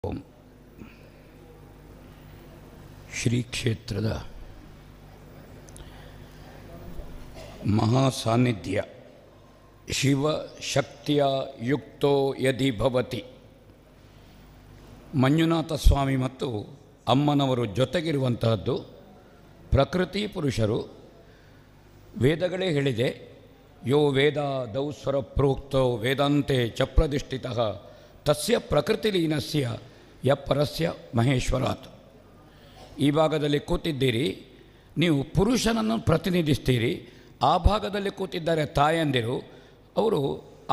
ಓಂ ಶ್ರೀ ಕ್ಷೇತ್ರದ ಮಹಾಸಾನ್ನಿಧ್ಯ ಶಿವಶಕ್ತಿಯ ಯುಕ್ತೋ ಯದಿ ಭವತಿ ಮಂಜುನಾಥ ಸ್ವಾಮಿ ಮತ್ತು ಅಮ್ಮನವರು ಜೊತೆಗಿರುವಂತಹದ್ದು. ಪ್ರಕೃತಿ ಪುರುಷರು ವೇದಗಳೇ ಹೇಳಿದೆ, ಯೋ ವೇದ ದೌಸ್ವರ ಪ್ರೋಕ್ತೋ ವೇದಾಂತೆ ಚ ಪ್ರತಿಷ್ಠಿತಃ ತಸ್ಯ ಪ್ರಕೃತಿಲೀನಸ್ಯ ಯ ಪರಸ್ಯ ಮಹೇಶ್ವರಾತ್. ಈ ಭಾಗದಲ್ಲಿ ಕೂತಿದ್ದೀರಿ, ನೀವು ಪುರುಷನನ್ನು ಪ್ರತಿನಿಧಿಸ್ತೀರಿ. ಆ ಭಾಗದಲ್ಲಿ ಕೂತಿದ್ದಾರೆ ತಾಯಂದಿರು, ಅವರು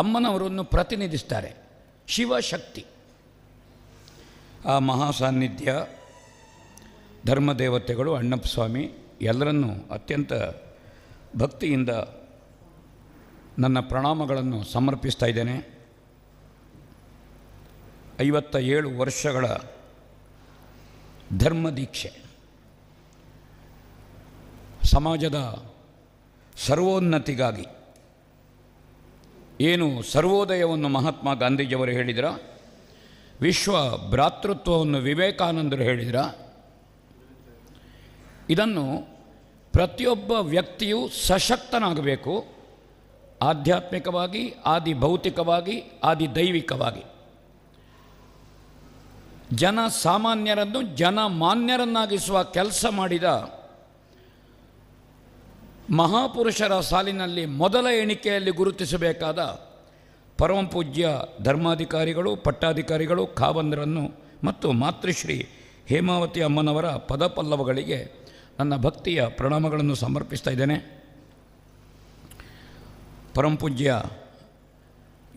ಅಮ್ಮನವರನ್ನು ಪ್ರತಿನಿಧಿಸ್ತಾರೆ. ಶಿವಶಕ್ತಿ ಆ ಮಹಾಸಾನ್ನಿಧ್ಯ ಧರ್ಮದೇವತೆಗಳು ಅಣ್ಣಪ್ಪ ಸ್ವಾಮಿ ಎಲ್ಲರನ್ನೂ ಅತ್ಯಂತ ಭಕ್ತಿಯಿಂದ ನನ್ನ ಪ್ರಣಾಮಗಳನ್ನು ಸಮರ್ಪಿಸ್ತಾ ಇದ್ದೇನೆ. 57 ವರ್ಷಗಳ ಧರ್ಮದೀಕ್ಷೆ, ಸಮಾಜದ ಸರ್ವೋನ್ನತಿಗಾಗಿ ಏನು ಸರ್ವೋದಯವನ್ನು ಮಹಾತ್ಮ ಗಾಂಧೀಜಿಯವರು ಹೇಳಿದ್ರ, ವಿಶ್ವ ಭ್ರಾತೃತ್ವವನ್ನು ವಿವೇಕಾನಂದರು ಹೇಳಿದ್ರ, ಇದನ್ನು ಪ್ರತಿಯೊಬ್ಬ ವ್ಯಕ್ತಿಯೂ ಸಶಕ್ತನಾಗಬೇಕು. ಆಧ್ಯಾತ್ಮಿಕವಾಗಿ, ಆದಿ ಭೌತಿಕವಾಗಿ, ಆದಿ ದೈವಿಕವಾಗಿ. ಜನ ಸಾಮಾನ್ಯರನ್ನು ಜನಮಾನ್ಯರನ್ನಾಗಿಸುವ ಕೆಲಸ ಮಾಡಿದ ಮಹಾಪುರುಷರ ಸಾಲಿನಲ್ಲಿ ಮೊದಲ ಎಣಿಕೆಯಲ್ಲಿ ಗುರುತಿಸಬೇಕಾದ ಪರಮಪೂಜ್ಯ ಧರ್ಮಾಧಿಕಾರಿಗಳು, ಪಟ್ಟಾಧಿಕಾರಿಗಳು, ಖಾವಂದರನ್ನು ಮತ್ತು ಮಾತೃಶ್ರೀ ಹೇಮಾವತಿ ಅಮ್ಮನವರ ಪದಪಲ್ಲವಗಳಿಗೆ ನನ್ನ ಭಕ್ತಿಯ ಪ್ರಣಾಮಗಳನ್ನು ಸಮರ್ಪಿಸ್ತಾ ಇದ್ದೇನೆ. ಪರಮಪೂಜ್ಯ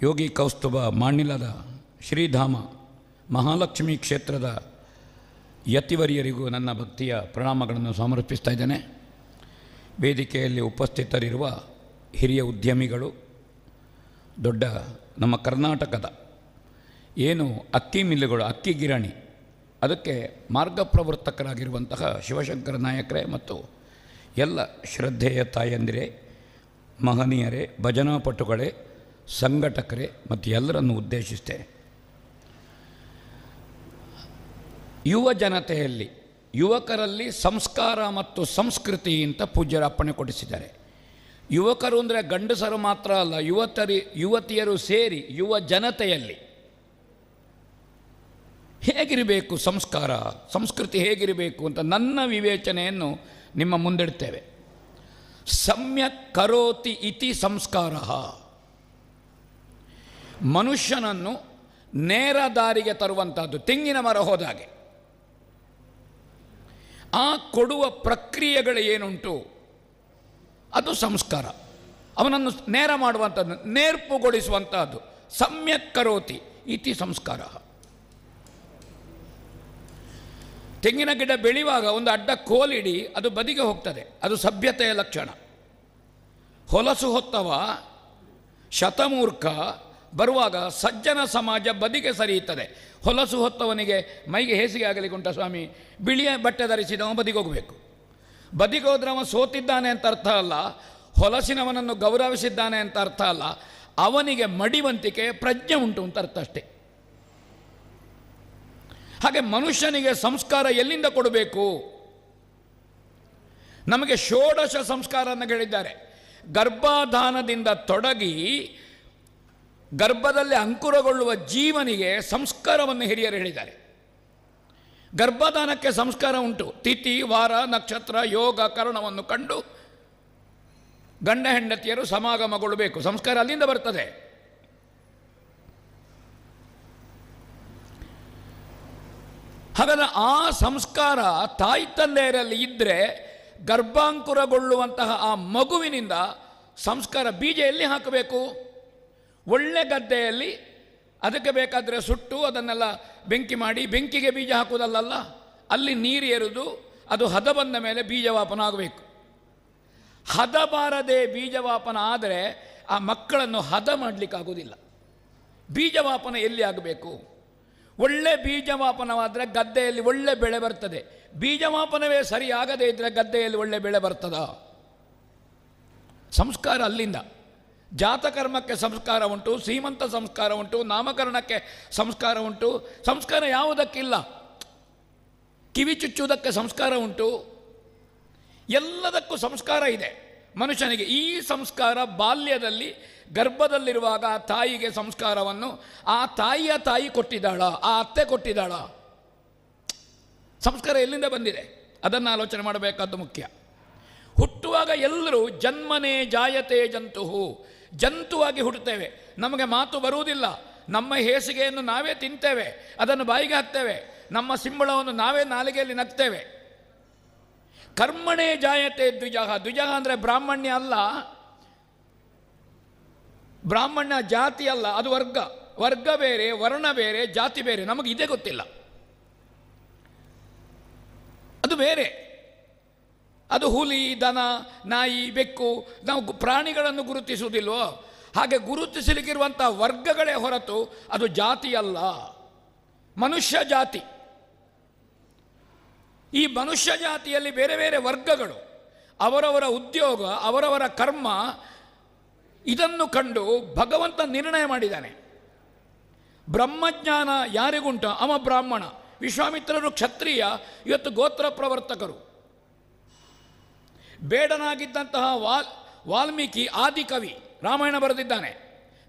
ಯೋಗಿ ಕೌಸ್ತುಭ ಮಾಣಿಲದ ಶ್ರೀಧಾಮ ಮಹಾಲಕ್ಷ್ಮಿ ಕ್ಷೇತ್ರದ ಯತಿವರಿಯರಿಗೂ ನನ್ನ ಭಕ್ತಿಯ ಪ್ರಣಾಮಗಳನ್ನು ಸಮರ್ಪಿಸ್ತಾ ಇದ್ದೇನೆ. ವೇದಿಕೆಯಲ್ಲಿ ಉಪಸ್ಥಿತರಿರುವ ಹಿರಿಯ ಉದ್ಯಮಿಗಳು, ದೊಡ್ಡ ನಮ್ಮ ಕರ್ನಾಟಕದ ಏನು ಅಕ್ಕಿ ಮಿಲ್ಲುಗಳು, ಅಕ್ಕಿ ಗಿರಣಿ, ಅದಕ್ಕೆ ಮಾರ್ಗಪ್ರವರ್ತಕರಾಗಿರುವಂತಹ ಶಿವಶಂಕರ ನಾಯಕರೇ ಮತ್ತು ಎಲ್ಲ ಶ್ರದ್ಧೆಯ ತಾಯಂದಿರೇ, ಮಹನೀಯರೇ, ಭಜನಾಪಟುಗಳೇ, ಸಂಘಟಕರೇ ಮತ್ತು ಎಲ್ಲರನ್ನು ಉದ್ದೇಶಿಸ್ತೇನೆ. ಯುವ ಜನತೆಯಲ್ಲಿ, ಯುವಕರಲ್ಲಿ ಸಂಸ್ಕಾರ ಮತ್ತು ಸಂಸ್ಕೃತಿ ಅಂತ ಪೂಜ್ಯರು ಅಪ್ಪಣೆ ಕೊಡಿಸಿದ್ದಾರೆ. ಯುವಕರು ಅಂದರೆ ಗಂಡಸರು ಮಾತ್ರ ಅಲ್ಲ, ಯುವತಿಯರು ಸೇರಿ ಯುವ ಜನತೆಯಲ್ಲಿ ಹೇಗಿರಬೇಕು ಸಂಸ್ಕಾರ, ಸಂಸ್ಕೃತಿ ಹೇಗಿರಬೇಕು ಅಂತ ನನ್ನ ವಿವೇಚನೆಯನ್ನು ನಿಮ್ಮ ಮುಂದಿಡ್ತೇವೆ. ಸಮ್ಯಕ್ ಕರೋತಿ ಇತಿ ಸಂಸ್ಕಾರ. ಮನುಷ್ಯನನ್ನು ನೇರ ದಾರಿಗೆ ತರುವಂಥದ್ದು. ತೆಂಗಿನ ಮರ ಹೋದಾಗೆ ಆ ಕೊಡುವ ಪ್ರಕ್ರಿಯೆಗಳು ಏನುಂಟು ಅದು ಸಂಸ್ಕಾರ. ಅವನನ್ನು ನೇರ ಮಾಡುವಂಥದ್ದು, ನೇರ್ಪುಗೊಳಿಸುವಂಥದ್ದು. ಸಮ್ಯಕ್ ಕರೋತಿ ಇತಿ ಸಂಸ್ಕಾರ. ತೆಂಗಿನ ಗಿಡ ಬೆಳೆಯುವಾಗ ಒಂದು ಅಡ್ಡ ಕೋಲಿಡಿ ಅದು ಬದಿಗೆ ಹೋಗ್ತದೆ, ಅದು ಸಭ್ಯತೆಯ ಲಕ್ಷಣ. ಹೊಲಸು ಹೊತ್ತವ ಶತಮೂರ್ಖ ಬರುವಾಗ ಸಜ್ಜನ ಸಮಾಜ ಬದಿಗೆ ಸರಿಯುತ್ತದೆ. ಹೊಲಸು ಹೊತ್ತವನಿಗೆ ಮೈಗೆ ಹೇಸಿಗೆ ಆಗಲಿಕ್ಕೆ ಉಂಟ ಸ್ವಾಮಿ, ಬಿಳಿಯ ಬಟ್ಟೆ ಧರಿಸಿದವ ಬದಿಗೆ ಹೋಗಬೇಕು. ಬದಿಗೆ ಹೋದ್ರೆ ಅವ ಸೋತಿದ್ದಾನೆ ಅಂತ ಅರ್ಥ ಅಲ್ಲ, ಹೊಲಸಿನವನನ್ನು ಗೌರವಿಸಿದ್ದಾನೆ ಅಂತ ಅರ್ಥ ಅಲ್ಲ, ಅವನಿಗೆ ಮಡಿವಂತಿಕೆ ಪ್ರಜ್ಞೆ ಉಂಟು ಅಂತ ಅರ್ಥ ಅಷ್ಟೇ. ಹಾಗೆ ಮನುಷ್ಯನಿಗೆ ಸಂಸ್ಕಾರ ಎಲ್ಲಿಂದ ಕೊಡಬೇಕು? ನಮಗೆ ಷೋಡಶ ಸಂಸ್ಕಾರವನ್ನು ಹೇಳಿದ್ದಾರೆ. ಗರ್ಭಾಧಾನದಿಂದ ತೊಡಗಿ ಗರ್ಭದಲ್ಲಿ ಅಂಕುರಗೊಳ್ಳುವ ಜೀವನಿಗೆ ಸಂಸ್ಕಾರವನ್ನು ಹಿರಿಯರು ಹೇಳಿದ್ದಾರೆ. ಗರ್ಭಧಾನಕ್ಕೆ ಸಂಸ್ಕಾರ ಉಂಟು. ತಿಥಿ, ವಾರ, ನಕ್ಷತ್ರ, ಯೋಗ, ಕರ್ಣವನ್ನು ಕಂಡು ಗಂಡ ಹೆಂಡತಿಯರು ಸಮಾಗಮಗೊಳ್ಳಬೇಕು. ಸಂಸ್ಕಾರ ಅಲ್ಲಿಂದ ಬರ್ತದೆ. ಹಾಗಾದರೆ ಆ ಸಂಸ್ಕಾರ ತಾಯಿ ತಂದೆಯರಲ್ಲಿ ಇದ್ದರೆ ಗರ್ಭಾಂಕುರಗೊಳ್ಳುವಂತಹ ಆ ಮಗುವಿನಿಂದ ಸಂಸ್ಕಾರ ಬೀಜ ಎಲ್ಲಿ ಹಾಕಬೇಕು? ಒಳ್ಳೆ ಗದ್ದೆಯಲ್ಲಿ ಅದಕ್ಕೆ ಬೇಕಾದರೆ ಸುಟ್ಟು ಅದನ್ನೆಲ್ಲ ಬೆಂಕಿ ಮಾಡಿ ಬೆಂಕಿಗೆ ಬೀಜ ಹಾಕುವುದಲ್ಲ, ಅಲ್ಲಿ ನೀರು ಎರೆದು ಅದು ಹದ ಬಂದ ಮೇಲೆ ಬೀಜವಾಪನ ಆಗಬೇಕು. ಹದ ಬಾರದೆ ಬೀಜವಾಪನ ಆದರೆ ಆ ಮಕ್ಕಳನ್ನು ಹದ ಮಾಡಲಿಕ್ಕಾಗೋದಿಲ್ಲ. ಬೀಜವಾಪನ ಎಲ್ಲಿ ಆಗಬೇಕು? ಒಳ್ಳೆ ಬೀಜವಾಪನವಾದರೆ ಗದ್ದೆಯಲ್ಲಿ ಒಳ್ಳೆ ಬೆಳೆ ಬರ್ತದೆ. ಬೀಜವಾಪನವೇ ಸರಿಯಾಗದೇ ಇದ್ದರೆ ಗದ್ದೆಯಲ್ಲಿ ಒಳ್ಳೆ ಬೆಳೆ ಬರ್ತದ? ಸಂಸ್ಕಾರ ಅಲ್ಲಿಂದ. ಜಾತಕರ್ಮಕ್ಕೆ ಸಂಸ್ಕಾರ ಉಂಟು, ಸೀಮಂತ ಸಂಸ್ಕಾರ ಉಂಟು, ನಾಮಕರಣಕ್ಕೆ ಸಂಸ್ಕಾರ ಉಂಟು. ಸಂಸ್ಕಾರ ಯಾವುದಕ್ಕಿಲ್ಲ? ಕಿವಿ ಚುಚ್ಚುವುದಕ್ಕೆ ಸಂಸ್ಕಾರ ಉಂಟು. ಎಲ್ಲದಕ್ಕೂ ಸಂಸ್ಕಾರ ಇದೆ ಮನುಷ್ಯನಿಗೆ. ಈ ಸಂಸ್ಕಾರ ಬಾಲ್ಯದಲ್ಲಿ ಗರ್ಭದಲ್ಲಿರುವಾಗ ಆ ತಾಯಿಗೆ ಸಂಸ್ಕಾರವನ್ನು ಆ ತಾಯಿಯ ತಾಯಿ ಕೊಟ್ಟಿದ್ದಾಳ, ಆ ಅತ್ತೆ ಕೊಟ್ಟಿದ್ದಾಳ? ಸಂಸ್ಕಾರ ಎಲ್ಲಿಂದ ಬಂದಿದೆ ಅದನ್ನು ಆಲೋಚನೆ ಮಾಡಬೇಕಾದ್ದು ಮುಖ್ಯ. ಹುಟ್ಟುವಾಗ ಎಲ್ಲರೂ ಜನ್ಮನೇ ಜಾಯತೆ ಜಂತುಹು, ಜಂತುವಾಗಿ ಹುಟ್ಟುತ್ತೇವೆ. ನಮಗೆ ಮಾತು ಬರುವುದಿಲ್ಲ. ನಮ್ಮ ಹೇಸಿಗೆಯನ್ನು ನಾವೇ ತಿಂತೇವೆ, ಅದನ್ನು ಬಾಯಿಗೆ ಹಾಕ್ತೇವೆ. ನಮ್ಮ ಸಿಂಬಳವನ್ನು ನಾವೇ ನಾಲಿಗೆಯಲ್ಲಿ ನಗ್ತೇವೆ. ಕರ್ಮಣೇ ಜಾಯತೆ ದ್ವಿಜಃ. ದ್ವಿಜಃ ಅಂದರೆ ಬ್ರಾಹ್ಮಣ್ಯ ಅಲ್ಲ, ಬ್ರಾಹ್ಮಣ್ಯ ಜಾತಿ ಅಲ್ಲ, ಅದು ವರ್ಗ. ವರ್ಗ ಬೇರೆ, ವರ್ಣ ಬೇರೆ, ಜಾತಿ ಬೇರೆ. ನಮಗೆ ಇದೇ ಗೊತ್ತಿಲ್ಲ, ಅದು ಬೇರೆ. ಅದು ಹುಲಿ, ದನ, ನಾಯಿ, ಬೆಕ್ಕು. ನಾವು ಪ್ರಾಣಿಗಳನ್ನು ಗುರುತಿಸುವುದಿಲ್ವೋ ಹಾಗೆ ಗುರುತಿಸಲಿಕ್ಕಿರುವಂಥ ವರ್ಗಗಳೇ ಹೊರತು ಅದು ಜಾತಿ ಅಲ್ಲ, ಮನುಷ್ಯ ಜಾತಿ. ಈ ಮನುಷ್ಯ ಜಾತಿಯಲ್ಲಿ ಬೇರೆ ಬೇರೆ ವರ್ಗಗಳು, ಅವರವರ ಉದ್ಯೋಗ, ಅವರವರ ಕರ್ಮ, ಇದನ್ನು ಕಂಡು ಭಗವಂತ ನಿರ್ಣಯ ಮಾಡಿದ್ದಾನೆ. ಬ್ರಹ್ಮಜ್ಞಾನ ಯಾರಿಗುಂಟ ಅವ ಬ್ರಾಹ್ಮಣ. ವಿಶ್ವಾಮಿತ್ರರು ಕ್ಷತ್ರಿಯ, ಇವತ್ತು ಗೋತ್ರ ಪ್ರವರ್ತಕರು. ಬೇಡನಾಗಿದ್ದಂತಹ ವಾಲ್ಮೀಕಿ ಆದಿಕವಿ, ರಾಮಾಯಣ ಬರೆದಿದ್ದಾನೆ.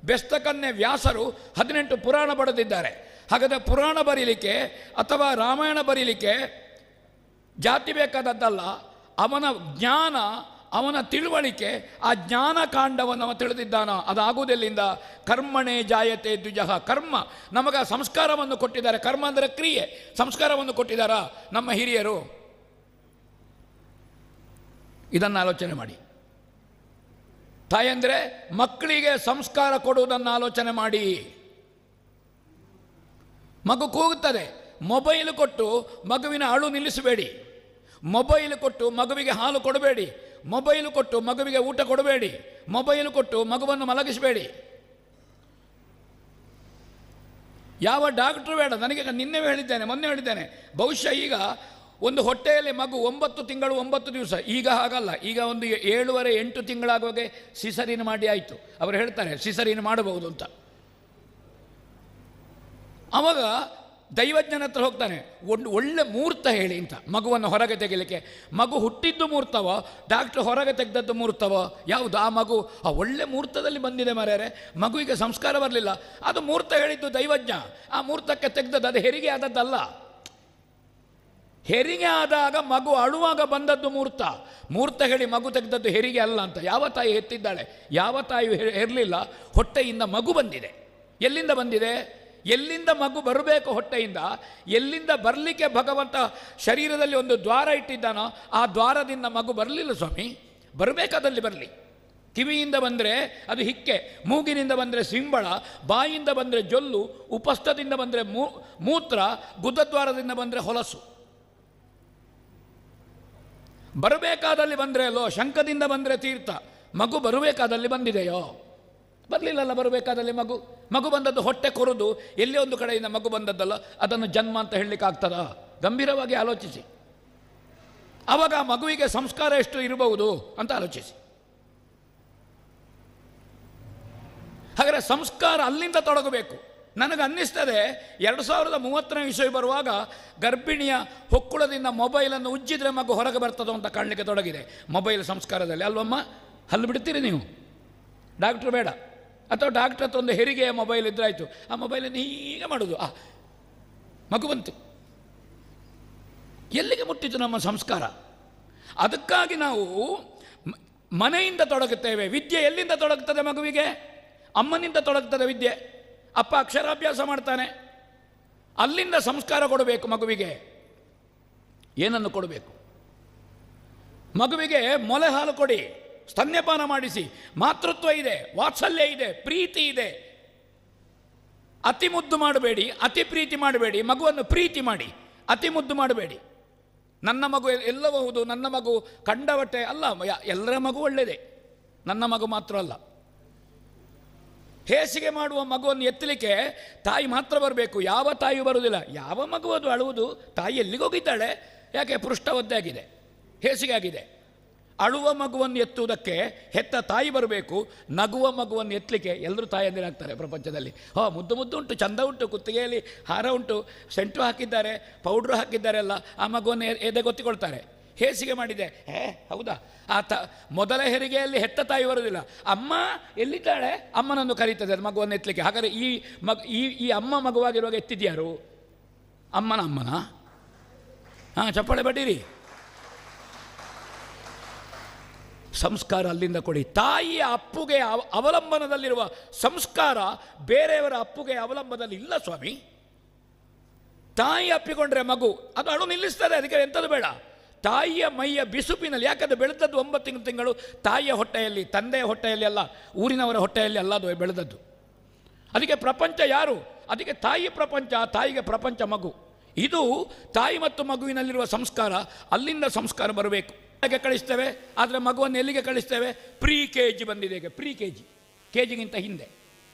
ಬೆಸ್ತಕನ್ನೆ ವ್ಯಾಸರು 18 ಪುರಾಣ ಬರೆದಿದ್ದಾರೆ. ಹಾಗಾದರೆ ಪುರಾಣ ಬರೀಲಿಕ್ಕೆ ಅಥವಾ ರಾಮಾಯಣ ಬರೀಲಿಕ್ಕೆ ಜಾತಿ ಬೇಕಾದದ್ದಲ್ಲ, ಅವನ ಜ್ಞಾನ, ಅವನ ತಿಳುವಳಿಕೆ, ಆ ಜ್ಞಾನಕಾಂಡವನ್ನು ಅವ ತಿಳಿದಿದ್ದಾನ. ಅದಾಗುವುದೆಲ್ಲಿಂದ? ಕರ್ಮಣೇ ಜಾಯತೆ ದ್ವಿಜಃ. ಕರ್ಮ ನಮಗೆ ಸಂಸ್ಕಾರವನ್ನು ಕೊಟ್ಟಿದ್ದಾರೆ. ಕರ್ಮ ಅಂದರೆ ಕ್ರಿಯೆ, ಸಂಸ್ಕಾರವನ್ನು ಕೊಟ್ಟಿದ್ದಾರ ನಮ್ಮ ಹಿರಿಯರು. ಇದನ್ನು ಆಲೋಚನೆ ಮಾಡಿ. ತಾಯಂದರೆ ಮಕ್ಕಳಿಗೆ ಸಂಸ್ಕಾರ ಕೊಡುವುದನ್ನು ಆಲೋಚನೆ ಮಾಡಿ. ಮಗು ಕೂಗುತ್ತದೆ, ಮೊಬೈಲ್ ಕೊಟ್ಟು ಮಗುವಿನ ಅಳು ನಿಲ್ಲಿಸಬೇಡಿ. ಮೊಬೈಲ್ ಕೊಟ್ಟು ಮಗುವಿಗೆ ಹಾಲು ಕೊಡಬೇಡಿ. ಮೊಬೈಲ್ ಕೊಟ್ಟು ಮಗುವಿಗೆ ಊಟ ಕೊಡಬೇಡಿ. ಮೊಬೈಲ್ ಕೊಟ್ಟು ಮಗುವನ್ನು ಮಲಗಿಸಬೇಡಿ. ಯಾವ ಡಾಕ್ಟ್ರು ಬೇಡ. ನನಗೆ ನಿನ್ನೆ ಹೇಳಿದ್ದೇನೆ, ಮೊನ್ನೆ ಹೇಳಿದ್ದೇನೆ. ಬಹುಶಃ ಈಗ ಒಂದು ಹೊಟ್ಟೆಯಲ್ಲಿ ಮಗು 9 ತಿಂಗಳು 9 ದಿವಸ. ಈಗ ಹಾಗಲ್ಲ, ಈಗ ಒಂದು 7.5-8 ತಿಂಗಳಾಗುವಾಗೆ ಸಿಸರಿನ್ ಮಾಡಿ ಆಯಿತು. ಅವರು ಹೇಳ್ತಾರೆ ಸಿಸರಿನ್ ಮಾಡಬಹುದು ಅಂತ. ಆವಾಗ ದೈವಜ್ಞನ ಹತ್ರ ಹೋಗ್ತಾನೆ, ಒಂದು ಒಳ್ಳೆ ಮುಹೂರ್ತ ಹೇಳಿ ಅಂತ ಮಗುವನ್ನು ಹೊರಗೆ ತೆಗಿಲಿಕ್ಕೆ. ಮಗು ಹುಟ್ಟಿದ್ದು ಮುಹೂರ್ತವೋ, ಡಾಕ್ಟ್ರು ಹೊರಗೆ ತೆಗೆದದ್ದು ಮುಹೂರ್ತವೋ ಯಾವುದು? ಆ ಮಗು ಆ ಒಳ್ಳೆ ಮುಹೂರ್ತದಲ್ಲಿ ಬಂದಿದೆ ಮಾರ್ಯಾರೆ. ಮಗುವಿಗೆ ಸಂಸ್ಕಾರ ಬರಲಿಲ್ಲ, ಅದು ಮುಹೂರ್ತ ಹೇಳಿದ್ದು ದೈವಜ್ಞ. ಆ ಮುಹೂರ್ತಕ್ಕೆ ತೆಗೆದದ್ದು, ಅದು ಹೆರಿಗೆ ಆದದ್ದಲ್ಲ. ಹೆರಿಗೆ ಆದಾಗ ಮಗು ಅಳುವಾಗ ಬಂದದ್ದು ಮುಹೂರ್ತ. ಮುಹೂರ್ತ ಹೇಳಿ ಮಗು ತೆಗೆದದ್ದು ಹೆರಿಗೆ ಅಲ್ಲ ಅಂತ. ಯಾವ ತಾಯಿ ಹೆತ್ತಿದ್ದಾಳೆ? ಯಾವ ತಾಯಿ ಹೆರಲಿಲ್ಲ. ಹೊಟ್ಟೆಯಿಂದ ಮಗು ಬಂದಿದೆ. ಎಲ್ಲಿಂದ ಬಂದಿದೆ? ಎಲ್ಲಿಂದ ಮಗು ಬರಬೇಕು ಹೊಟ್ಟೆಯಿಂದ, ಎಲ್ಲಿಂದ ಬರಲಿಕ್ಕೆ ಭಗವಂತ ಶರೀರದಲ್ಲಿ ಒಂದು ದ್ವಾರ ಇಟ್ಟಿದ್ದಾನೋ ಆ ದ್ವಾರದಿಂದ ಮಗು ಬರಲಿಲ್ಲ ಸ್ವಾಮಿ. ಬರಬೇಕಾದಲ್ಲಿ ಬರಲಿ. ಕಿವಿಯಿಂದ ಬಂದರೆ ಅದು ಹಿಕ್ಕೆ, ಮೂಗಿನಿಂದ ಬಂದರೆ ಸಿಂಬಳ, ಬಾಯಿಂದ ಬಂದರೆ ಜೊಲ್ಲು, ಉಪಸ್ಥದಿಂದ ಬಂದರೆ ಮೂತ್ರ, ಗುದದ್ವಾರದಿಂದ ಬಂದರೆ ಹೊಲಸು. ಬರಬೇಕಾದಲ್ಲಿ ಬಂದರೆ ಅಲ್ಲೋ, ಶಂಖದಿಂದ ಬಂದರೆ ತೀರ್ಥ. ಮಗು ಬರಬೇಕಾದಲ್ಲಿ ಬಂದಿದೆಯೋ? ಬರಲಿಲ್ಲಲ್ಲ. ಬರಬೇಕಾದಲ್ಲಿ ಮಗು ಬಂದದ್ದು ಹೊಟ್ಟೆ ಕೊರೆದು ಎಲ್ಲೇ ಒಂದು ಕಡೆಯಿಂದ ಮಗು ಬಂದದ್ದಲ್ಲ. ಅದನ್ನು ಜನ್ಮ ಅಂತ ಹೇಳಲಿಕ್ಕೆ ಆಗ್ತದಾ? ಗಂಭೀರವಾಗಿ ಆಲೋಚಿಸಿ. ಆವಾಗ ಆ ಮಗುವಿಗೆ ಸಂಸ್ಕಾರ ಎಷ್ಟು ಇರಬಹುದು ಅಂತ ಆಲೋಚಿಸಿ. ಹಾಗಾದರೆ ಸಂಸ್ಕಾರ ಅಲ್ಲಿಂದ ತೊಡಗಬೇಕು. ನನಗೆ ಅನ್ನಿಸ್ತದೆ 2030ನೇ ಇಸವಿ ಬರುವಾಗ ಗರ್ಭಿಣಿಯ ಹೊಕ್ಕುಳದಿಂದ ಮೊಬೈಲನ್ನು ಉಜ್ಜಿದ್ರೆ ಮಗು ಹೊರಗೆ ಬರ್ತದೋ ಅಂತ ಕಾಣಲಿಕ್ಕೆ ತೊಡಗಿದೆ. ಮೊಬೈಲ್ ಸಂಸ್ಕಾರದಲ್ಲಿ ಅಲ್ವಮ್ಮ? ಹಲ್ಲು ಬಿಡ್ತೀರಿ ನೀವು? ಡಾಕ್ಟ್ರು ಬೇಡ. ಅಥವಾ ಡಾಕ್ಟ್ರ್ ಹತ್ರ ಒಂದು ಹೆರಿಗೆಯ ಮೊಬೈಲ್ ಇದ್ರಾಯ್ತು, ಆ ಮೊಬೈಲನ್ನು ಹೀಗೆ ಮಾಡೋದು. ಮಗು ಬಂತು. ಎಲ್ಲಿಗೆ ಮುಟ್ಟಿತು ನಮ್ಮ ಸಂಸ್ಕಾರ? ಅದಕ್ಕಾಗಿ ನಾವು ಮನೆಯಿಂದ ತೊಡಗುತ್ತೇವೆ. ವಿದ್ಯೆ ಎಲ್ಲಿಂದ ತೊಡಗುತ್ತದೆ ಮಗುವಿಗೆ? ಅಮ್ಮನಿಂದ ತೊಡಗುತ್ತದೆ ವಿದ್ಯೆ. ಅಪ್ಪ ಅಕ್ಷರಾಭ್ಯಾಸ ಮಾಡ್ತಾನೆ, ಅಲ್ಲಿಂದ ಸಂಸ್ಕಾರ ಕೊಡಬೇಕು ಮಗುವಿಗೆ. ಏನನ್ನು ಕೊಡಬೇಕು? ಮಗುವಿಗೆ ಮೊಲೆ ಹಾಲು ಕೊಡಿ, ಸ್ತನ್ಯಪಾನ ಮಾಡಿಸಿ. ಮಾತೃತ್ವ ಇದೆ, ವಾತ್ಸಲ್ಯ ಇದೆ, ಪ್ರೀತಿ ಇದೆ. ಅತಿ ಮುದ್ದು ಮಾಡಬೇಡಿ, ಅತಿ ಪ್ರೀತಿ ಮಾಡಬೇಡಿ. ಮಗುವನ್ನು ಪ್ರೀತಿ ಮಾಡಿ, ಅತಿ ಮುದ್ದು ಮಾಡಬೇಡಿ. ನನ್ನ ಮಗು ಎಲ್ಲಬಹುದು, ನನ್ನ ಮಗು ಕಂಡವಟ್ಟೆ ಅಲ್ಲ. ಎಲ್ಲರ ಮಗು ಒಳ್ಳೆಯದೇ, ನನ್ನ ಮಗು ಮಾತ್ರ ಅಲ್ಲ. ಹೇಸಿಗೆ ಮಾಡುವ ಮಗುವನ್ನು ಎತ್ತಲಿಕ್ಕೆ ತಾಯಿ ಮಾತ್ರ ಬರಬೇಕು. ಯಾವ ತಾಯಿಯೂ ಬರುವುದಿಲ್ಲ. ಯಾವ ಮಗು ಅದು ಅಳುವುದು? ತಾಯಿ ಎಲ್ಲಿಗೆ ಹೋಗಿದ್ದಾಳೆ? ಯಾಕೆ? ಪೃಷ್ಠ ಒದ್ದೆ ಆಗಿದೆ, ಹೇಸಿಗೆ ಆಗಿದೆ. ಅಳುವ ಮಗುವನ್ನು ಎತ್ತುವುದಕ್ಕೆ ಹೆತ್ತ ತಾಯಿ ಬರಬೇಕು, ನಗುವ ಮಗುವನ್ನು ಎತ್ತಲಿಕ್ಕೆ ಎಲ್ಲರೂ ತಾಯಂದಿರಾಗ್ತಾರೆ ಪ್ರಪಂಚದಲ್ಲಿ. ಮುದ್ದು ಮುದ್ದು ಉಂಟು, ಚಂದ ಉಂಟು, ಕುತ್ತಿಗೆಯಲ್ಲಿ ಹಾರ ಉಂಟು, ಸೆಂಟು ಹಾಕಿದ್ದಾರೆ, ಪೌಡ್ರು ಹಾಕಿದ್ದಾರೆ, ಎಲ್ಲ ಆ ಮಗುವನ್ನು ಎದೆಗೊತ್ತಿಕೊಳ್ತಾರೆ. ಹೇಸಿಗೆ ಮಾಡಿದೆ. ಹೌದಾ? ಮೊದಲ ಹೆರಿಗೆಯಲ್ಲಿ ಹೆತ್ತ ತಾಯಿ ಬರುವುದಿಲ್ಲ, ಅಮ್ಮ ಎಲ್ಲಿದ್ದಾಳೆ ಅಮ್ಮನನ್ನು ಕರೀತದೆ ಅದು ಮಗುವನ್ನು ಎತ್ತಲಿಕ್ಕೆ. ಹಾಗಾದರೆ ಈ ಅಮ್ಮ ಮಗುವಾಗಿರುವಾಗ ಎತ್ತಿದ್ಯಾರು? ಅಮ್ಮನ ಚಪ್ಪಾಳೆ ಬಡೀರಿ. ಸಂಸ್ಕಾರ ಅಲ್ಲಿಂದ ಕೊಡಿ. ತಾಯಿಯ ಅಪ್ಪುಗೆ ಅವಲಂಬನದಲ್ಲಿರುವ ಸಂಸ್ಕಾರ ಬೇರೆಯವರ ಅಪ್ಪುಗೆ ಅವಲಂಬನದಲ್ಲಿ ಇಲ್ಲ ಸ್ವಾಮಿ. ತಾಯಿ ಅಪ್ಪಿಕೊಂಡ್ರೆ ಮಗು ಅದು ಅಳು ನಿಲ್ಲಿಸ್ತದೆ, ಅದಕ್ಕೆ ಎಂಥದ್ದು ಬೇಡ. ತಾಯಿಯ ಮೈಯ ಬಿಸುಪಿನಲ್ಲಿ, ಯಾಕಂದರೆ ಬೆಳೆದದ್ದು 9 ತಿಂಗಳು ತಾಯಿಯ ಹೊಟ್ಟೆಯಲ್ಲಿ, ತಂದೆಯ ಹೊಟ್ಟೆಯಲ್ಲಿ ಅಲ್ಲ, ಊರಿನವರ ಹೊಟ್ಟೆಯಲ್ಲಿ ಅಲ್ಲ ಅದು ಬೆಳೆದದ್ದು. ಅದಕ್ಕೆ ಪ್ರಪಂಚ ಯಾರು? ಅದಕ್ಕೆ ತಾಯಿ ಪ್ರಪಂಚ, ತಾಯಿಗೆ ಪ್ರಪಂಚ ಮಗು. ಇದು ತಾಯಿ ಮತ್ತು ಮಗುವಿನಲ್ಲಿರುವ ಸಂಸ್ಕಾರ. ಅಲ್ಲಿಂದ ಸಂಸ್ಕಾರ ಬರಬೇಕು. ಹೇಗೆ ಕಳಿಸ್ತೇವೆ? ಆದರೆ ಮಗುವನ್ನು ಎಲ್ಲಿಗೆ ಕಳಿಸ್ತೇವೆ? ಪ್ರೀ-KG ಬಂದಿದೆ ಈಗ. ಪ್ರೀ-KG, KG-ಗಿಂತ ಹಿಂದೆ,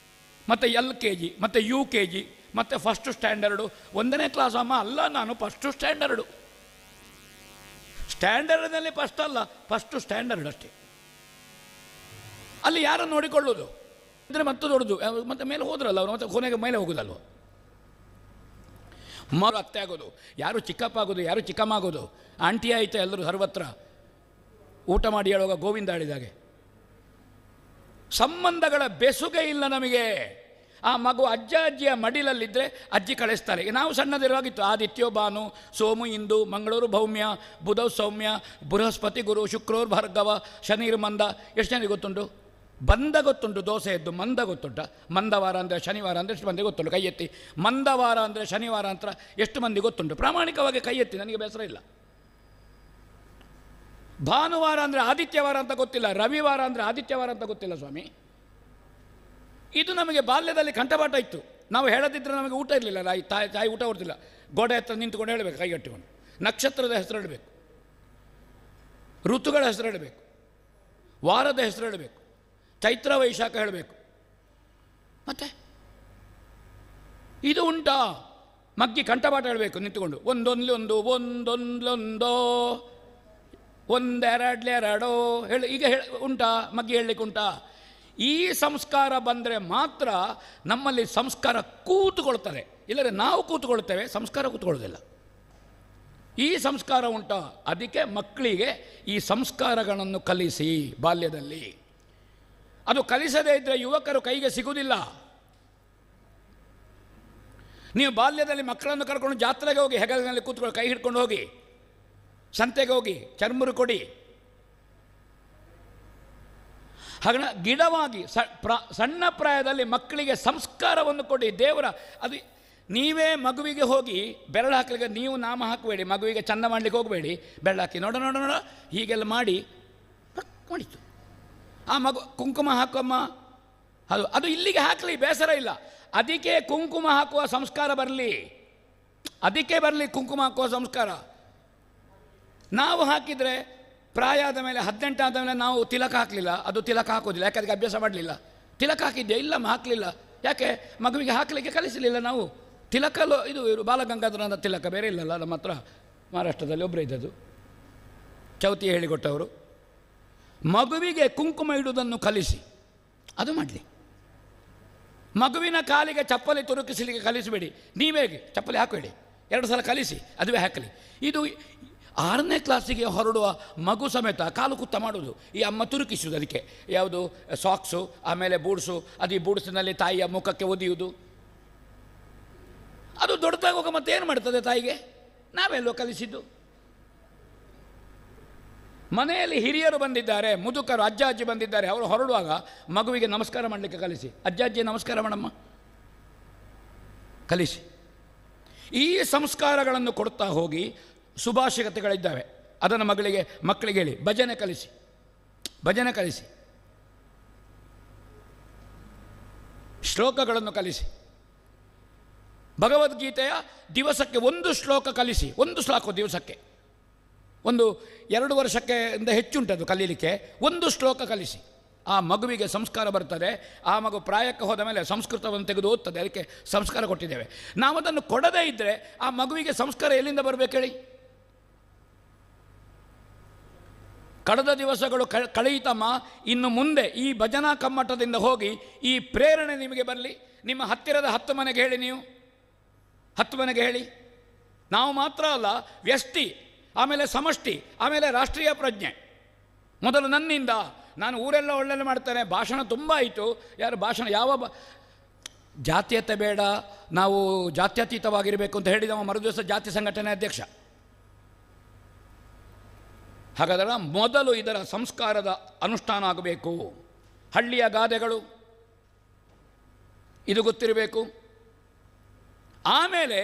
ಮತ್ತು LKG, ಮತ್ತು UKG, ಮತ್ತು ಫಸ್ಟ್ ಸ್ಟ್ಯಾಂಡರ್ಡು. 1ನೇ ಕ್ಲಾಸ್ ಅಮ್ಮ ಅಲ್ಲ, ನಾನು ಫಸ್ಟು ಸ್ಟ್ಯಾಂಡರ್ಡು. ಸ್ಟ್ಯಾಂಡರ್ಡ್ನಲ್ಲಿ ಫಸ್ಟ್ ಅಲ್ಲ, ಫಸ್ಟು ಸ್ಟ್ಯಾಂಡರ್ಡ್ ಅಷ್ಟೇ. ಅಲ್ಲಿ ಯಾರನ್ನು ನೋಡಿಕೊಳ್ಳೋದು ಅಂದರೆ ಮತ್ತೆ ದೊಡ್ಡದು, ಮತ್ತೆ ಮೇಲೆ ಹೋದ್ರಲ್ಲ ಅವರು, ಮತ್ತೆ ಕೊನೆಗೆ ಮೇಲೆ ಹೋಗೋದಲ್ವ. ಅತ್ತೆ ಆಗೋದು, ಯಾರು ಚಿಕ್ಕಪ್ಪ ಆಗೋದು, ಯಾರು ಚಿಕ್ಕಮ್ಮ ಆಗೋದು. ಆಂಟಿ ಆಯಿತು ಎಲ್ಲರೂ ಸರ್ವತ್ರ. ಊಟ ಮಾಡಿ ಹೇಳುವಾಗ ಗೋವಿಂದ ಹೇಳಿದಾಗೆ ಸಂಬಂಧಗಳ ಬೆಸುಗೆ ಇಲ್ಲ ನಮಗೆ. ಆ ಮಗು ಅಜ್ಜ ಅಜ್ಜಿಯ ಮಡಿಲಲ್ಲಿದ್ದರೆ ಅಜ್ಜಿ ಕಳಿಸ್ತಾರೆ. ನಾವು ಸಣ್ಣದಿರುವಾಗಿತ್ತು ಆದಿತ್ಯೋ ಭಾನು, ಸೋಮು ಇಂದು, ಮಂಗಳೂರು ಭೌಮ್ಯ, ಬುಧೌ ಸೌಮ್ಯ, ಬೃಹಸ್ಪತಿ ಗುರು, ಶುಕ್ರೂರ್ ಭಾರ್ಗವ, ಶನಿರ್ ಮಂದ. ಎಷ್ಟು ಜನರಿಗೆ ಗೊತ್ತುಂಟು? ಬಂದ ಗೊತ್ತುಂಟು, ದೋಸೆ ಎದ್ದು ಮಂದ ಗೊತ್ತುಂಟ. ಮಂದವಾರ ಅಂದರೆ ಶನಿವಾರ ಅಂದರೆ ಎಷ್ಟು ಮಂದಿ ಗೊತ್ತುಂಟು? ಕೈ ಎತ್ತಿ. ಮಂದವಾರ ಅಂದರೆ ಶನಿವಾರ ಅಂತ ಎಷ್ಟು ಮಂದಿ ಗೊತ್ತುಂಟು? ಪ್ರಾಮಾಣಿಕವಾಗಿ ಕೈ ಎತ್ತಿ, ನನಗೆ ಬೇಸರ ಇಲ್ಲ. ಭಾನುವಾರ ಅಂದರೆ ಆದಿತ್ಯವಾರ ಅಂತ ಗೊತ್ತಿಲ್ಲ, ರವಿವಾರ ಅಂದರೆ ಆದಿತ್ಯವಾರ ಅಂತ ಗೊತ್ತಿಲ್ಲ ಸ್ವಾಮಿ. ಇದು ನಮಗೆ ಬಾಲ್ಯದಲ್ಲಿ ಕಂಠಪಾಠ ಇತ್ತು. ನಾವು ಹೇಳದಿದ್ದರೆ ನಮಗೆ ಊಟ ಇರಲಿಲ್ಲ. ತಾಯಿ ಊಟ ಕೊಡ್ತಿಲ್ಲ. ಗೋಡೆ ಹತ್ರ ನಿಂತುಕೊಂಡು ಹೇಳಬೇಕು, ಕೈಗಟ್ಟಿಕೊಂಡು. ನಕ್ಷತ್ರದ ಹೆಸರು ಹೇಳಬೇಕು, ಋತುಗಳ ಹೆಸರು ಹೇಳಬೇಕು, ವಾರದ ಹೆಸರು ಹೇಳಬೇಕು, ಚೈತ್ರ ವೈಶಾಖ ಹೇಳಬೇಕು. ಮತ್ತೆ ಇದು ಉಂಟಾ? ಮಗ್ಗಿ ಕಂಠಪಾಠ ಹೇಳಬೇಕು ನಿಂತುಕೊಂಡು. ಒಂದೊಂದ್ಲೊಂದು, ಒಂದೊಂದ್ಲೊಂದೋ, ಒಂದೆರಡ್ಲೆರಡೋ ಹೇಳಿ. ಈಗ ಉಂಟಾ? ಮಗ್ಗಿ ಹೇಳಲಿಕ್ಕೆ ಉಂಟಾ? ಈ ಸಂಸ್ಕಾರ ಬಂದರೆ ಮಾತ್ರ ನಮ್ಮಲ್ಲಿ ಸಂಸ್ಕಾರ ಕೂತುಕೊಳ್ತದೆ. ಇಲ್ಲದ್ರೆ ನಾವು ಕೂತುಕೊಳ್ತೇವೆ, ಸಂಸ್ಕಾರ ಕೂತ್ಕೊಳ್ಳೋದಿಲ್ಲ. ಈ ಸಂಸ್ಕಾರ ಉಂಟಾ? ಅದಕ್ಕೆ ಮಕ್ಕಳಿಗೆ ಈ ಸಂಸ್ಕಾರಗಳನ್ನು ಕಲಿಸಿ ಬಾಲ್ಯದಲ್ಲಿ. ಅದು ಕಲಿಸದೇ ಇದ್ದರೆ ಯುವಕರು ಕೈಗೆ ಸಿಗುವುದಿಲ್ಲ. ನೀವು ಬಾಲ್ಯದಲ್ಲಿ ಮಕ್ಕಳನ್ನು ಕರ್ಕೊಂಡು ಜಾತ್ರೆಗೆ ಹೋಗಿ, ಹೆಗಲಿನಲ್ಲಿ ಕೂತ್ಕೊಂಡು ಕೈ ಹಿಡ್ಕೊಂಡು ಹೋಗಿ, ಸಂತೆಗೆ ಹೋಗಿ ಚರ್ಮುರು ಕೊಡಿ. ಹಾಗೆ ಗಿಡವಾಗಿ ಸಣ್ಣ ಪ್ರಾಯದಲ್ಲಿ ಮಕ್ಕಳಿಗೆ ಸಂಸ್ಕಾರವನ್ನು ಕೊಡಿ. ದೇವರ ಅದು ನೀವೇ ಮಗುವಿಗೆ ಹೋಗಿ ಬೆರಳು ಹಾಕಲಿಕ್ಕೆ ನೀವು ನಾಮ ಹಾಕಬೇಡಿ, ಮಗುವಿಗೆ ಚಂದ ಮಾಡಲಿಕ್ಕೆ ಹೋಗಬೇಡಿ. ಬೆರಳು ಹಾಕಿ ನೋಡ ನೋಡ ನೋಡ ಹೀಗೆಲ್ಲ ಮಾಡಿ ಮಾಡಿತು. ಆ ಮಗು ಕುಂಕುಮ ಹಾಕಮ್ಮ, ಅದು ಇಲ್ಲಿಗೆ ಹಾಕಲಿ, ಬೇಸರ ಇಲ್ಲ. ಅದಕ್ಕೆ ಕುಂಕುಮ ಹಾಕುವ ಸಂಸ್ಕಾರ ಬರಲಿ, ಅದಕ್ಕೆ ಬರಲಿ ಕುಂಕುಮ ಹಾಕುವ ಸಂಸ್ಕಾರ. ನಾವು ಹಾಕಿದರೆ ಪ್ರಾಯ ಆದ ಮೇಲೆ 18 ಆದ ಮೇಲೆ ನಾವು ತಿಲಕ ಹಾಕಲಿಲ್ಲ, ಅದು ತಿಲಕ ಹಾಕೋದಿಲ್ಲ. ಯಾಕೆ? ಅದಕ್ಕೆ ಅಭ್ಯಾಸ ಮಾಡಲಿಲ್ಲ. ತಿಲಕ ಹಾಕಿದ್ದೆ? ಇಲ್ಲಮ್ಮ ಹಾಕಲಿಲ್ಲ. ಯಾಕೆ? ಮಗುವಿಗೆ ಹಾಕಲಿಕ್ಕೆ ಕಲಿಸಲಿಲ್ಲ ನಾವು. ತಿಲಕಲ್ಲೂ ಇದು ಬಾಲಗಂಗಾಧರನ ತಿಲಕ ಬೇರೆ ಇಲ್ಲಲ್ಲ ನಮ್ಮ ಹತ್ರ. ಮಹಾರಾಷ್ಟ್ರದಲ್ಲಿ ಒಬ್ಬರೇ ಇದ್ದದ್ದು, ಚೌತಿ ಹೇಳಿಕೊಟ್ಟವರು. ಮಗುವಿಗೆ ಕುಂಕುಮ ಇಡುವುದನ್ನು ಕಲಿಸಿ, ಅದು ಮಾಡಲಿ. ಮಗುವಿನ ಕಾಲಿಗೆ ಚಪ್ಪಲಿ ತುರುಕಿಸಲಿಕ್ಕೆ ಕಲಿಸಬೇಡಿ. ನೀವೇ ಚಪ್ಪಲಿ ಹಾಕಬೇಡಿ, 2 ಸಲ ಕಲಿಸಿ, ಅದುವೇ ಹಾಕಲಿ. ಇದು 6ನೇ ಕ್ಲಾಸಿಗೆ ಹೊರಡುವ ಮಗು ಸಮೇತ ಕಾಲು ಕುತ್ತ ಮಾಡುವುದು. ಈ ಅಮ್ಮ ತುರುಕಿಸುವುದು, ಅದಕ್ಕೆ ಯಾವುದು ಸಾಕ್ಸು, ಆಮೇಲೆ ಬೂಡ್ಸು, ಅದು ಈ ಬೂಡ್ಸಿನಲ್ಲಿ ತಾಯಿಯ ಮುಖಕ್ಕೆ ಒದಿಯುವುದು. ಅದು ದೊಡ್ಡದಾಗುವಾಗ ಮತ್ತೆ ಏನು ಮಾಡ್ತದೆ ತಾಯಿಗೆ? ನಾವೆಲ್ಲೋ ಕಲಿಸಿದ್ದು. ಮನೆಯಲ್ಲಿ ಹಿರಿಯರು ಬಂದಿದ್ದಾರೆ, ಮುದುಕರು, ಅಜ್ಜ ಅಜ್ಜಿ ಬಂದಿದ್ದಾರೆ, ಅವರು ಹೊರಡುವಾಗ ಮಗುವಿಗೆ ನಮಸ್ಕಾರ ಮಾಡಲಿಕ್ಕೆ ಕಲಿಸಿ. ಅಜ್ಜ ಅಜ್ಜಿ ನಮಸ್ಕಾರ ಮಾಡಮ್ಮ ಕಲಿಸಿ. ಈ ಸಂಸ್ಕಾರಗಳನ್ನು ಕೊಡ್ತಾ ಹೋಗಿ ಸುಭಾಷಿಕತೆಗಳಿದ್ದಾವೆ, ಅದನ್ನು ಮಕ್ಕಳಿಗೆ ಹೇಳಿ. ಭಜನೆ ಕಲಿಸಿ, ಭಜನೆ ಕಲಿಸಿ. ಶ್ಲೋಕಗಳನ್ನು ಕಲಿಸಿ. ಭಗವದ್ಗೀತೆಯ ದಿವಸಕ್ಕೆ 1 ಶ್ಲೋಕ ಕಲಿಸಿ. 1 ಶ್ಲೋಕ ದಿವಸಕ್ಕೆ. 1-2 ವರ್ಷಕ್ಕೆ ಹೆಚ್ಚುಂಟದು ಕಲೀಲಿಕ್ಕೆ. 1 ಶ್ಲೋಕ ಕಲಿಸಿ. ಆ ಮಗುವಿಗೆ ಸಂಸ್ಕಾರ ಬರ್ತದೆ. ಆ ಮಗು ಪ್ರಾಯಕ್ಕೆ ಹೋದ ಮೇಲೆ ಸಂಸ್ಕೃತವನ್ನು ತೆಗೆದು ಓದ್ತದೆ. ಅದಕ್ಕೆ ಸಂಸ್ಕಾರ ಕೊಟ್ಟಿದ್ದೇವೆ ನಾವು. ಅದನ್ನು ಕೊಡದೇ ಇದ್ದರೆ ಆ ಮಗುವಿಗೆ ಸಂಸ್ಕಾರ ಎಲ್ಲಿಂದ ಬರಬೇಕು ಹೇಳಿ? ಕಳೆದ ದಿವಸಗಳು ಕಳೆಯಿತಮ್ಮ. ಇನ್ನು ಮುಂದೆ ಈ ಭಜನಾ ಕಮ್ಮಟದಿಂದ ಹೋಗಿ ಈ ಪ್ರೇರಣೆ ನಿಮಗೆ ಬರಲಿ. ನಿಮ್ಮ ಹತ್ತಿರದ 10 ಮನೆಗೆ ಹೇಳಿ, ನೀವು 10 ಮನೆಗೆ ಹೇಳಿ. ನಾವು ಮಾತ್ರ ಅಲ್ಲ, ವ್ಯಷ್ಟಿ, ಆಮೇಲೆ ಸಮಷ್ಟಿ, ಆಮೇಲೆ ರಾಷ್ಟ್ರೀಯ ಪ್ರಜ್ಞೆ. ಮೊದಲು ನನ್ನಿಂದ. ನಾನು ಊರೆಲ್ಲ ಒಳ್ಳೆಲ್ಲ ಮಾಡ್ತೇನೆ, ಭಾಷಣ ತುಂಬ ಆಯಿತು. ಯಾರು ಭಾಷಣ ಯಾವ ಜಾತ್ಯತೆ ಬೇಡ, ನಾವು ಜಾತ್ಯತೀತವಾಗಿರಬೇಕು ಅಂತ ಹೇಳಿದವ ಮರುದಿವಸ ಜಾತಿ ಸಂಘಟನೆ ಅಧ್ಯಕ್ಷ. ಹಾಗಾದರೆ ಮೊದಲು ಇದರ ಸಂಸ್ಕಾರದ ಅನುಷ್ಠಾನ ಆಗಬೇಕು. ಹಳ್ಳಿಯ ಗಾದೆಗಳು ಇದು ಗೊತ್ತಿರಬೇಕು. ಆಮೇಲೆ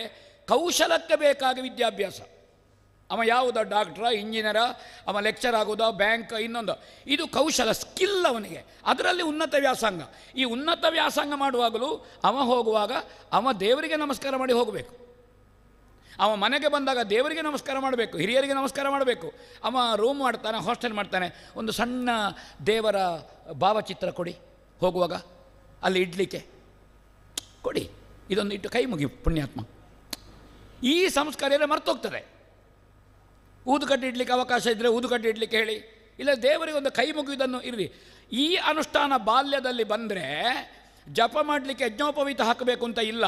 ಕೌಶಲಕ್ಕೆ ಬೇಕಾಗಿ ವಿದ್ಯಾಭ್ಯಾಸ. ಅವ ಯಾವುದೋ ಡಾಕ್ಟ್ರ, ಇಂಜಿನಿಯರ, ಅವ ಲೆಕ್ಚರ್ ಆಗೋದ, ಬ್ಯಾಂಕ್, ಇನ್ನೊಂದು. ಇದು ಕೌಶಲ, ಸ್ಕಿಲ್ ಅವನಿಗೆ. ಅದರಲ್ಲಿ ಉನ್ನತ ವ್ಯಾಸಂಗ. ಈ ಉನ್ನತ ವ್ಯಾಸಂಗ ಮಾಡುವಾಗಲೂ ಅವ ಹೋಗುವಾಗ ಅವ ದೇವರಿಗೆ ನಮಸ್ಕಾರ ಮಾಡಿ ಹೋಗಬೇಕು. ಅವ ಮನೆಗೆ ಬಂದಾಗ ದೇವರಿಗೆ ನಮಸ್ಕಾರ ಮಾಡಬೇಕು, ಹಿರಿಯರಿಗೆ ನಮಸ್ಕಾರ ಮಾಡಬೇಕು. ಅವ ರೂಮ್ ಮಾಡ್ತಾನೆ, ಹಾಸ್ಟೆಲ್ ಮಾಡ್ತಾನೆ, ಒಂದು ಸಣ್ಣ ದೇವರ ಭಾವಚಿತ್ರ ಕೊಡಿ ಹೋಗುವಾಗ, ಅಲ್ಲಿ ಇಡ್ಲಿಕ್ಕೆ ಕೊಡಿ, ಇದೊಂದು ಇಟ್ಟು ಕೈ ಮುಗಿ ಪುಣ್ಯಾತ್ಮ. ಈ ಸಂಸ್ಕಾರ ಎಲ್ಲ ಮರ್ತೋಗ್ತದೆ. ಊದುಕಡ್ಡಿ ಇಡ್ಲಿಕ್ಕೆ ಅವಕಾಶ ಇದ್ದರೆ ಊದುಕಡ್ಡಿ ಇಡ್ಲಿಕ್ಕೆ ಹೇಳಿ, ಇಲ್ಲ ದೇವರಿಗೆ ಒಂದು ಕೈ ಮುಗಿಯುವುದನ್ನು ಇರಲಿ. ಈ ಅನುಷ್ಠಾನ ಬಾಲ್ಯದಲ್ಲಿ ಬಂದರೆ ಜಪ ಮಾಡಲಿಕ್ಕೆ ಯಜ್ಞೋಪವೀತ ಹಾಕಬೇಕು ಅಂತ ಇಲ್ಲ.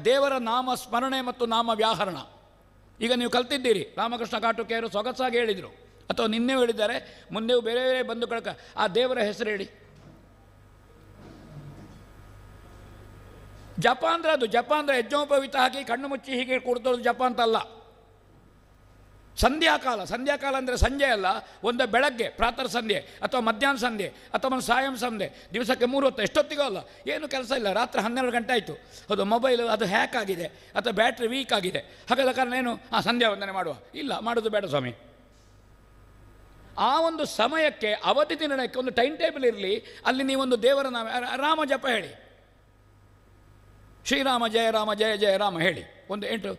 ದೇವರ ನಾಮ ಸ್ಮರಣೆ ಮತ್ತು ನಾಮ ವ್ಯಾಹರಣ ಈಗ ನೀವು ಕಲ್ತಿದ್ದೀರಿ. ರಾಮಕೃಷ್ಣ ಕಾಟುಕೆಯರು ಸೊಗಸಾಗಿ ಹೇಳಿದರು, ಅಥವಾ ನಿನ್ನೆ ಹೇಳಿದ್ದಾರೆ, ಮುಂದೆಯೂ ಬೇರೆ ಬೇರೆ ಬಂಧುಗಳ ಆ ದೇವರ ಹೆಸರು ಹೇಳಿ. ಜಪ ಅಂದರೆ ಅದು ಜಪ ಅಂದರೆ ಯಜ್ಞೋಪವೀತ ಹಾಕಿ ಕಣ್ಣು ಮುಚ್ಚಿ ಹೀಗೆ ಕೊಡ್ತೋದು ಜಪ ಅಂತಲ್ಲ. ಸಂಧ್ಯಾಕಾಲ ಅಂದರೆ ಸಂಜೆ ಅಲ್ಲ, ಒಂದು ಬೆಳಗ್ಗೆ ಪ್ರಾತಃ ಸಂಧ್ಯೆ ಅಥವಾ ಮಧ್ಯಾಹ್ನ ಸಂಧ್ಯೆ ಅಥವಾ ಸಾಯಂ ಸಂಧ್ಯೆ, ದಿವಸಕ್ಕೆ 3 ಹೊತ್ತು, ಎಷ್ಟೊತ್ತಿಗೂ ಅಲ್ಲ. ಏನು ಕೆಲಸ ಇಲ್ಲ, ರಾತ್ರಿ 12 ಗಂಟೆ ಆಯಿತು, ಅದು ಮೊಬೈಲ್ ಅದು ಹ್ಯಾಕ್ ಆಗಿದೆ ಅಥವಾ ಬ್ಯಾಟ್ರಿ ವೀಕ್ ಆಗಿದೆ, ಹಾಗಾದ ಕಾರಣ ಏನು ಸಂಧ್ಯಾ ವಂದನೆ ಮಾಡುವ, ಇಲ್ಲ ಮಾಡೋದು ಬೇಡ ಸ್ವಾಮಿ. ಆ ಒಂದು ಸಮಯಕ್ಕೆ ಅವಧಿ ನಿರ್ಣಯಕ್ಕೆ ಒಂದು ಟೈಮ್ ಟೇಬಲ್ ಇರಲಿ. ಅಲ್ಲಿ ನೀವೊಂದು ದೇವರ ನಾಮ ರಾಮ ಜಪ ಹೇಳಿ, ಶ್ರೀರಾಮ ಜಯ ರಾಮ ಜಯ ಜಯ ರಾಮ ಹೇಳಿ. ಒಂದು 8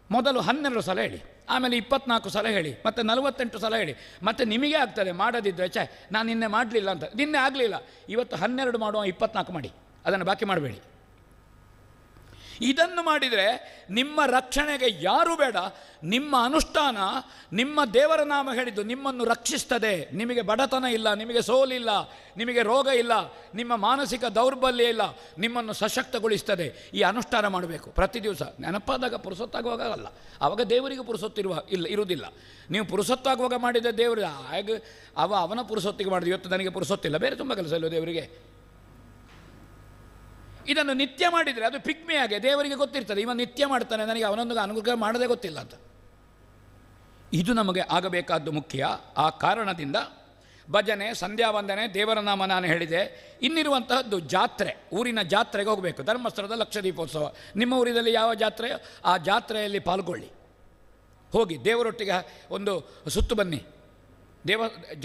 ಮೊದಲು 12 ಸಲ ಹೇಳಿ, ಆಮೇಲೆ 24 ಸಲ ಹೇಳಿ, ಮತ್ತು 48 ಸಲ ಹೇಳಿ. ಮತ್ತು ನಿಮಗೆ ಆಗ್ತದೆ ಮಾಡದಿದ್ದರೆ, ನಾನು ನಿನ್ನೆ ಮಾಡಲಿಲ್ಲ ಅಂತ. ನಿನ್ನೆ ಆಗಲಿಲ್ಲ, ಇವತ್ತು 12 ಮಾಡುವ, 24 ಮಾಡಿ, ಅದನ್ನು ಬಾಕಿ ಮಾಡಬೇಡಿ. ಇದನ್ನು ಮಾಡಿದರೆ ನಿಮ್ಮ ರಕ್ಷಣೆಗೆ ಯಾರೂ ಬೇಡ. ನಿಮ್ಮ ಅನುಷ್ಠಾನ, ನಿಮ್ಮ ದೇವರ ನಾಮ ಹೇಳಿದ್ದು ನಿಮ್ಮನ್ನು ರಕ್ಷಿಸ್ತದೆ. ನಿಮಗೆ ಬಡತನ ಇಲ್ಲ, ನಿಮಗೆ ಸೋಲಿಲ್ಲ, ನಿಮಗೆ ರೋಗ ಇಲ್ಲ, ನಿಮ್ಮ ಮಾನಸಿಕ ದೌರ್ಬಲ್ಯ ಇಲ್ಲ, ನಿಮ್ಮನ್ನು ಸಶಕ್ತಗೊಳಿಸ್ತದೆ. ಈ ಅನುಷ್ಠಾನ ಮಾಡಬೇಕು ಪ್ರತಿ ದಿವಸ. ನೆನಪಾದಾಗ ಪುರುಸೊತ್ತಾಗುವಾಗ ಅಲ್ಲ, ಆವಾಗ ದೇವರಿಗೆ ಇರುವುದಿಲ್ಲ. ನೀವು ಪುರುಸೊತ್ತಾಗುವಾಗ ಮಾಡಿದ ದೇವರು ಹಾಗೆ ಅವನ ಪುರುಸೊತ್ತಿಗೆ ಮಾಡಿದ. ಇವತ್ತು ನನಗೆ ಪುರುಸೊತ್ತಿಲ್ಲ, ಬೇರೆ ತುಂಬ ಕೆಲಸ ಇಲ್ಲೋ ದೇವರಿಗೆ. ಇದನ್ನು ನಿತ್ಯ ಮಾಡಿದರೆ ಅದು ಪಿಕ್ಮೆಯಾಗೆ ದೇವರಿಗೆ ಗೊತ್ತಿರ್ತದೆ, ಇವ ನಿತ್ಯ ಮಾಡ್ತಾನೆ, ನನಗೆ ಅವನೊಂದು ಅನುಗ್ರಹ ಮಾಡದೇ ಗೊತ್ತಿಲ್ಲ ಅಂತ. ಇದು ನಮಗೆ ಆಗಬೇಕಾದ್ದು ಮುಖ್ಯ. ಆ ಕಾರಣದಿಂದ ಭಜನೆ, ಸಂಧ್ಯಾವಂದನೆ, ದೇವರ ನಾಮ ನಾನು ಹೇಳಿದೆ. ಇನ್ನಿರುವಂತಹದ್ದು ಜಾತ್ರೆ, ಊರಿನ ಜಾತ್ರೆಗೆ ಹೋಗಬೇಕು. ಧರ್ಮಸ್ಥಳದ ಲಕ್ಷದೀಪೋತ್ಸವ, ನಿಮ್ಮ ಊರಿನಲ್ಲಿ ಯಾವ ಜಾತ್ರೆಯೋ ಆ ಜಾತ್ರೆಯಲ್ಲಿ ಪಾಲ್ಗೊಳ್ಳಿ. ಹೋಗಿ ದೇವರೊಟ್ಟಿಗೆ ಒಂದು ಸುತ್ತು ಬನ್ನಿ.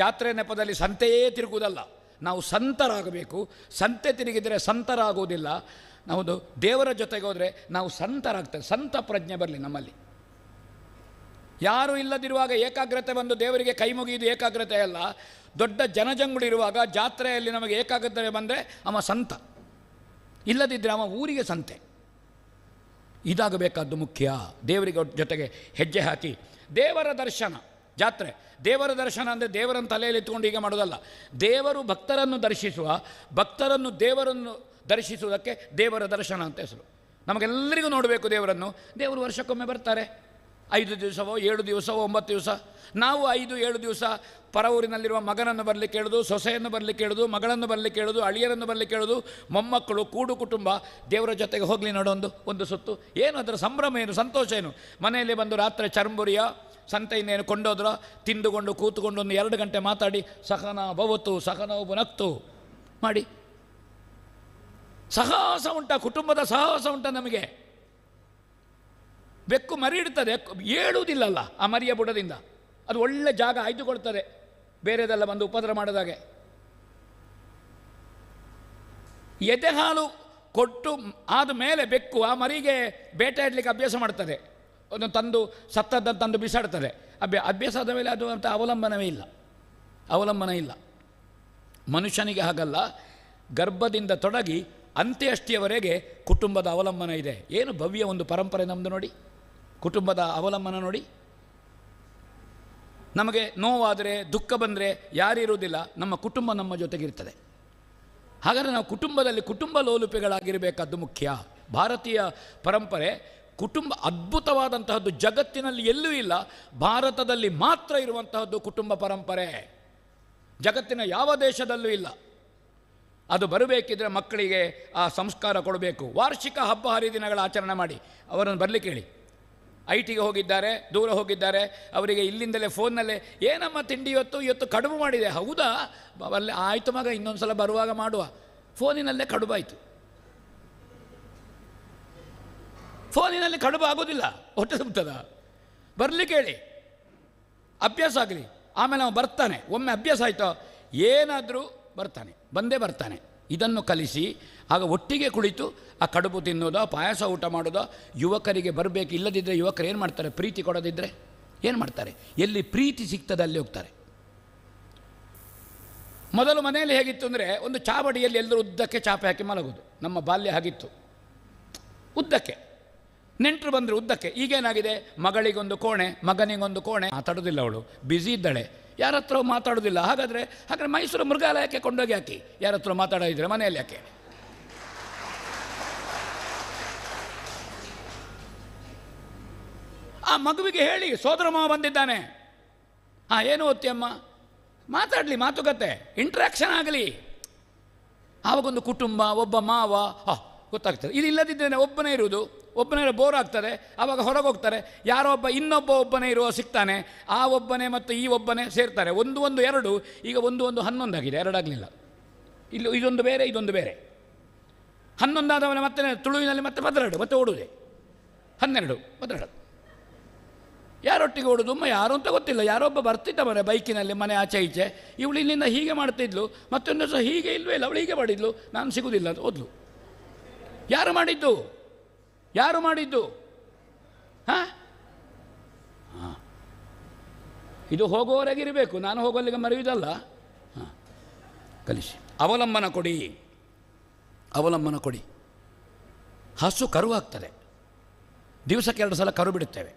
ಜಾತ್ರೆ ನೆಪದಲ್ಲಿ ಸಂತೆಯೇ ತಿರುಗುವುದಲ್ಲ, ನಾವು ಸಂತರಾಗಬೇಕು. ಸಂತೆ ತಿರುಗಿದರೆ ಸಂತರಾಗುವುದಿಲ್ಲ. ನಾವು ದೇವರ ಜೊತೆಗೆ ಹೋದರೆ ನಾವು ಸಂತರಾಗ್ತೇವೆ. ಸಂತ ಪ್ರಜ್ಞೆ ಬರಲಿ ನಮ್ಮಲ್ಲಿ. ಯಾರೂ ಇಲ್ಲದಿರುವಾಗ ಏಕಾಗ್ರತೆ ಬಂದು ದೇವರಿಗೆ ಕೈ ಮುಗಿಯುವುದು ಏಕಾಗ್ರತೆ ಅಲ್ಲ. ದೊಡ್ಡ ಜನಜಂಗುಳಿರುವಾಗ ಜಾತ್ರೆಯಲ್ಲಿ ನಮಗೆ ಏಕಾಗ್ರತೆ ಬಂದರೆ ಅವ ಸಂತ, ಇಲ್ಲದಿದ್ದರೆ ಅವ ಊರಿಗೆ ಸಂತೆ. ಇದಾಗಬೇಕಾದ್ದು ಮುಖ್ಯ. ದೇವರಿಗೆ ಜೊತೆಗೆ ಹೆಜ್ಜೆ ಹಾಕಿ ದೇವರ ದರ್ಶನ. ಜಾತ್ರೆ ದೇವರ ದರ್ಶನ ಅಂದರೆ ದೇವರನ್ನು ತಲೆಯಲ್ಲಿ ಇಟ್ಕೊಂಡು ಹೀಗೆ ಮಾಡೋದಲ್ಲ. ದೇವರು ಭಕ್ತರನ್ನು ದರ್ಶಿಸುವ, ಭಕ್ತರನ್ನು ದೇವರನ್ನು ದರ್ಶಿಸುವುದಕ್ಕೆ ದೇವರ ದರ್ಶನ ಅಂತ ಹೆಸರು. ನಮಗೆಲ್ಲರಿಗೂ ನೋಡಬೇಕು ದೇವರನ್ನು. ದೇವರು ವರ್ಷಕ್ಕೊಮ್ಮೆ ಬರ್ತಾರೆ, 5 ದಿವಸವೋ 7 ದಿವಸವೋ 9 ದಿವಸ. ನಾವು 5-7 ದಿವಸ ಪರ ಊರಿನಲ್ಲಿರುವ ಮಗನನ್ನು ಬರಲಿಕ್ಕೆ ಹೇಳೋದು, ಸೊಸೆಯನ್ನು ಬರಲಿಕ್ಕೆ ಹೇಳೋದು, ಮಗಳನ್ನು ಬರಲಿಕ್ಕೆ ಹೇಳೋದು, ಅಳಿಯರನ್ನು ಬರಲಿಕ್ಕೆ ಹೇಳೋದು, ಮೊಮ್ಮಕ್ಕಳು, ಕೂಡು ಕುಟುಂಬ ದೇವರ ಜೊತೆಗೆ ಹೋಗಲಿ ನೋಡೋ ಒಂದು ಸುತ್ತು. ಏನು ಅದರ ಸಂಭ್ರಮ, ಏನು ಸಂತೋಷ ಏನು. ಮನೆಯಲ್ಲಿ ಬಂದು ರಾತ್ರಿ ಚರ್ಮುರಿಯ ಸಂತೆ ಇನ್ನೇನು ಕೊಂಡೋದ್ರ, ತಿಂದುಕೊಂಡು ಕೂತ್ಕೊಂಡು 1-2 ಗಂಟೆ ಮಾತಾಡಿ ಸಹನ ಭವತ್ತು ಸಹನವು ಬುನಕ್ತು ಮಾಡಿ. ಸಾಹಸ ಉಂಟ, ಕುಟುಂಬದ ಸಾಹಸ ಉಂಟ ನಮಗೆ. ಬೆಕ್ಕು ಮರಿ ಇಡ್ತದೆ, ಏಳುವುದಿಲ್ಲಲ್ಲ ಆ ಮರಿಯ ಬುಡದಿಂದ. ಅದು ಒಳ್ಳೆ ಜಾಗ ಆಯ್ದುಕೊಳ್ತದೆ, ಬೇರೆದೆಲ್ಲ ಬಂದು ಉಪದ್ರ ಮಾಡಿದಾಗೆ. ಎದೆ ಹಾಲು ಕೊಟ್ಟು ಆದ ಮೇಲೆ ಬೆಕ್ಕು ಆ ಮರಿಗೆ ಬೇಟೆಯಾಡಲಿಕ್ಕೆ ಅಭ್ಯಾಸ ಮಾಡ್ತದೆ. ಒಂದು ತಂದು ಸತ್ತದ್ದನ್ನು ತಂದು ಬಿಸಾಡ್ತದೆ. ಅಭ್ಯಾಸ ಆದ ಮೇಲೆ ಅದು ಅಂತ ಅವಲಂಬನ ಇಲ್ಲ. ಮನುಷ್ಯನಿಗೆ ಹಾಗಲ್ಲ. ಗರ್ಭದಿಂದ ತೊಡಗಿ ಅಂತ್ಯಷ್ಟಿಯವರೆಗೆ ಕುಟುಂಬದ ಅವಲಂಬನ ಇದೆ. ಏನು ಭವ್ಯ ಒಂದು ಪರಂಪರೆ ನಮ್ಮದು ನೋಡಿ, ಕುಟುಂಬದ ಅವಲಂಬನ ನೋಡಿ. ನಮಗೆ ನೋವಾದರೆ ದುಃಖ ಬಂದರೆ ಯಾರಿರುವುದಿಲ್ಲ, ನಮ್ಮ ಕುಟುಂಬ ನಮ್ಮ ಜೊತೆಗಿರ್ತದೆ. ಹಾಗಾದರೆ ನಾವು ಕುಟುಂಬದಲ್ಲಿ ಕುಟುಂಬ ಲೋಲುಪೆಗಳಾಗಿರಬೇಕಾದ್ದು ಮುಖ್ಯ. ಭಾರತೀಯ ಪರಂಪರೆ ಕುಟುಂಬ ಅದ್ಭುತವಾದಂತಹದ್ದು, ಜಗತ್ತಿನಲ್ಲಿ ಎಲ್ಲೂ ಇಲ್ಲ, ಭಾರತದಲ್ಲಿ ಮಾತ್ರ ಇರುವಂತಹದ್ದು ಕುಟುಂಬ ಪರಂಪರೆ. ಜಗತ್ತಿನ ಯಾವ ದೇಶದಲ್ಲೂ ಇಲ್ಲ. ಅದು ಬರಬೇಕಿದ್ರೆ ಮಕ್ಕಳಿಗೆ ಆ ಸಂಸ್ಕಾರ ಕೊಡಬೇಕು. ವಾರ್ಷಿಕ ಹಬ್ಬ ಹರಿದಿನಗಳ ಆಚರಣೆ ಮಾಡಿ. ಅವರನ್ನು ಬರಲಿಕ್ಕೆ ಹೇಳಿ. IT ಗೆ ಹೋಗಿದ್ದಾರೆ, ದೂರ ಹೋಗಿದ್ದಾರೆ, ಅವರಿಗೆ ಇಲ್ಲಿಂದಲೇ ಫೋನ್ನಲ್ಲೇ ಏನಮ್ಮ ತಿಂಡಿ ಇವತ್ತು ಕಡುಬು ಮಾಡಿದೆ. ಹೌದಾ, ಅಲ್ಲಿ ಆಯಿತು ಮಗ, ಇನ್ನೊಂದು ಸಲ ಬರುವಾಗ ಮಾಡುವ. ಫೋನಿನಲ್ಲೇ ಕಡುಬಾಯಿತು. ಫೋನಿನಲ್ಲಿ ಕಡುಬು ಆಗೋದಿಲ್ಲ, ಹೊಟ್ಟೆ ತುಂಬುತ್ತದ. ಬರಲಿಕ್ಕೆ ಹೇಳಿ, ಅಭ್ಯಾಸ ಆಗಲಿ. ಆಮೇಲೆ ನಾವು ಬರ್ತಾನೆ. ಒಮ್ಮೆ ಅಭ್ಯಾಸ ಆಯಿತೋ ಏನಾದರೂ ಬರ್ತಾನೆ, ಬಂದೇ ಬರ್ತಾನೆ. ಇದನ್ನು ಕಲಿಸಿ ಆಗ ಒಟ್ಟಿಗೆ ಕುಳಿತು ಆ ಕಡುಬು ತಿನ್ನೋದೋ, ಪಾಯಸ ಊಟ ಮಾಡೋದೋ ಯುವಕರಿಗೆ ಬರಬೇಕು. ಇಲ್ಲದಿದ್ದರೆ ಯುವಕರು ಏನು ಮಾಡ್ತಾರೆ? ಪ್ರೀತಿ ಕೊಡೋದಿದ್ದರೆ ಏನು ಮಾಡ್ತಾರೆ? ಎಲ್ಲಿ ಪ್ರೀತಿ ಸಿಗ್ತದೆ ಅಲ್ಲಿ ಹೋಗ್ತಾರೆ. ಮೊದಲು ಮನೆಯಲ್ಲಿ ಹೇಗಿತ್ತು ಅಂದರೆ, ಒಂದು ಚಾವಡಿಯಲ್ಲಿ ಎಲ್ಲರೂ ಉದ್ದಕ್ಕೆ ಚಾಪೆ ಹಾಕಿ ಮಲಗೋದು. ನಮ್ಮ ಬಾಲ್ಯ ಹಾಗಿತ್ತು, ಉದ್ದಕ್ಕೆ. ನೆಂಟರು ಬಂದರು ಉದ್ದಕ್ಕೆ. ಈಗೇನಾಗಿದೆ? ಮಗಳಿಗೊಂದು ಕೋಣೆ, ಮಗನಿಗೊಂದು ಕೋಣೆ. ಮಾತಾಡೋದಿಲ್ಲ, ಅವಳು ಬ್ಯುಸಿ ಇದ್ದಾಳೆ, ಯಾರ ಹತ್ರ ಮಾತಾಡೋದಿಲ್ಲ. ಹಾಗಾದರೆ ಮೈಸೂರು ಮೃಗಾಲಯಕ್ಕೆ ಕೊಂಡೋಗಿ ಹಾಕಿ. ಯಾರ ಹತ್ರ ಮಾತಾಡೋದಿದ್ರೆ ಮನೆಯಲ್ಲಿ ಯಾಕೆ? ಆ ಮಗುವಿಗೆ ಹೇಳಿ, ಸೋದರ ಮಾವ ಬಂದಿದ್ದಾನೆ, ಏನು ಓದ್ತಿಯಮ್ಮ, ಮಾತಾಡಲಿ, ಮಾತುಕತೆ, ಇಂಟ್ರಾಕ್ಷನ್ ಆಗಲಿ. ಆವಾಗೊಂದು ಕುಟುಂಬ, ಒಬ್ಬ ಮಾವ, ಗೊತ್ತಾಗ್ತದೆ. ಇದು ಇಲ್ಲದಿದ್ದೇನೆ ಒಬ್ಬನೇ ಇರುವುದು, ಒಬ್ಬನೇ ಬೋರ್ ಆಗ್ತದೆ. ಆವಾಗ ಹೊರಗೆ ಹೋಗ್ತಾರೆ, ಯಾರೋ ಒಬ್ಬನೇ ಇರುವ ಸಿಗ್ತಾನೆ. ಆ ಒಬ್ಬನೇ ಮತ್ತು ಈ ಒಬ್ಬನೇ ಸೇರ್ತಾರೆ. ಒಂದು ಎರಡು, ಈಗ ಒಂದು 11 ಆಗಿದೆ, 2 ಆಗಲಿಲ್ಲ. ಇಲ್ಲಿ ಇದೊಂದು ಬೇರೆ, ಇದೊಂದು ಬೇರೆ. 11 ಆದವನೇ ಮತ್ತೆ ತುಳುವಿನಲ್ಲಿ ಮತ್ತೆ 12, ಮತ್ತೆ ಓಡುವುದೇ 12, 12. ಯಾರೊಟ್ಟಿಗೆ ಓಡೋದು? ಯಾರು ಅಂತ ಗೊತ್ತಿಲ್ಲ. ಯಾರೊಬ್ಬ ಬರ್ತಿದ್ದ ಮನೆ ಬೈಕಿನಲ್ಲಿ, ಮನೆ ಆಚೆ ಈಚೆ. ಇವಳು ಇಲ್ಲಿಂದ ಹೀಗೆ ಮಾಡ್ತಿದ್ಲು, ಮತ್ತೊಂದು ಸಹ ಹೀಗೆ ಇಲ್ವೇ ಇಲ್ಲ, ಅವಳು ಹೀಗೆ ಮಾಡಿದ್ಲು, ನಾನು ಸಿಗುವುದಿಲ್ಲ ಅಂತ ಓದ್ಲು. ಯಾರು ಮಾಡಿದ್ದು? ಯಾರು ಮಾಡಿದ್ದು? ಹಾಂ, ಇದು ಹೋಗುವವರೆಗಿರಬೇಕು, ನಾನು ಹೋಗೋಲ್ಲಿಗೆ ಮರೆಯುವುದಲ್ಲ. ಹಾಂ, ಕಲಿಸಿ. ಅವಲಂಬನ ಕೊಡಿ, ಅವಲಂಬನ ಕೊಡಿ. ಹಸು ಕರುವಾಗ್ತದೆ, ದಿವಸಕ್ಕೆ 2 ಸಲ ಕರು ಬಿಡುತ್ತೇವೆ.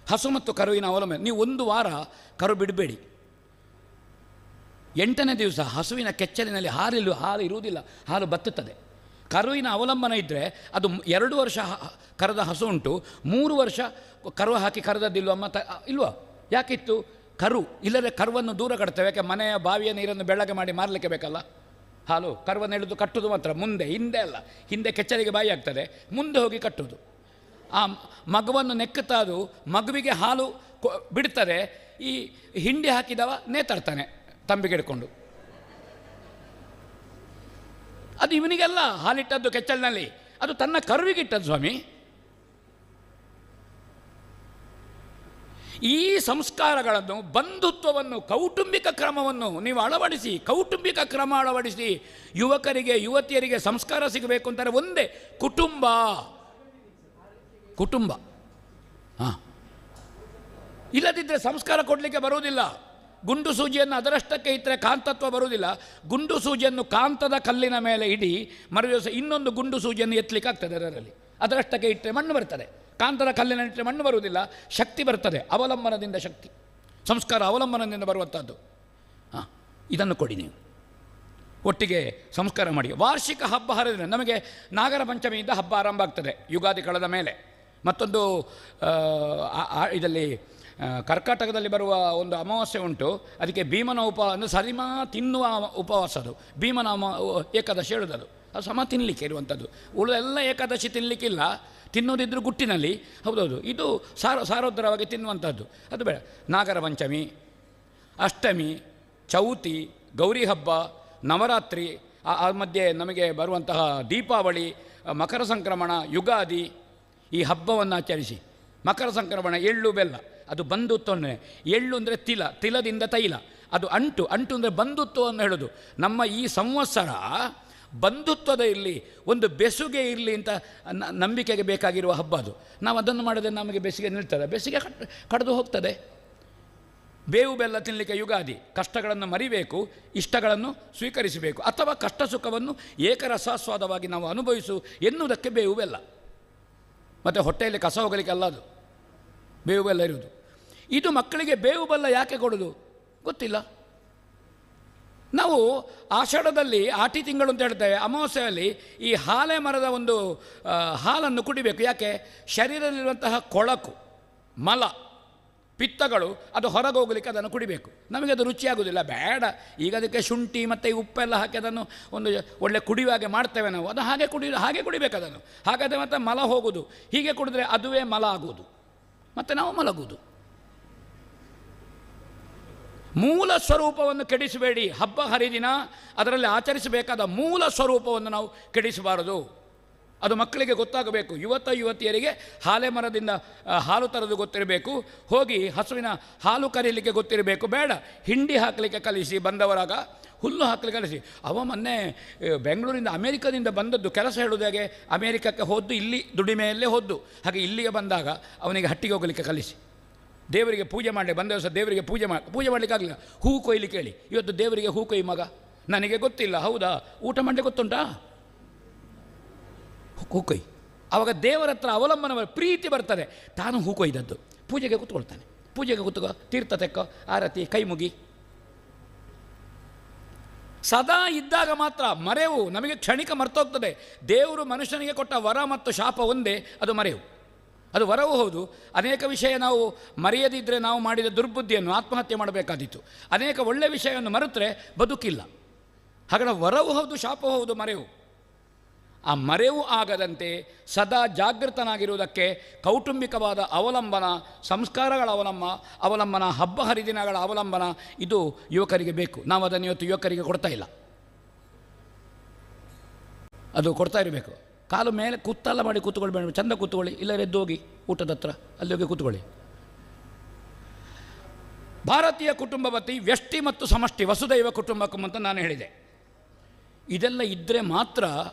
ಹಸು ಮತ್ತು ಕರುವಿನ ಅವಲಂಬನೆ. ನೀವು 1 ವಾರ ಕರು ಬಿಡಬೇಡಿ. 8ನೇ ದಿವಸ ಹಸುವಿನ ಕೆಚ್ಚಲಿನಲ್ಲಿ ಹಾಲು ಇರುವುದಿಲ್ಲ, ಹಾಲು ಬತ್ತುತ್ತದೆ. ಕರುವಿನ ಅವಲಂಬನ ಇದ್ದರೆ ಅದು 2 ವರ್ಷ ಕರೆದ ಹಸು ಉಂಟು, 3 ವರ್ಷ ಕರು ಹಾಕಿ ಕರೆದದ್ದಿಲ್ವಮ್ಮ ಇಲ್ವಾ? ಯಾಕಿತ್ತು? ಕರು ಇಲ್ಲದೆ ಕರುವನ್ನು ದೂರ ಕಟ್ತೇವೆ. ಯಾಕೆ? ಮನೆಯ ಬಾವಿಯ ನೀರನ್ನು ಬೆಳ್ಳಗೆ ಮಾಡಿ ಮಾರಲಿಕ್ಕೆ ಬೇಕಲ್ಲ. ಹಾಲು ಕರುವನ್ನು ಎಳೆದು ಕಟ್ಟುವುದು ಮಾತ್ರ, ಮುಂದೆ ಹಿಂದೆ ಅಲ್ಲ. ಹಿಂದೆ ಕೆಚ್ಚಲಿಗೆ ಬಾಯಿ ಆಗ್ತದೆ, ಮುಂದೆ ಹೋಗಿ ಕಟ್ಟುವುದು. ಆ ಮಗುವನ್ನು ನೆಕ್ಕುತ್ತಾ ಅದು ಮಗುವಿಗೆ ಹಾಲು ಬಿಡ್ತದೆ. ಈ ಹಿಂಡಿ ಹಾಕಿದವ ನೇತಾಡ್ತಾನೆ ತಂಬಿಗೆ ಹಿಡ್ಕೊಂಡು. ಅದು ಇವನಿಗೆಲ್ಲ ಹಾಲಿಟ್ಟದ್ದು ಕೆಚ್ಚಲಿನಲ್ಲಿ, ಅದು ತನ್ನ ಕರುವಿಗಿಟ್ಟದ್ದು ಸ್ವಾಮಿ. ಈ ಸಂಸ್ಕಾರಗಳನ್ನು, ಬಂಧುತ್ವವನ್ನು, ಕೌಟುಂಬಿಕ ಕ್ರಮವನ್ನು ನೀವು ಅಳವಡಿಸಿ, ಕೌಟುಂಬಿಕ ಕ್ರಮ ಅಳವಡಿಸಿ ಯುವಕರಿಗೆ ಯುವತಿಯರಿಗೆ ಸಂಸ್ಕಾರ ಸಿಗಬೇಕು ಅಂತಾರೆ. ಒಂದೇ ಕುಟುಂಬ. ಕುಟುಂಬ ಇಲ್ಲದಿದ್ದರೆ ಸಂಸ್ಕಾರ ಕೊಡಲಿಕ್ಕೆ ಬರುವುದಿಲ್ಲ. ಗುಂಡು ಸೂಜಿಯನ್ನು ಅದರಷ್ಟಕ್ಕೆ ಇಟ್ಟರೆ ಕಾಂತತ್ವ ಬರುವುದಿಲ್ಲ. ಗುಂಡು ಸೂಜಿಯನ್ನು ಕಾಂತದ ಕಲ್ಲಿನ ಮೇಲೆ ಇಡಿ, ಮರುದಿವಸ ಇನ್ನೊಂದು ಗುಂಡು ಸೂಜಿಯನ್ನು ಎತ್ತಲಿಕ್ಕೆ ಆಗ್ತದೆ. ಅದರಲ್ಲಿ ಅದರಷ್ಟಕ್ಕೆ ಇಟ್ಟರೆ ಮಣ್ಣು ಬರ್ತದೆ, ಕಾಂತದ ಕಲ್ಲಿನ ಇಟ್ಟರೆ ಮಣ್ಣು ಬರುವುದಿಲ್ಲ. ಶಕ್ತಿ ಬರ್ತದೆ ಅವಲಂಬನದಿಂದ. ಶಕ್ತಿ ಸಂಸ್ಕಾರ ಅವಲಂಬನದಿಂದ ಬರುವಂಥದ್ದು. ಇದನ್ನು ಕೊಡಿ ನೀವು, ಒಟ್ಟಿಗೆ ಸಂಸ್ಕಾರ ಮಾಡಿ. ವಾರ್ಷಿಕ ಹಬ್ಬ ಹರಿದಿನ. ನಮಗೆ ನಾಗರ ಪಂಚಮಿಯಿಂದ ಹಬ್ಬ ಆರಂಭ ಆಗ್ತದೆ, ಯುಗಾದಿ ಕಳೆದ ಮೇಲೆ. ಮತ್ತೊಂದು ಇದರಲ್ಲಿ ಕರ್ಕಾಟಕದಲ್ಲಿ ಬರುವ ಒಂದು ಅಮಾವಾಸ್ಯೆ ಉಂಟು, ಅದಕ್ಕೆ ಭೀಮನ ಅಂದರೆ ಸರಿಮಾ ತಿನ್ನುವ ಉಪವಾಸ. ಅದು ಭೀಮನ ಏಕಾದಶಿ ಹೇಳೋದು. ಅದು ಸಮ ತಿನ್ನಲಿಕ್ಕೆ ಇರುವಂಥದ್ದು. ಉಳಿದೆಲ್ಲ ಏಕಾದಶಿ ತಿನ್ನಲಿಕ್ಕಿಲ್ಲ, ತಿನ್ನೋದಿದ್ರು ಗುಟ್ಟಿನಲ್ಲಿ. ಹೌದೌದು, ಇದು ಸಾರೋದ್ರವಾಗಿ ತಿನ್ನುವಂಥದ್ದು. ಅದು ಬೇಡ. ನಾಗರ ಪಂಚಮಿ, ಅಷ್ಟಮಿ, ಚೌತಿ, ಗೌರಿ ಹಬ್ಬ, ನವರಾತ್ರಿ, ಆ ಮಧ್ಯೆ ನಮಗೆ ಬರುವಂತಹ ದೀಪಾವಳಿ, ಮಕರ ಸಂಕ್ರಮಣ, ಯುಗಾದಿ, ಈ ಹಬ್ಬವನ್ನು ಆಚರಿಸಿ. ಮಕರ ಸಂಕ್ರಮಣ ಎಳ್ಳು ಬೆಲ್ಲ, ಅದು ಬಂಧುತ್ವನೇ. ಎಳ್ಳು ಅಂದರೆ ತಿಲದಿಂದ ತೈಲ, ಅದು ಅಂಟು ಅಂದರೆ ಬಂಧುತ್ವವನ್ನು ಹೇಳೋದು. ನಮ್ಮ ಈ ಸಂವತ್ಸರ ಬಂಧುತ್ವದ ಇರಲಿ, ಒಂದು ಬೆಸುಗೆ ಇರಲಿ ಅಂತ ನಂಬಿಕೆಗೆ ಬೇಕಾಗಿರುವ ಹಬ್ಬ ಅದು. ನಾವು ಅದನ್ನು ಮಾಡಿದ್ರೆ ನಮಗೆ ಬೇಸಿಗೆ ನಿಲ್ತದೆ, ಬೇಸಿಗೆ ಕಳೆದು ಹೋಗ್ತದೆ. ಬೇವು ಬೆಲ್ಲ ತಿನ್ನಲಿಕ್ಕೆ ಯುಗಾದಿ. ಕಷ್ಟಗಳನ್ನು ಮರಿಬೇಕು, ಇಷ್ಟಗಳನ್ನು ಸ್ವೀಕರಿಸಬೇಕು, ಅಥವಾ ಕಷ್ಟ ಸುಖವನ್ನು ಏಕರಸಾಸ್ವಾದವಾಗಿ ನಾವು ಅನುಭವಿಸು ಎನ್ನುವುದಕ್ಕೆ ಬೇವು ಬೆಲ್ಲ. ಮತ್ತು ಹೊಟ್ಟೆಯಲ್ಲಿ ಕಸ ಹೋಗಲಿಕ್ಕೆ ಅಲ್ಲ ಅದು ಬೇವು ಬೆಲ್ಲ ಇರುವುದು. ಇದು ಮಕ್ಕಳಿಗೆ ಬೇವು ಬೆಲ್ಲ ಯಾಕೆ ಕೊಡೋದು ಗೊತ್ತಿಲ್ಲ. ನಾವು ಆಷಾಢದಲ್ಲಿ ಆಟಿ ತಿಂಗಳು ಅಂತ ಹೇಳ್ತೇವೆ, ಅಮಾವಾಸ್ಯೆಯಲ್ಲಿ ಈ ಹಾಲೆ ಮರದ ಒಂದು ಹಾಲನ್ನು ಕುಡಿಬೇಕು. ಯಾಕೆ? ಶರೀರದಲ್ಲಿರುವಂತಹ ಕೊಳಕು, ಮಲ, ಪಿತ್ತಗಳು ಅದು ಹೊರಗೆ ಹೋಗಲಿಕ್ಕೆ ಅದನ್ನು ಕುಡಿಬೇಕು. ನಮಗೆ ಅದು ರುಚಿಯಾಗೋದಿಲ್ಲ, ಬೇಡ. ಈಗ ಅದಕ್ಕೆ ಶುಂಠಿ ಮತ್ತು ಉಪ್ಪೆಲ್ಲ ಹಾಕಿ ಅದನ್ನು ಒಂದು ಒಳ್ಳೆ ಕುಡಿಯುವಾಗೆ ಮಾಡ್ತೇವೆ ನಾವು. ಅದು ಹಾಗೆ ಕುಡಿಬೇಕು ಅದನ್ನು. ಹಾಗಾದರೆ ಮತ್ತೆ ಮಲ ಹೋಗೋದು. ಹೀಗೆ ಕುಡಿದ್ರೆ ಅದುವೇ ಮಲ ಆಗುವುದು, ಮತ್ತು ನಾವು ಮಲಗುವುದು. ಮೂಲ ಸ್ವರೂಪವನ್ನು ಕೆಡಿಸಬೇಡಿ. ಹಬ್ಬ ಹರಿದಿನ ಅದರಲ್ಲಿ ಆಚರಿಸಬೇಕಾದ ಮೂಲ ಸ್ವರೂಪವನ್ನು ನಾವು ಕೆಡಿಸಬಾರದು. ಅದು ಮಕ್ಕಳಿಗೆ ಗೊತ್ತಾಗಬೇಕು. ಯುವತಿಯರಿಗೆ ಹಾಲೆ ಮರದಿಂದ ಹಾಲು ತರೋದು ಗೊತ್ತಿರಬೇಕು, ಹೋಗಿ ಹಸುವಿನ ಹಾಲು ಕರೀಲಿಕ್ಕೆ ಗೊತ್ತಿರಬೇಕು. ಬೇಡ, ಹಿಂಡಿ ಹಾಕಲಿಕ್ಕೆ ಕಲಿಸಿ, ಬಂದವರಾಗ ಹುಲ್ಲು ಹಾಕಲಿಕ್ಕೆ ಕಲಿಸಿ. ಅವ ಮೊನ್ನೆ ಬೆಂಗಳೂರಿಂದ ಅಮೇರಿಕದಿಂದ ಬಂದದ್ದು, ಕೆಲಸ ಹೇಳೋದು ಹೇಗೆ, ಅಮೇರಿಕಕ್ಕೆ ಹೋದ್ದು, ಇಲ್ಲಿ ದುಡಿಮೆಯಲ್ಲೇ ಹೋದ್ದು. ಹಾಗೆ ಇಲ್ಲಿಗೆ ಬಂದಾಗ ಅವನಿಗೆ ಹಟ್ಟಿಗೆ ಹೋಗಲಿಕ್ಕೆ ಕಲಿಸಿ. ದೇವರಿಗೆ ಪೂಜೆ ಮಾಡಿ ಬಂದ ದಿವಸ ದೇವರಿಗೆ ಪೂಜೆ ಮಾಡಲಿಕ್ಕಾಗಲಿಲ್ಲ, ಹೂ ಕೊಯ್ಲಿಕ್ಕೆ ಹೇಳಿ. ಇವತ್ತು ದೇವರಿಗೆ ಹೂ ಕೊಯ್ ಮಗ, ನನಗೆ ಗೊತ್ತಿಲ್ಲ. ಹೌದಾ? ಊಟ ಮಾಡಲಿಕ್ಕೆ ಗೊತ್ತುಂಟಾ? ಹೂ ಕೊಯ್. ಆವಾಗ ದೇವರ ಹತ್ರ ಅವಲಂಬನ ಪ್ರೀತಿ ಬರ್ತದೆ. ತಾನು ಹೂ ಕೊಯ್ದದ್ದು ಪೂಜೆಗೆ ಕೂತ್ಕೊಳ್ತಾನೆ. ಪೂಜೆಗೆ ಕೂತ್ಕೋ, ತೀರ್ಥ ತೆಕ್ಕೋ, ಆರತಿ, ಕೈ ಮುಗಿ. ಸದಾ ಇದ್ದಾಗ ಮಾತ್ರ ಮರೆವು ನಮಗೆ ಕ್ಷಣಿಕ ಮರ್ತೋಗ್ತದೆ. ದೇವರು ಮನುಷ್ಯನಿಗೆ ಕೊಟ್ಟ ವರ ಮತ್ತು ಶಾಪ ಒಂದೇ, ಅದು ಮರೆವು. ಅದು ವರವೂ ಹೌದು. ಅನೇಕ ವಿಷಯ ನಾವು ಮರೆಯದಿದ್ದರೆ ನಾವು ಮಾಡಿದ ದುರ್ಬುದ್ಧಿಯನ್ನು ಆತ್ಮಹತ್ಯೆ ಮಾಡಬೇಕಾದೀತು. ಅನೇಕ ಒಳ್ಳೆಯ ವಿಷಯವನ್ನು ಮರೆತರೆ ಬದುಕಿಲ್ಲ. ಹಾಗಾದರೆ ವರವೂ ಹೌದು, ಶಾಪವೂ ಹೌದು, ಮರೆವು. ಆ ಮರೆವು ಆಗದಂತೆ ಸದಾ ಜಾಗೃತನಾಗಿರುವುದಕ್ಕೆ ಕೌಟುಂಬಿಕವಾದ ಅವಲಂಬನ, ಸಂಸ್ಕಾರಗಳ ಅವಲಂಬನ, ಹಬ್ಬ ಹರಿದಿನಗಳ ಅವಲಂಬನ ಇದು ಯುವಕರಿಗೆ ಬೇಕು. ನಾವು ಅದನ್ನು ಇವತ್ತು ಯುವಕರಿಗೆ ಕೊಡ್ತಾ ಇಲ್ಲ. ಅದು ಕೊಡ್ತಾ ಇರಬೇಕು. ಕಾಲು ಮೇಲೆ ಕುತ್ತಲ್ಲ ಮಾಡಿ ಕೂತ್ಕೊಳ್ಬೇಡ, ಚಂದ ಕೂತ್ಕೊಳ್ಳಿ. ಇಲ್ಲ ಎದ್ದು ಹೋಗಿ ಊಟದ ಹತ್ರ ಅಲ್ಲಿ ಹೋಗಿ ಕೂತ್ಕೊಳ್ಳಿ. ಭಾರತೀಯ ಕುಟುಂಬ ಪದ್ಧತಿ ವ್ಯಷ್ಟಿ ಮತ್ತು ಸಮಷ್ಟಿ, ವಸುದೈವ ಕುಟುಂಬಕಂ ಅಂತ ನಾನು ಹೇಳಿದೆ. ಇದೆಲ್ಲ ಇದ್ದರೆ ಮಾತ್ರ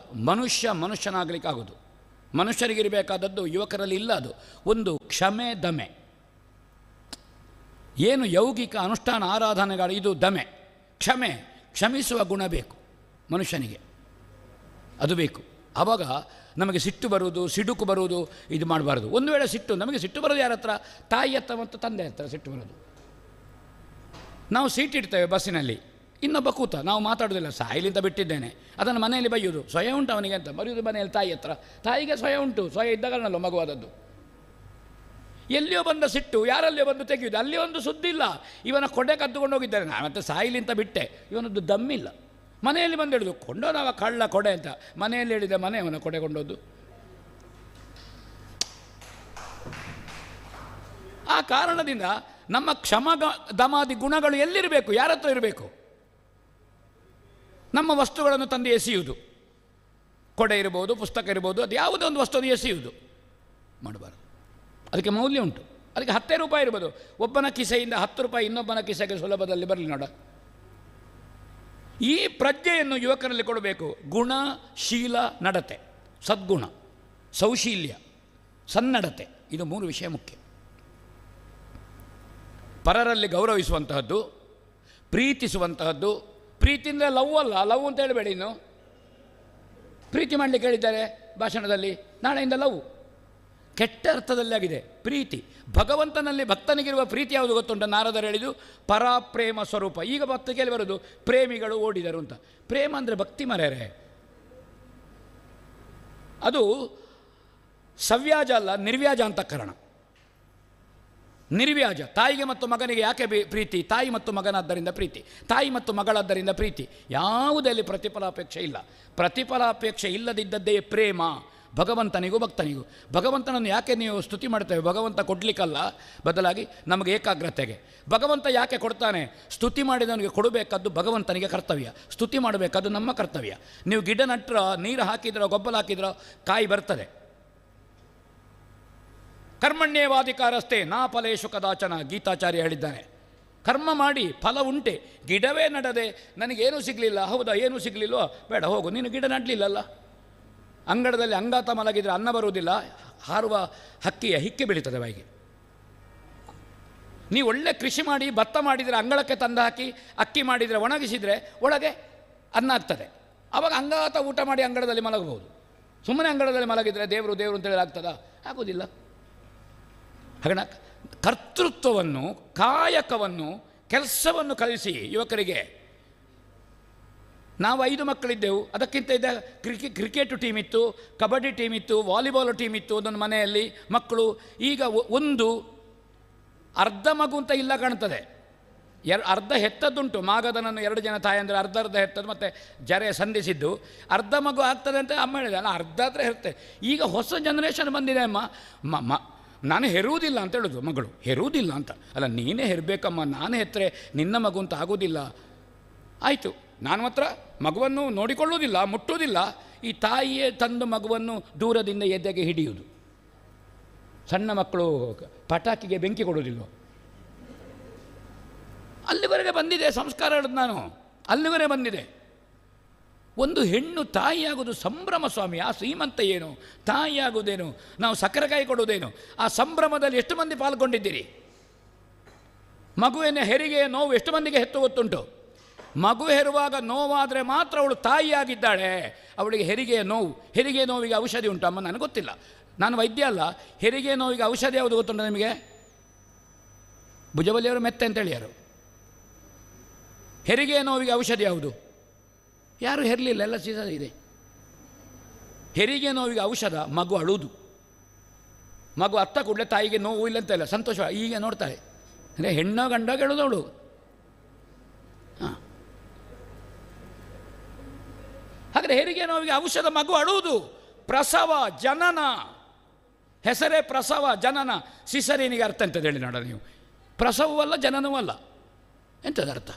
ಮನುಷ್ಯನಾಗಲಿಕ್ಕಾಗೋದು. ಮನುಷ್ಯರಿಗಿರಬೇಕಾದದ್ದು ಯುವಕರಲ್ಲಿ ಇಲ್ಲ. ಅದು ಒಂದು ಕ್ಷಮೆ, ದಮೆ. ಏನು ಯೌಗಿಕ ಅನುಷ್ಠಾನ ಆರಾಧನೆಗಳು, ಇದು ದಮೆ. ಕ್ಷಮಿಸುವ ಗುಣ ಬೇಕು ಮನುಷ್ಯನಿಗೆ, ಅದು ಬೇಕು. ಆವಾಗ ನಮಗೆ ಸಿಟ್ಟು ಬರುವುದು, ಸಿಡುಕು ಬರುವುದು ಇದು ಮಾಡಬಾರ್ದು. ಒಂದು ವೇಳೆ ನಮಗೆ ಸಿಟ್ಟು ಬರೋದು ಯಾರ ಹತ್ರ? ತಾಯಿ ಹತ್ರ ಮತ್ತು ತಂದೆ ಹತ್ರ ಸಿಟ್ಟು ಬರೋದು. ನಾವು ಸೀಟ್ ಇಡ್ತೇವೆ ಬಸ್ಸಿನಲ್ಲಿ, ಇನ್ನೊಬ್ಬ ಕೂತ, ನಾವು ಮಾತಾಡೋದಿಲ್ಲ, ಸಾಯಿಲಿಂದ ಬಿಟ್ಟಿದ್ದೇನೆ, ಅದನ್ನು ಮನೆಯಲ್ಲಿ ಬೈಯೋದು. ಸ್ವಯ ಉಂಟು ಅವನಿಗೆ ಅಂತ ಬರೆಯೋದು ಮನೆಯಲ್ಲಿ ತಾಯಿ ಹತ್ರ. ತಾಯಿಗೆ ಸ್ವಯ ಉಂಟು, ಸ್ವಯ ಇದ್ದಾಗಲಲ್ಲ ಮಗುವಾದದ್ದು. ಎಲ್ಲಿಯೋ ಬಂದ ಸಿಟ್ಟು ಯಾರಲ್ಲಿಯೋ ಬಂದು ತೆಗೆಯುವುದು. ಅಲ್ಲಿ ಒಂದು ಸುದ್ದಿ ಇಲ್ಲ, ಇವನ ಕೊಡೆ ಕದ್ದುಕೊಂಡು ಹೋಗಿದ್ದಾರೆ, ನಾನು ಮತ್ತೆ ಸಾಯಿಲಿಂತ ಬಿಟ್ಟೆ, ಇವನದ್ದು ದಮ್ಮಿಲ್ಲ. ಮನೆಯಲ್ಲಿ ಬಂದು ಹಿಡಿದು ಕೊಂಡೋದವ ಕಳ್ಳ ಕೊಡೆ ಅಂತ, ಮನೆಯಲ್ಲಿ ಹೇಳಿದ ಮನೆಯವನ ಕೊಡೆ ಕೊಂಡೋದು. ಆ ಕಾರಣದಿಂದ ನಮ್ಮ ದಮಾದಿ ಗುಣಗಳು ಎಲ್ಲಿರಬೇಕು? ಯಾರ ಹತ್ರ ಇರಬೇಕು? ನಮ್ಮ ವಸ್ತುಗಳನ್ನು ತಂದು ಎಸೆಯುವುದು, ಕೊಡೆ ಇರ್ಬೋದು, ಪುಸ್ತಕ ಇರ್ಬೋದು, ಅದು ಯಾವುದೇ ಒಂದು ವಸ್ತುವನ್ನು ಎಸೆಯುವುದು ಮಾಡಬಾರ್ದು. ಅದಕ್ಕೆ ಮೌಲ್ಯ ಉಂಟು. ಅದಕ್ಕೆ 10 ರೂಪಾಯಿ ಇರ್ಬೋದು. ಒಬ್ಬನ ಕಿಸೆಯಿಂದ 10 ರೂಪಾಯಿ ಇನ್ನೊಬ್ಬನ ಕಿಸೆಗೆ ಸುಲಭದಲ್ಲಿ ಬರಲಿ ನೋಡ. ಈ ಪ್ರಜ್ಞೆಯನ್ನು ಯುವಕರಲ್ಲಿ ಕೊಡಬೇಕು. ಗುಣ, ಶೀಲ, ನಡತೆ, ಸದ್ಗುಣ, ಸೌಶೀಲ್ಯ, ಸನ್ನಡತೆ, ಇದು 3 ವಿಷಯ ಮುಖ್ಯ. ಪರರಲ್ಲಿ ಗೌರವಿಸುವಂತಹದ್ದು, ಪ್ರೀತಿಸುವಂತಹದ್ದು. ಪ್ರೀತಿ ಅಂದರೆ ಲವ್ ಅಲ್ಲ, ಲವ್ ಅಂತ ಹೇಳಬೇಡಿ. ಇನ್ನು ಪ್ರೀತಿ ಮಾಡಲಿಕ್ಕೆ ಹೇಳಿದ್ದಾರೆ ಭಾಷಣದಲ್ಲಿ, ನಾಳೆಯಿಂದ ಲವ್ ಕೆಟ್ಟ ಅರ್ಥದಲ್ಲಿ ಆಗಿದೆ. ಪ್ರೀತಿ ಭಗವಂತನಲ್ಲಿ ಭಕ್ತನಿಗಿರುವ ಪ್ರೀತಿ ಯಾವುದು ಗೊತ್ತುಂಟ? ನಾರದರು ಹೇಳಿದ್ದು ಪರಾಪ್ರೇಮ ಸ್ವರೂಪ. ಈಗ ಭಕ್ತಿಗೆ ಬರೋದು ಪ್ರೇಮಿಗಳು ಓಡಿದರು ಅಂತ. ಪ್ರೇಮ ಅಂದರೆ ಭಕ್ತಿ ಮರ್ಯಾರೆ, ಅದು ಸವ್ಯಾಜ ಅಲ್ಲ, ನಿರ್ವ್ಯಾಜ ಅಂತಃಕರಣ. ನಿರ್ವ್ಯಾಜ. ತಾಯಿಗೆ ಮತ್ತು ಮಗನಿಗೆ ಯಾಕೆ ಪ್ರೀತಿ? ತಾಯಿ ಮತ್ತು ಮಗನಾದ್ದರಿಂದ ಪ್ರೀತಿ, ತಾಯಿ ಮತ್ತು ಮಗಳಾದ್ದರಿಂದ ಪ್ರೀತಿ. ಯಾವುದಲ್ಲಿ ಪ್ರತಿಫಲಾಪೇಕ್ಷೆ ಇಲ್ಲ. ಪ್ರತಿಫಲಾಪೇಕ್ಷೆ ಇಲ್ಲದಿದ್ದದ್ದೇ ಪ್ರೇಮ. ಭಗವಂತನಿಗೂ ಭಕ್ತನಿಗೂ. ಭಗವಂತನನ್ನು ಯಾಕೆ ನೀವು ಸ್ತುತಿ ಮಾಡ್ತೇವೆ? ಭಗವಂತ ಕೊಡಲಿಕ್ಕಲ್ಲ, ಬದಲಾಗಿ ನಮಗೆ ಏಕಾಗ್ರತೆಗೆ. ಭಗವಂತ ಯಾಕೆ ಕೊಡ್ತಾನೆ? ಸ್ತುತಿ ಮಾಡಿದವನಿಗೆ ಕೊಡಬೇಕಾದ್ದು ಭಗವಂತನಿಗೆ ಕರ್ತವ್ಯ, ಸ್ತುತಿ ಮಾಡಬೇಕಾದ್ದು ನಮ್ಮ ಕರ್ತವ್ಯ. ನೀವು ಗಿಡ ನಟ್ರ, ನೀರು ಹಾಕಿದ್ರೋ, ಗೊಬ್ಬರ ಹಾಕಿದ್ರೋ ಕಾಯಿ ಬರ್ತದೆ. ಕರ್ಮಣ್ಯೇವಾಧಿಕಾರಸ್ಥೆ ನಾ ಫಲೇಶು ಕದಾಚನ, ಗೀತಾಚಾರ್ಯ ಹೇಳಿದ್ದಾನೆ. ಕರ್ಮ ಮಾಡಿ ಫಲ ಉಂಟೆ. ಗಿಡವೇ ನಡದೆ ನನಗೇನೂ ಸಿಗಲಿಲ್ಲ, ಹೌದಾ? ಏನೂ ಸಿಗಲಿಲ್ವೋ? ಬೇಡ ಹೋಗು, ನೀನು ಗಿಡ ನಡಲಿಲ್ಲಲ್ಲ. ಅಂಗಡದಲ್ಲಿ ಅಂಗಾತ ಮಲಗಿದರೆ ಅನ್ನ ಬರುವುದಿಲ್ಲ, ಹಾರುವ ಹಕ್ಕಿಯ ಹಿಕ್ಕಿ ಬೆಳೀತದೆ ಬಾಯಿಗೆ. ನೀವು ಒಳ್ಳೆ ಕೃಷಿ ಮಾಡಿ ಭತ್ತ ಮಾಡಿದರೆ ಅಂಗಳಕ್ಕೆ ತಂದು ಹಾಕಿ, ಅಕ್ಕಿ ಮಾಡಿದರೆ ಒಣಗಿಸಿದರೆ ಒಳಗೆ ಅನ್ನ ಆಗ್ತದೆ. ಆವಾಗ ಅಂಗಾತ ಊಟ ಮಾಡಿ ಅಂಗಳದಲ್ಲಿ ಮಲಗಬಹುದು. ಸುಮ್ಮನೆ ಅಂಗಳದಲ್ಲಿ ಮಲಗಿದರೆ ದೇವರು ದೇವರು ಅಂತೇಳಿ ಆಗ್ತದಾ? ಆಗೋದಿಲ್ಲ. ಹಾಗೆ ಕರ್ತೃತ್ವವನ್ನು, ಕಾಯಕವನ್ನು, ಕೆಲಸವನ್ನು ಕಲಿಸಿ ಯುವಕರಿಗೆ. ನಾವು 5 ಮಕ್ಕಳಿದ್ದೆವು, ಅದಕ್ಕಿಂತ ಇದ್ದ ಕ್ರಿಕೆಟ್ ಟೀಮ್ ಇತ್ತು, ಕಬಡ್ಡಿ ಟೀಮ್ ಇತ್ತು, ವಾಲಿಬಾಲ್ ಟೀಮ್ ಇತ್ತು ಒಂದೊಂದು ಮನೆಯಲ್ಲಿ ಮಕ್ಕಳು. ಈಗ ಒಂದು ಅರ್ಧ ಮಗು ಅಂತ ಇಲ್ಲ ಕಾಣ್ತದೆ, ಅರ್ಧ ಹೆತ್ತದ್ದುಂಟು. ಮಾಗದನನ್ನು 2 ಜನ ತಾಯಂದರೆ ಅರ್ಧ ಹೆತ್ತದ್ದು ಮತ್ತು ಜರೆ ಸಂಧಿಸಿದ್ದು ಅರ್ಧ ಮಗು ಆಗ್ತದೆ ಅಂತ ಅಮ್ಮ ಹೇಳಿದೆ. ಅಲ್ಲ, ಅರ್ಧ ಆದರೆ ಹೆರುತ್ತೆ. ಈಗ ಹೊಸ ಜನ್ರೇಷನ್ ಬಂದಿದೆ ಅಮ್ಮ, ನಾನು ಹೆರುವುದಿಲ್ಲ ಅಂತ ಹೇಳೋದು ಮಗಳು, ಹೆರುವುದಿಲ್ಲ ಅಂತ. ಅಲ್ಲ, ನೀನೇ ಹೆರಬೇಕಮ್ಮ, ನಾನು ಹೆತ್ತರೆ ನಿನ್ನ ಮಗು ಅಂತ ಆಗೋದಿಲ್ಲ. ಆಯಿತು, ನಾನು ಮಾತ್ರ ಮಗುವನ್ನು ನೋಡಿಕೊಳ್ಳುವುದಿಲ್ಲ, ಮುಟ್ಟುವುದಿಲ್ಲ. ಈ ತಾಯಿಯೇ ತಂದು ಮಗುವನ್ನು ದೂರದಿಂದ ಎದೆಗೆ ಹಿಡಿಯುವುದು. ಸಣ್ಣ ಮಕ್ಕಳು ಪಟಾಕಿಗೆ ಬೆಂಕಿ ಕೊಡುವುದಿಲ್ಲ. ಅಲ್ಲಿವರೆಗೆ ಬಂದಿದೆ ಸಂಸ್ಕಾರ ಹೇಳೋದು ನಾನು, ಅಲ್ಲಿವರೆಗೆ ಬಂದಿದೆ. ಒಂದು ಹೆಣ್ಣು ತಾಯಿಯಾಗೋದು ಸಂಭ್ರಮ ಸ್ವಾಮಿ. ಆ ಶ್ರೀಮಂತ ಏನು, ತಾಯಿಯಾಗೋದೇನು, ನಾವು ಸಕ್ಕರೆಕಾಯಿ ಕೊಡುವುದೇನು, ಆ ಸಂಭ್ರಮದಲ್ಲಿ ಎಷ್ಟು ಮಂದಿ ಪಾಲ್ಗೊಂಡಿದ್ದೀರಿ? ಮಗುವಿನ ಹೆರಿಗೆಯ ನೋವು ಎಷ್ಟು ಮಂದಿಗೆ ಹೆತ್ತು ಗೊತ್ತುಂಟು? ಮಗು ಹೆರುವಾಗ ನೋವಾದರೆ ಮಾತ್ರ ಅವಳು ತಾಯಿಯಾಗಿದ್ದಾಳೆ. ಅವಳಿಗೆ ಹೆರಿಗೆಯ ನೋವಿಗೆ ಔಷಧಿ ಉಂಟು ಅಮ್ಮ? ನನಗೆ ಗೊತ್ತಿಲ್ಲ, ನಾನು ವೈದ್ಯ ಅಲ್ಲ. ಹೆರಿಗೆಯ ನೋವಿಗೆ ಔಷಧಿ ಯಾವುದು ಗೊತ್ತುಂಟು ನಿಮಗೆ? ಭುಜಬಲಿಯವರು ಮೆತ್ತೆ ಅಂತೇಳಿ ಯಾರು? ಹೆರಿಗೆಯ ನೋವಿಗೆ ಔಷಧಿ ಯಾವುದು? ಯಾರು ಹೆರಲಿಲ್ಲ, ಎಲ್ಲ ಸೀಸನ್ ಇದೆ. ಹೆರಿಗೆ ನೋವಿಗೆ ಔಷಧ ಮಗು ಅಳುವುದು. ಮಗು ಅತ್ತ ಕೂಡಲೇ ತಾಯಿಗೆ ನೋವು ಇಲ್ಲ ಅಂತ ಇಲ್ಲ, ಸಂತೋಷ. ಈಗ ನೋಡ್ತಾಳೆ ಅಂದರೆ ಹೆಣ್ಣೋ ಗಂಡೋ ಹೇಳೋದವಳು. ಹಾಂ, ಹಾಗಾದರೆ ಹೆರಿಗೆ ನೋವಿಗೆ ಔಷಧ ಮಗು ಅಳುವುದು. ಪ್ರಸವ, ಜನನ, ಹೆಸರೇ ಪ್ರಸವ ಜನನ. ಸಿಸರೇನಿಗೆ ಅರ್ಥ ಎಂತದ್ದು ಹೇಳಿ ನೋಡ ನೀವು? ಪ್ರಸವವೂ ಅಲ್ಲ, ಜನನವೂ ಅಲ್ಲ, ಎಂಥದ್ದು ಅರ್ಥ?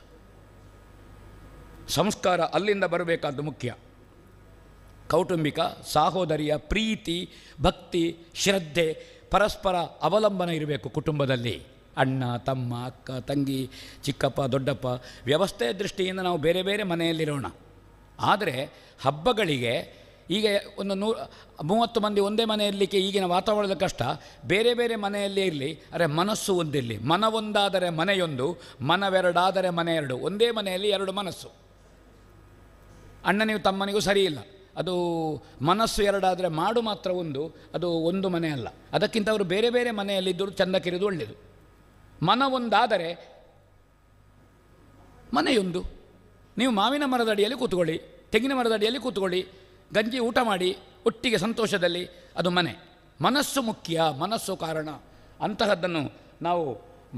ಸಂಸ್ಕಾರ ಅಲ್ಲಿಂದ ಬರಬೇಕಾದ್ದು ಮುಖ್ಯ. ಕೌಟುಂಬಿಕ ಸಹೋದರಿಯ ಪ್ರೀತಿ, ಭಕ್ತಿ, ಶ್ರದ್ಧೆ, ಪರಸ್ಪರ ಅವಲಂಬನೆ ಇರಬೇಕು ಕುಟುಂಬದಲ್ಲಿ. ಅಣ್ಣ, ತಮ್ಮ, ಅಕ್ಕ, ತಂಗಿ, ಚಿಕ್ಕಪ್ಪ, ದೊಡ್ಡಪ್ಪ. ವ್ಯವಸ್ಥೆಯ ದೃಷ್ಟಿಯಿಂದ ನಾವು ಬೇರೆ ಬೇರೆ ಮನೆಯಲ್ಲಿರೋಣ. ಆದರೆ ಹಬ್ಬಗಳಿಗೆ ಈಗ ಒಂದು 30 ಮಂದಿ ಒಂದೇ ಮನೆ ಇರಲಿಕ್ಕೆ ಈಗಿನ ವಾತಾವರಣದ ಕಷ್ಟ. ಬೇರೆ ಬೇರೆ ಮನೆಯಲ್ಲೇ ಇರಲಿ, ಅರೆ ಮನಸ್ಸು ಒಂದಿರಲಿ. ಮನವೊಂದಾದರೆ ಮನೆಯೊಂದು, ಮನವೆರಡಾದರೆ ಮನೆ ಎರಡು. ಒಂದೇ ಮನೆಯಲ್ಲಿ 2 ಮನಸ್ಸು. ಅಣ್ಣನಿಗೂ ತಮ್ಮನಿಗೂ ಸರಿ ಇಲ್ಲ. ಅದು ಮನಸ್ಸು 2 ಆದರೆ ಮಾಡು ಮಾತ್ರ ಒಂದು, ಅದು ಒಂದು ಮನೆ ಅಲ್ಲ. ಅದಕ್ಕಿಂತ ಅವರು ಬೇರೆ ಬೇರೆ ಮನೆಯಲ್ಲಿದ್ದರೂ ಚಂದಕ್ಕಿರೋದು ಒಳ್ಳೆಯದು. ಮನ ಒಂದಾದರೆ ಮನೆಯೊಂದು. ನೀವು ಮಾವಿನ ಮರದ ಅಡಿಯಲ್ಲಿ ಕೂತ್ಕೊಳ್ಳಿ, ತೆಂಗಿನ ಮರದ ಅಡಿಯಲ್ಲಿ ಕೂತ್ಕೊಳ್ಳಿ, ಗಂಜಿ ಊಟ ಮಾಡಿ ಒಟ್ಟಿಗೆ ಸಂತೋಷದಲ್ಲಿ, ಅದು ಮನೆ. ಮನಸ್ಸು ಮುಖ್ಯ, ಮನಸ್ಸು ಕಾರಣ. ಅಂತಹದ್ದನ್ನು ನಾವು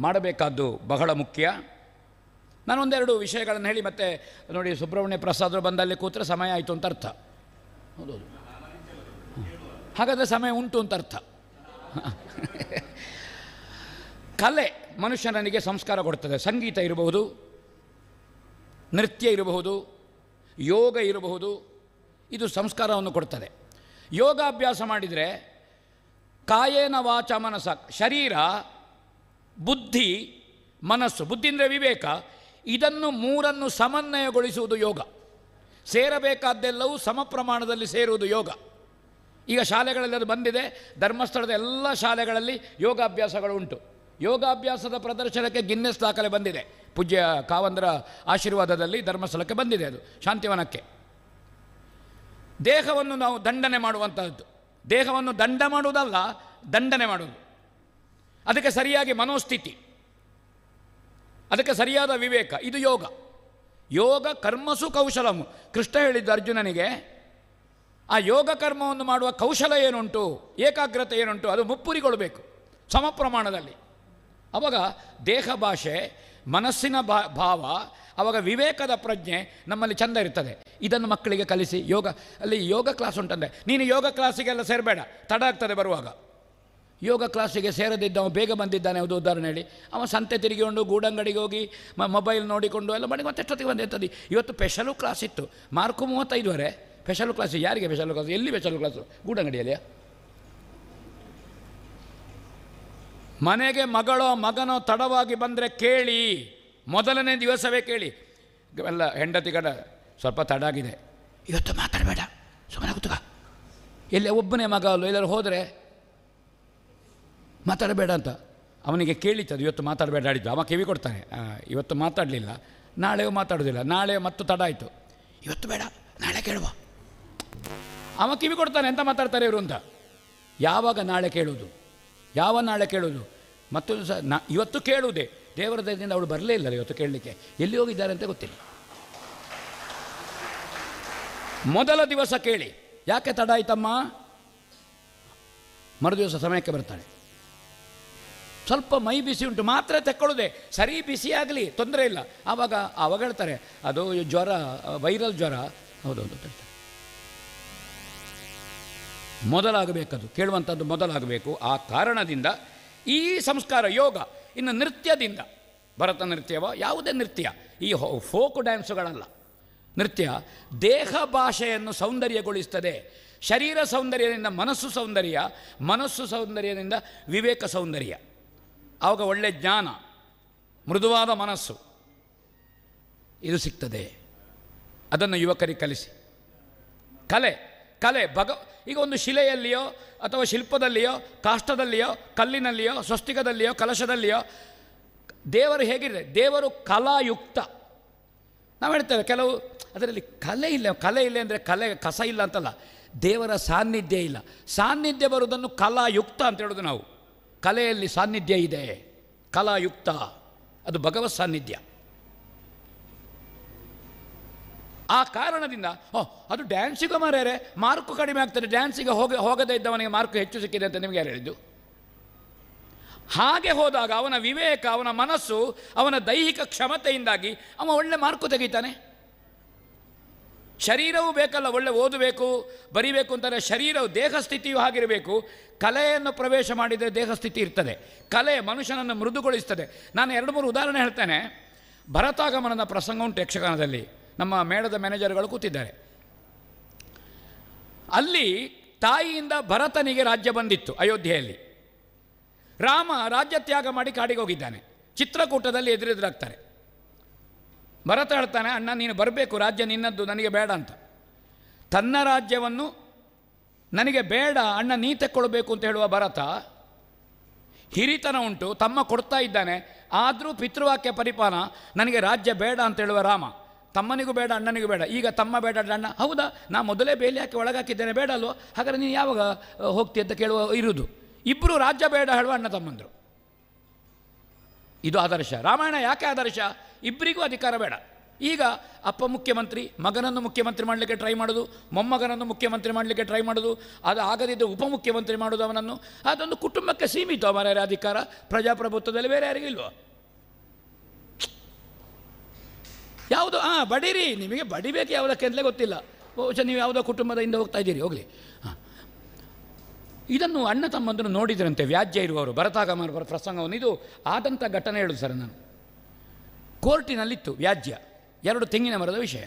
ಮಾಡಬೇಕಾದ್ದು ಬಹಳ ಮುಖ್ಯ. ನಾನು ಒಂದೆರಡು ವಿಷಯಗಳನ್ನು ಹೇಳಿ ಮತ್ತೆ ನೋಡಿ, ಸುಬ್ರಹ್ಮಣ್ಯ ಪ್ರಸಾದರು ಬಂದಲ್ಲಿ ಕೂತ್ರೆ ಸಮಯ ಆಯಿತು ಅಂತ ಅರ್ಥ. ಹೌದೌದು, ಹಾಗಾದರೆ ಸಮಯ ಉಂಟು ಅಂತ ಅರ್ಥ. ಕಲೆ ಮನುಷ್ಯನಿಗೆ ಸಂಸ್ಕಾರ ಕೊಡ್ತದೆ. ಸಂಗೀತ ಇರಬಹುದು, ನೃತ್ಯ ಇರಬಹುದು, ಯೋಗ ಇರಬಹುದು. ಇದು ಸಂಸ್ಕಾರವನ್ನು ಕೊಡ್ತದೆ. ಯೋಗಾಭ್ಯಾಸ ಮಾಡಿದರೆ ಕಾಯೇನ ವಾಚ ಮನಸ, ಶರೀರ, ಬುದ್ಧಿ, ಮನಸ್ಸು. ಬುದ್ಧಿ ಅಂದರೆ ವಿವೇಕ. ಇದನ್ನು 3 ಸಮನ್ವಯಗೊಳಿಸುವುದು ಯೋಗ. ಸೇರಬೇಕಾದ್ದೆಲ್ಲವೂ ಸಮ ಪ್ರಮಾಣದಲ್ಲಿ ಸೇರುವುದು ಯೋಗ. ಈಗ ಶಾಲೆಗಳಲ್ಲಿ ಅದು ಬಂದಿದೆ. ಧರ್ಮಸ್ಥಳದ ಎಲ್ಲ ಶಾಲೆಗಳಲ್ಲಿ ಯೋಗಾಭ್ಯಾಸಗಳು ಉಂಟು. ಯೋಗಾಭ್ಯಾಸದ ಪ್ರದರ್ಶನಕ್ಕೆ ಗಿನ್ನೆಸ್ ದಾಖಲೆ ಬಂದಿದೆ. ಪೂಜ್ಯ ಕಾವಂದರ ಆಶೀರ್ವಾದದಲ್ಲಿ ಧರ್ಮಸ್ಥಳಕ್ಕೆ ಬಂದಿದೆ ಅದು, ಶಾಂತಿವನಕ್ಕೆ. ದೇಹವನ್ನು ನಾವು ದಂಡನೆ ಮಾಡುವಂಥದ್ದು. ದೇಹವನ್ನು ದಂಡ ಮಾಡುವುದಲ್ಲ, ದಂಡನೆ ಮಾಡುವುದು. ಅದಕ್ಕೆ ಸರಿಯಾಗಿ ಮನೋಸ್ಥಿತಿ, ಅದಕ್ಕೆ ಸರಿಯಾದ ವಿವೇಕ. ಇದು ಯೋಗ. ಯೋಗ ಕರ್ಮಸು ಕೌಶಲಮು. ಕೃಷ್ಣ ಹೇಳಿದ್ದು ಅರ್ಜುನನಿಗೆ, ಆ ಯೋಗ ಕರ್ಮವನ್ನು ಮಾಡುವ ಕೌಶಲ ಏನುಂಟು, ಏಕಾಗ್ರತೆ ಏನುಂಟು, ಅದು ಮುಪ್ಪುರಿಗೊಳ್ಳಬೇಕು ಸಮ ಪ್ರಮಾಣದಲ್ಲಿ. ಆವಾಗ ದೇಹ ಭಾಷೆ, ಮನಸ್ಸಿನ ಭಾವ, ಆವಾಗ ವಿವೇಕದ ಪ್ರಜ್ಞೆ ನಮ್ಮಲ್ಲಿ ಚೆಂದ ಇರ್ತದೆ. ಇದನ್ನು ಮಕ್ಕಳಿಗೆ ಕಲಿಸಿ. ಯೋಗ ಅಲ್ಲಿ ಯೋಗ ಕ್ಲಾಸ್ ಉಂಟಂದರೆ ನೀನು ಯೋಗ ಕ್ಲಾಸಿಗೆಲ್ಲ ಸೇರಬೇಡ, ತಡ ಆಗ್ತದೆ ಬರುವಾಗ. ಯೋಗ ಕ್ಲಾಸಿಗೆ ಸೇರದಿದ್ದವ ಬೇಗ ಬಂದಿದ್ದಾನೆ, ಒಂದು ಉದಾಹರಣೆ ಹೇಳಿ. ಅವ ಸಂತೆ ತಿರುಗಿಕೊಂಡು ಗೂಡಂಗಡಿಗೆ ಹೋಗಿ ಮೊಬೈಲ್ ನೋಡಿಕೊಂಡು ಎಲ್ಲ ಮಾಡಿ ಮತ್ತೆ ಎಷ್ಟೊತ್ತಿಗೆ ಬಂದಿರ್ತದೆ. ಇವತ್ತು ಸ್ಪೆಷಲು ಕ್ಲಾಸ್ ಇತ್ತು, ಮಾರ್ಕು 35ವರೆ. ಸ್ಪೆಷಲು ಕ್ಲಾಸ್ ಯಾರಿಗೆ? ಸ್ಪೆಷಲು ಕ್ಲಾಸ್ ಎಲ್ಲಿ? ಸ್ಪೆಷಲು ಕ್ಲಾಸು ಗೂಡಂಗಡಿಯಲ್ಲಿ. ಮನೆಗೆ ಮಗಳೋ ಮಗನೋ ತಡವಾಗಿ ಬಂದರೆ ಕೇಳಿ, ಮೊದಲನೇ ದಿವಸವೇ ಕೇಳಿ. ಎಲ್ಲ ಹೆಂಡತಿ ಕಡೆ ಸ್ವಲ್ಪ ತಡ ಆಗಿದೆ, ಇವತ್ತು ಮಾತಾಡಬೇಡ, ಸುಮ್ಮನೆ ಕೂತುಕ. ಎಲ್ಲಿ ಒಬ್ಬನೇ ಮಗ ಅಲ್ಲೋ, ಎಲ್ಲರೂ ಹೋದರೆ ಮಾತಾಡಬೇಡ ಅಂತ ಅವನಿಗೆ ಕೇಳಿತದು. ಇವತ್ತು ಮಾತಾಡಬೇಡ ಆಡಿದ್ದು. ಅವ ಕಿವಿ ಕೊಡ್ತಾನೆ, ಇವತ್ತು ಮಾತಾಡಲಿಲ್ಲ, ನಾಳೆಯೂ ಮಾತಾಡೋದಿಲ್ಲ, ನಾಳೆ ಮತ್ತು ತಡ ಆಯಿತು, ಇವತ್ತು ಬೇಡ, ನಾಳೆ ಕೇಳುವ. ಅವ ಕಿವಿ ಕೊಡ್ತಾನೆ, ಎಂತ ಮಾತಾಡ್ತಾರೆ ಇವರು ಅಂತ. ಯಾವಾಗ ನಾಳೆ ಕೇಳೋದು? ಯಾವ ನಾಳೆ ಕೇಳೋದು? ಮತ್ತೊಂದು ಸಹ ಇವತ್ತು ಕೇಳುವುದೇ, ದೇವರ ದಯದಿಂದ ಅವಳು ಬರಲೇ ಇಲ್ಲ ಇವತ್ತು ಕೇಳಲಿಕ್ಕೆ, ಎಲ್ಲಿ ಹೋಗಿದ್ದಾರೆ ಅಂತ ಗೊತ್ತಿಲ್ಲ. ಮೊದಲ ದಿವಸ ಕೇಳಿ, ಯಾಕೆ ತಡ ಆಯ್ತಮ್ಮ? ಮರುದಿವಸ ಸಮಯಕ್ಕೆ ಬರ್ತಾಳೆ. ಸ್ವಲ್ಪ ಮೈ ಬಿಸಿ ಉಂಟು, ಮಾತ್ರೆ ತೆಕ್ಕೊಳ್ಳೋದೆ, ಸರಿ ಬಿಸಿ ಆಗಲಿ ತೊಂದರೆ ಇಲ್ಲ. ಆವಾಗ ಹೇಳ್ತಾರೆ ಅದು ಜ್ವರ, ವೈರಲ್ ಜ್ವರ. ಹೌದೌದು ಹೇಳ್ತಾರೆ. ಮೊದಲಾಗಬೇಕದು, ಕೇಳುವಂಥದ್ದು ಮೊದಲಾಗಬೇಕು. ಆ ಕಾರಣದಿಂದ ಈ ಸಂಸ್ಕಾರ ಯೋಗ. ಇನ್ನು ನೃತ್ಯದಿಂದ, ಭರತ ನೃತ್ಯವ ಯಾವುದೇ ನೃತ್ಯ, ಈ ಫೋಕ್ ಡ್ಯಾನ್ಸುಗಳಲ್ಲ. ನೃತ್ಯ ದೇಹ ಭಾಷೆಯನ್ನು ಸೌಂದರ್ಯಗೊಳಿಸ್ತದೆ. ಶರೀರ ಸೌಂದರ್ಯದಿಂದ ಮನಸ್ಸು ಸೌಂದರ್ಯ, ಮನಸ್ಸು ಸೌಂದರ್ಯದಿಂದ ವಿವೇಕ ಸೌಂದರ್ಯ. ಆವಾಗ ಒಳ್ಳೆ ಜ್ಞಾನ, ಮೃದುವಾದ ಮನಸ್ಸು ಇದು ಸಿಗ್ತದೆ. ಅದನ್ನು ಯುವಕರಿಗೆ ಕಲಿಸಿ. ಕಲೆ ಈಗ ಒಂದು ಶಿಲೆಯಲ್ಲಿಯೋ ಅಥವಾ ಶಿಲ್ಪದಲ್ಲಿಯೋ ಕಾಷ್ಟದಲ್ಲಿಯೋ ಕಲ್ಲಿನಲ್ಲಿಯೋ ಸ್ವಸ್ತಿಕದಲ್ಲಿಯೋ ಕಲಶದಲ್ಲಿಯೋ ದೇವರು ಹೇಗಿದೆ? ದೇವರು ಕಲಾಯುಕ್ತ. ನಾವು ಹೇಳ್ತೇವೆ ಕೆಲವು ಅದರಲ್ಲಿ ಕಲೆ ಇಲ್ಲ ಅಂದರೆ ಕಸ ಇಲ್ಲ ಅಂತಲ್ಲ, ದೇವರ ಸಾನ್ನಿಧ್ಯ ಇಲ್ಲ. ಸಾನ್ನಿಧ್ಯ ಬರುವುದನ್ನು ಕಲಾಯುಕ್ತ ಅಂತ ಹೇಳೋದು ನಾವು. ಕಲೆಯಲ್ಲಿ ಸಾನ್ನಿಧ್ಯ ಇದೆ, ಕಲಾಯುಕ್ತ, ಅದು ಭಗವತ್ ಸಾನ್ನಿಧ್ಯ. ಆ ಕಾರಣದಿಂದ ಅದು ಡ್ಯಾನ್ಸಿಗೆ ಮಾರ್ಯಾರೆ ಮಾರ್ಕು ಕಡಿಮೆ ಆಗ್ತದೆ, ಡ್ಯಾನ್ಸಿಗೆ ಹೋಗದೇ ಇದ್ದವನಿಗೆ ಮಾರ್ಕು ಹೆಚ್ಚು ಸಿಕ್ಕಿದೆ ಅಂತ ನಿಮಗೆ ಯಾರು ಹೇಳಿದ್ದು? ಹಾಗೆ ಹೋದಾಗ ಅವನ ವಿವೇಕ, ಅವನ ಮನಸ್ಸು, ಅವನ ದೈಹಿಕ ಕ್ಷಮತೆಯಿಂದಾಗಿ ಅವ ಒಳ್ಳೆ ಮಾರ್ಕು ತೆಗಿತಾನೆ. ಶರೀರವೂ ಬೇಕಲ್ಲ, ಒಳ್ಳೆ ಓದಬೇಕು ಬರಿಬೇಕು ಅಂತಾರೆ. ಶರೀರವು ದೇಹ ಸ್ಥಿತಿಯೂ ಹಾಗಿರಬೇಕು. ಕಲೆಯನ್ನು ಪ್ರವೇಶ ಮಾಡಿದರೆ ದೇಹ ಸ್ಥಿತಿ ಇರ್ತದೆ. ಕಲೆ ಮನುಷ್ಯನನ್ನು ಮೃದುಗೊಳಿಸ್ತದೆ. ನಾನು 2-3 ಉದಾಹರಣೆ ಹೇಳ್ತೇನೆ. ಭರತಾಗಮನದ ಪ್ರಸಂಗ ಉಂಟು ಯಕ್ಷಗಾನದಲ್ಲಿ. ನಮ್ಮ ಮೇಳದ ಮ್ಯಾನೇಜರ್ಗಳು ಕೂತಿದ್ದಾರೆ. ಅಲ್ಲಿ ತಾಯಿಯಿಂದ ಭರತನಿಗೆ ರಾಜ್ಯ ಬಂದಿತ್ತು ಅಯೋಧ್ಯೆಯಲ್ಲಿ. ರಾಮ ರಾಜ್ಯ ತ್ಯಾಗ ಮಾಡಿ ಕಾಡಿಗೆ ಹೋಗಿದ್ದಾನೆ. ಚಿತ್ರಕೂಟದಲ್ಲಿ ಎದುರೆದುರಾಗ್ತಾರೆ. ಭರತ ಹೇಳ್ತಾನೆ, ಅಣ್ಣ ನೀನು ಬರಬೇಕು, ರಾಜ್ಯ ನಿನ್ನದ್ದು, ನನಗೆ ಬೇಡ ಅಂತ. ತನ್ನ ರಾಜ್ಯವನ್ನು ನನಗೆ ಬೇಡ ಅಣ್ಣ ನೀ ತೆಕ್ಕೊಳ್ಬೇಕು ಅಂತ ಹೇಳುವ ಭರತ, ಹಿರಿತನ ಉಂಟು, ತಮ್ಮ ಕೊಡ್ತಾ ಇದ್ದಾನೆ, ಆದರೂ ಪಿತೃವಾಕ್ಯ ಪರಿಪಾಲ, ನನಗೆ ರಾಜ್ಯ ಬೇಡ ಅಂತ ಹೇಳುವ ರಾಮ. ತಮ್ಮನಿಗೂ ಬೇಡ ಅಣ್ಣನಿಗೂ ಬೇಡ. ಈಗ ತಮ್ಮ ಬೇಡ ಅಣ್ಣ, ಹೌದಾ ನಾ ಮೊದಲೇ ಬೇಲಿ ಹಾಕಿ ಒಳಗಾಕಿದ್ದೇನೆ, ಬೇಡ ಅಲ್ವೋ, ಹಾಗಾದ್ರೆ ನೀನು ಯಾವಾಗ ಹೋಗ್ತೀಯ ಅಂತ ಕೇಳುವ ಇರುವುದು. ಇಬ್ಬರು ರಾಜ್ಯ ಬೇಡ ಹೇಳುವ ಅಣ್ಣ ತಮ್ಮಂದರು. ಇದು ಆದರ್ಶ. ರಾಮಾಯಣ ಯಾಕೆ ಆದರ್ಶ? ಇಬ್ಬರಿಗೂ ಅಧಿಕಾರ ಬೇಡ. ಈಗ ಅಪ್ಪ ಮುಖ್ಯಮಂತ್ರಿ, ಮಗನನ್ನು ಮುಖ್ಯಮಂತ್ರಿ ಮಾಡಲಿಕ್ಕೆ ಟ್ರೈ ಮಾಡೋದು, ಮೊಮ್ಮಗನನ್ನು ಮುಖ್ಯಮಂತ್ರಿ ಮಾಡಲಿಕ್ಕೆ ಟ್ರೈ ಮಾಡೋದು, ಅದು ಆಗದಿದ್ದರೆ ಉಪಮುಖ್ಯಮಂತ್ರಿ ಮಾಡೋದು ಅವನನ್ನು. ಅದೊಂದು ಕುಟುಂಬಕ್ಕೆ ಸೀಮಿತ ಅವರ ಅಧಿಕಾರ. ಪ್ರಜಾಪ್ರಭುತ್ವದಲ್ಲಿ ಬೇರೆ ಯಾರಿಗಿಲ್ವೋ? ಯಾವುದು ಬಡೀರಿ, ನಿಮಗೆ ಬಡಿಬೇಕು ಯಾವುದಕ್ಕೆ ಅಂತಲೇ ಗೊತ್ತಿಲ್ಲ. ಬಹುಶಃ ನೀವು ಯಾವುದೋ ಕುಟುಂಬದಿಂದ ಹೋಗ್ತಾ ಇದ್ದೀರಿ, ಹೋಗಲಿ. ಇದನ್ನು ಅಣ್ಣ ತಮ್ಮಂದನ್ನು ನೋಡಿದ್ರಂತೆ ವ್ಯಾಜ್ಯ ಇರುವವರು. ಭರತಾಗಮನ ಪ್ರಸಂಗವನ್ನು, ಇದು ಆದಂಥ ಘಟನೆ ಹೇಳುದು ಸರ್ ನಾನು. ಕೋರ್ಟಿನಲ್ಲಿತ್ತು ವ್ಯಾಜ್ಯ, 2 ತೆಂಗಿನ ಮರದ ವಿಷಯ.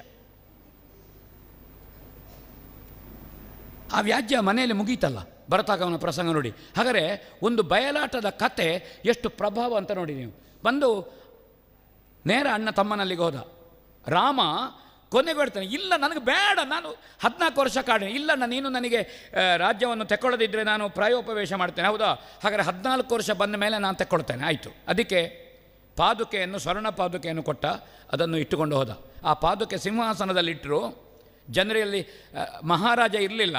ಆ ವ್ಯಾಜ್ಯ ಮನೆಯಲ್ಲಿ ಮುಗೀತಲ್ಲ ಭರತಾಗಮನ ಪ್ರಸಂಗ ನೋಡಿ. ಹಾಗಾದರೆ ಒಂದು ಬಯಲಾಟದ ಕತೆ ಎಷ್ಟು ಪ್ರಭಾವ ಅಂತ ನೋಡಿ ನೀವು. ಬಂದು ನೇರ ಅಣ್ಣ ತಮ್ಮನಲ್ಲಿಗೆ ಹೋದ. ರಾಮ ಕೊನೆಗೆ ಹೇಳ್ತಾನೆ, ಇಲ್ಲ ನನಗೆ ಬೇಡ, ನಾನು 14 ವರ್ಷ ಕಾಡಿನ, ಇಲ್ಲಣ್ಣ ನೀನು ನನಗೆ ರಾಜ್ಯವನ್ನು ತೆಕ್ಕೊಳ್ಳೋದಿದ್ದರೆ ನಾನು ಪ್ರಾಯೋಪವೇಶ ಮಾಡ್ತೇನೆ. ಹೌದಾ, ಹಾಗಾದರೆ 14 ವರ್ಷ ಬಂದ ಮೇಲೆ ನಾನು ತೆಕ್ಕೊಳ್ತೇನೆ. ಆಯಿತು. ಅದಕ್ಕೆ ಪಾದುಕೆಯನ್ನು, ಸ್ವರ್ಣ ಪಾದುಕೆಯನ್ನು ಕೊಟ್ಟ, ಅದನ್ನು ಇಟ್ಟುಕೊಂಡು ಹೋದ. ಆ ಪಾದುಕೆ ಸಿಂಹಾಸನದಲ್ಲಿಟ್ಟರು. ಜನರಲ್ಲಿ ಮಹಾರಾಜ ಇರಲಿಲ್ಲ.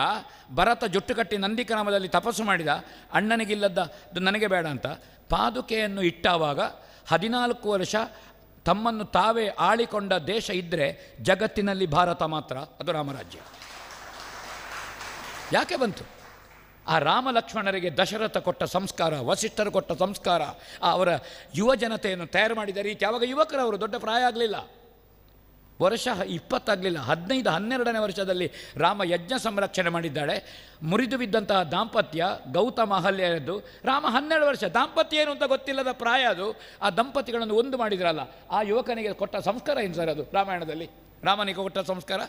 ಭರತ ಜುಟ್ಟು ಕಟ್ಟಿ ನಂದಿಗ್ರಾಮದಲ್ಲಿ ತಪಸ್ಸು ಮಾಡಿದ, ಅಣ್ಣನಿಗಿಲ್ಲದ್ದು ನನಗೆ ಬೇಡ ಅಂತ. ಪಾದುಕೆಯನ್ನು ಇಟ್ಟಾವಾಗ 14 ವರ್ಷ ತಮ್ಮನ್ನು ತಾವೇ ಆಳಿಕೊಂಡ ದೇಶ ಇದ್ದರೆ ಜಗತ್ತಿನಲ್ಲಿ ಭಾರತ ಮಾತ್ರ, ಅದು ರಾಮರಾಜ್ಯ. ಯಾಕೆ ಬಂತು? ಆ ರಾಮ ಲಕ್ಷ್ಮಣರಿಗೆ ದಶರಥ ಕೊಟ್ಟ ಸಂಸ್ಕಾರ, ವಸಿಷ್ಠರು ಕೊಟ್ಟ ಸಂಸ್ಕಾರ, ಅವರ ಯುವ ಜನತೆಯನ್ನು ತಯಾರು ಮಾಡಿದ ರೀತಿ. ಆವಾಗ ಯುವಕರು, ಅವರು ದೊಡ್ಡ ಪ್ರಾಯ ಆಗಲಿಲ್ಲ, ವರ್ಷ 20 ಆಗಲಿಲ್ಲ, 15-12ನೇ ವರ್ಷದಲ್ಲಿ ರಾಮ ಯಜ್ಞ ಸಂರಕ್ಷಣೆ ಮಾಡಿದ್ದಾಳೆ. ಮುರಿದು ಬಿದ್ದಂತಹ ದಾಂಪತ್ಯ ಗೌತಮ ಅಹಲ್ಯದ್ದು. ರಾಮ 12 ವರ್ಷ, ದಾಂಪತ್ಯ ಏನು ಅಂತ ಗೊತ್ತಿಲ್ಲದ ಪ್ರಾಯ ಅದು. ಆ ದಂಪತಿಗಳನ್ನು ಒಂದು ಮಾಡಿದ್ರಲ್ಲ, ಆ ಯುವಕನಿಗೆ ಕೊಟ್ಟ ಸಂಸ್ಕಾರ ಏನು ಸರ್ ಅದು ರಾಮಾಯಣದಲ್ಲಿ? ರಾಮನಿಗೆ ಕೊಟ್ಟ ಸಂಸ್ಕಾರ.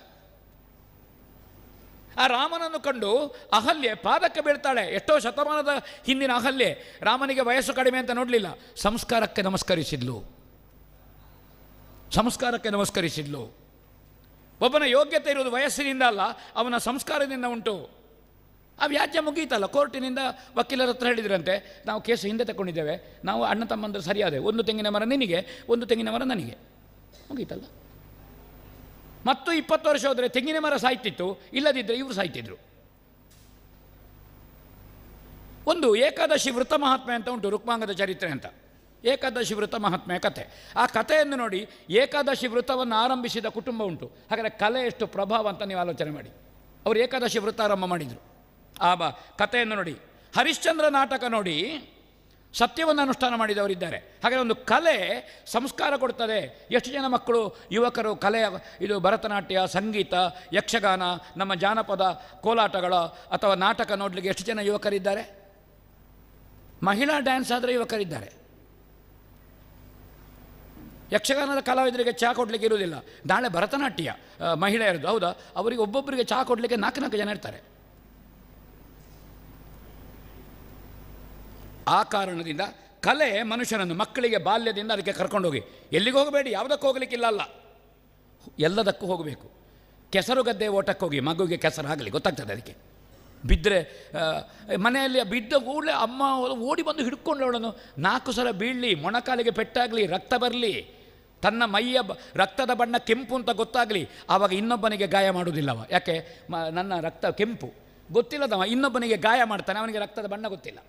ಆ ರಾಮನನ್ನು ಕಂಡು ಅಹಲ್ಯೆ ಪಾದಕ್ಕೆ ಬೀಳ್ತಾಳೆ. ಎಷ್ಟೋ ಶತಮಾನದ ಹಿಂದಿನ ಅಹಲ್ಯೆ ರಾಮನಿಗೆ ವಯಸ್ಸು ಕಡಿಮೆ ಅಂತ ನೋಡಲಿಲ್ಲ, ಸಂಸ್ಕಾರಕ್ಕೆ ನಮಸ್ಕರಿಸಿದ್ಲು. ಸಂಸ್ಕಾರಕ್ಕೆ ನಮಸ್ಕರಿಸಿದ್ಲು. ಒಬ್ಬನ ಯೋಗ್ಯತೆ ಇರುವುದು ವಯಸ್ಸಿನಿಂದ ಅಲ್ಲ, ಅವನ ಸಂಸ್ಕಾರದಿಂದ ಉಂಟು. ಆ ವ್ಯಾಜ್ಯ ಮುಗೀತಲ್ಲ. ಕೋರ್ಟಿನಿಂದ ವಕೀಲರ ಹತ್ರ ಹೇಳಿದ್ರಂತೆ, ನಾವು ಕೇಸು ಹಿಂದೆ ತಗೊಂಡಿದ್ದೇವೆ, ನಾವು ಅಣ್ಣ ತಮ್ಮಂದರು ಸರಿಯಾದೆ, 1 ತೆಂಗಿನ ಮರ ನಿನಗೆ, 1 ತೆಂಗಿನ ಮರ ನನಗೆ, ಮುಗೀತಲ್ಲ. ಮತ್ತು 20 ವರ್ಷ ಹೋದರೆ ತೆಂಗಿನ ಮರ ಸಾಯ್ತಿತ್ತು, ಇಲ್ಲದಿದ್ದರೆ ಇವರು ಸಾಯ್ತಿದ್ರು. ಒಂದು ಏಕಾದಶಿ ವೃತ ಮಹಾತ್ಮೆ ಅಂತ ಉಂಟು, ರುಕ್ಮಾಂಗದ ಚರಿತ್ರೆ ಅಂತ. ಏಕಾದಶಿ ವೃತ ಮಹಾತ್ಮೆಯ ಕಥೆ. ಆ ಕಥೆಯನ್ನು ನೋಡಿ, ಏಕಾದಶಿ ವೃತವನ್ನು ಆರಂಭಿಸಿದ ಕುಟುಂಬ ಉಂಟು. ಹಾಗಾದರೆ ಕಲೆ ಎಷ್ಟು ಪ್ರಭಾವ ಅಂತ ನೀವು ಆಲೋಚನೆ ಮಾಡಿ. ಅವರು ಏಕಾದಶಿ ವೃತ ಆರಂಭ ಮಾಡಿದರು. ಆ ಕಥೆಯನ್ನು ನೋಡಿ. ಹರಿಶ್ಚಂದ್ರ ನಾಟಕ ನೋಡಿ ಸತ್ಯವನ್ನು ಅನುಷ್ಠಾನ ಮಾಡಿದವರಿದ್ದಾರೆ. ಹಾಗೆ ಒಂದು ಕಲೆ ಸಂಸ್ಕಾರ ಕೊಡ್ತದೆ. ಎಷ್ಟು ಜನ ಮಕ್ಕಳು, ಯುವಕರು ಕಲೆಯ ಇದು ಭರತನಾಟ್ಯ, ಸಂಗೀತ, ಯಕ್ಷಗಾನ, ನಮ್ಮ ಜಾನಪದ ಕೋಲಾಟಗಳ ಅಥವಾ ನಾಟಕ ನೋಡಲಿಕ್ಕೆ ಎಷ್ಟು ಜನ ಯುವಕರಿದ್ದಾರೆ? ಮಹಿಳಾ ಡ್ಯಾನ್ಸ್ ಆದರೆ ಯುವಕರಿದ್ದಾರೆ. ಯಕ್ಷಗಾನದ ಕಲಾವಿದರಿಗೆ ಚಹಾ ಕೊಡಲಿಕ್ಕೆ ಇರುವುದಿಲ್ಲ. ನಾಳೆ ಭರತನಾಟ್ಯ ಮಹಿಳೆಯರದು, ಹೌದಾ? ಅವರಿಗೆ ಒಬ್ಬೊಬ್ಬರಿಗೆ ಚಹಾ ಕೊಡಲಿಕ್ಕೆ 4 ಜನ ಇರ್ತಾರೆ. ಆ ಕಾರಣದಿಂದ ಕಲೆ ಮನುಷ್ಯನನ್ನು, ಮಕ್ಕಳಿಗೆ ಬಾಲ್ಯದಿಂದ ಅದಕ್ಕೆ ಕರ್ಕೊಂಡೋಗಿ, ಎಲ್ಲಿಗೆ ಹೋಗಬೇಡಿ, ಯಾವುದಕ್ಕೂ ಹೋಗಲಿಕ್ಕಿಲ್ಲ ಅಲ್ಲ, ಎಲ್ಲದಕ್ಕೂ ಹೋಗಬೇಕು. ಕೆಸರು ಗದ್ದೆ ಓಟಕ್ಕೆ ಹೋಗಿ ಮಗುವಿಗೆ ಕೆಸರಾಗಲಿ, ಗೊತ್ತಾಗ್ತದೆ ಅದಕ್ಕೆ. ಬಿದ್ದರೆ ಮನೆಯಲ್ಲಿ ಬಿದ್ದ ಕೂಡಲೇ ಅಮ್ಮ ಓಡಿ ಬಂದು ಹಿಡ್ಕೊಂಡು ಅವಳನ್ನು 4 ಸಲ ಬೀಳಲಿ, ಮೊಣಕಾಲಿಗೆ ಪೆಟ್ಟಾಗಲಿ, ರಕ್ತ ಬರಲಿ, ತನ್ನ ಮೈಯ ರಕ್ತದ ಬಣ್ಣ ಕೆಂಪು ಅಂತ ಗೊತ್ತಾಗಲಿ, ಆವಾಗ ಇನ್ನೊಬ್ಬನಿಗೆ ಗಾಯ ಮಾಡುವುದಿಲ್ಲವ. ಯಾಕೆ? ನನ್ನ ರಕ್ತ ಕೆಂಪು ಗೊತ್ತಿಲ್ಲದವ ಇನ್ನೊಬ್ಬನಿಗೆ ಗಾಯ ಮಾಡ್ತಾನೆ, ಅವನಿಗೆ ರಕ್ತದ ಬಣ್ಣ ಗೊತ್ತಿಲ್ಲ.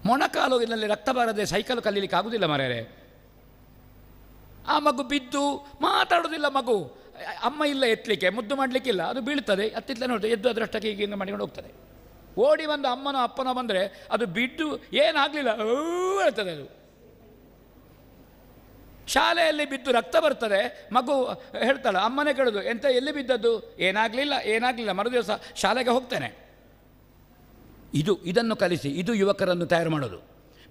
ಮೊಣಕಾಲು ಇದರಲ್ಲಿ ರಕ್ತ ಬಾರದೆ ಸೈಕಲ್ ಕಲೀಲಿಕ್ಕೆ ಆಗುವುದಿಲ್ಲ ಮರ್ಯಾರೆ. ಆ ಮಗು ಬಿದ್ದು ಮಾತಾಡೋದಿಲ್ಲ. ಮಗು ಅಮ್ಮ ಇಲ್ಲ ಎತ್ತಲಿಕ್ಕೆ, ಮುದ್ದು ಮಾಡಲಿಕ್ಕಿಲ್ಲ, ಅದು ಬೀಳ್ತದೆ. ಅತ್ತಿತ್ತಲೇ ನೋಡ್ತದೆ, ಎದ್ದು ಅದರಷ್ಟಕ್ಕೆ ಹೀಗೆ ಮಾಡಿಕೊಂಡು ಹೋಗ್ತದೆ. ಓಡಿ ಬಂದು ಅಮ್ಮನೋ ಅಪ್ಪನೋ ಬಂದರೆ ಅದು ಬಿದ್ದು ಏನಾಗಲಿಲ್ಲ ಹೇಳ್ತದೆ. ಅದು ಶಾಲೆಯಲ್ಲಿ ಬಿದ್ದು ರಕ್ತ ಬರ್ತದೆ, ಮಗು ಹೇಳ್ತಾಳೆ, ಅಮ್ಮನೇ ಕೇಳೋದು, ಎಂತ ಎಲ್ಲಿ ಬಿದ್ದದ್ದು? ಏನಾಗಲಿಲ್ಲ, ಮರುದಿವಸ ಶಾಲೆಗೆ ಹೋಗ್ತೇನೆ. ಇದನ್ನು ಕಲಿಸಿ, ಇದು ಯುವಕರನ್ನು ತಯಾರು ಮಾಡೋದು.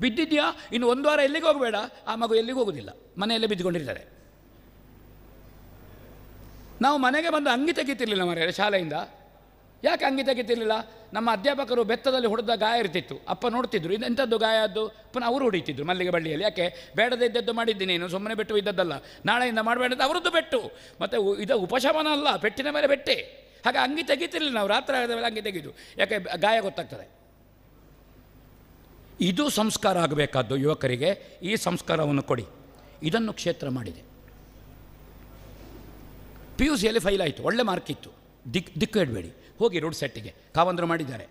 ಬಿದ್ದಿದ್ಯಾ, ಇನ್ನು 1 ವಾರ ಎಲ್ಲಿಗೆ ಹೋಗಬೇಡ. ಆ ಮಗು ಎಲ್ಲಿಗೂ ಹೋಗೋದಿಲ್ಲ, ಮನೆಯಲ್ಲೇ ಬಿದ್ದುಕೊಂಡಿರ್ತಾರೆ. ನಾವು ಮನೆಗೆ ಬಂದು ಅಂಗಿ ತೆಗಿತಿರ್ಲಿಲ್ಲ ಮರೆಯರೆ ಶಾಲೆಯಿಂದ. ಯಾಕೆ ಅಂಗಿ ತೆಗಿತಿರ್ಲಿಲ್ಲ? ನಮ್ಮ ಅಧ್ಯಾಪಕರು ಬೆತ್ತದಲ್ಲಿ ಹೊಡೆದ ಗಾಯ ಇರ್ತಿತ್ತು, ಅಪ್ಪ ನೋಡ್ತಿದ್ರು, ಎಂಥದ್ದು ಗಾಯ ಅದು, ಪುನಃ ಅವರು ಹೊಡಿತಿದ್ರು ಮಲ್ಲಿಗೆ ಬಳ್ಳಿಯಲ್ಲಿ. ಯಾಕೆ? ಬೇಡದೇ ಇದ್ದದ್ದು ಮಾಡಿದ್ದೀನಿ, ನೀನು ಸುಮ್ಮನೆ ಬೆಟ್ಟು ಇದ್ದದ್ದಲ್ಲ, ನಾಳೆಯಿಂದ ಮಾಡಬೇಡದ್ದು ಅವರದ್ದು ಬೆಟ್ಟು. ಮತ್ತು ಇದು ಉಪಶಮನ ಅಲ್ಲ, ಪೆಟ್ಟಿನ ಮೇಲೆ ಬೆಟ್ಟೆ. ಹಾಗೆ ಅಂಗಿ ತೆಗಿತಿರ್ಲಿಲ್ಲ ನಾವು, ರಾತ್ರಿ ಆಗದ ಮೇಲೆ ಅಂಗಿ ತೆಗೆದು, ಯಾಕೆ? ಗಾಯ ಗೊತ್ತಾಗ್ತದೆ. ಇದು ಸಂಸ್ಕಾರ ಆಗಬೇಕಾದ್ದು ಯುವಕರಿಗೆ. ಈ ಸಂಸ್ಕಾರವನ್ನು ಕೊಡಿ. ಇದನ್ನು ಕ್ಷೇತ್ರ ಮಾಡಿದೆ. PUCಯಲ್ಲಿ ಫೈಲ್ ಆಯಿತು, ಒಳ್ಳೆ ಮಾರ್ಕ್ ಇತ್ತು. ದಿಕ್ಕು ಇಡಬೇಡಿ, ಹೋಗಿ ರುಡ್ ಸೆಟ್ಟಿಗೆ ಕಾವಂದರು ಮಾಡಿದ್ದಾರೆ.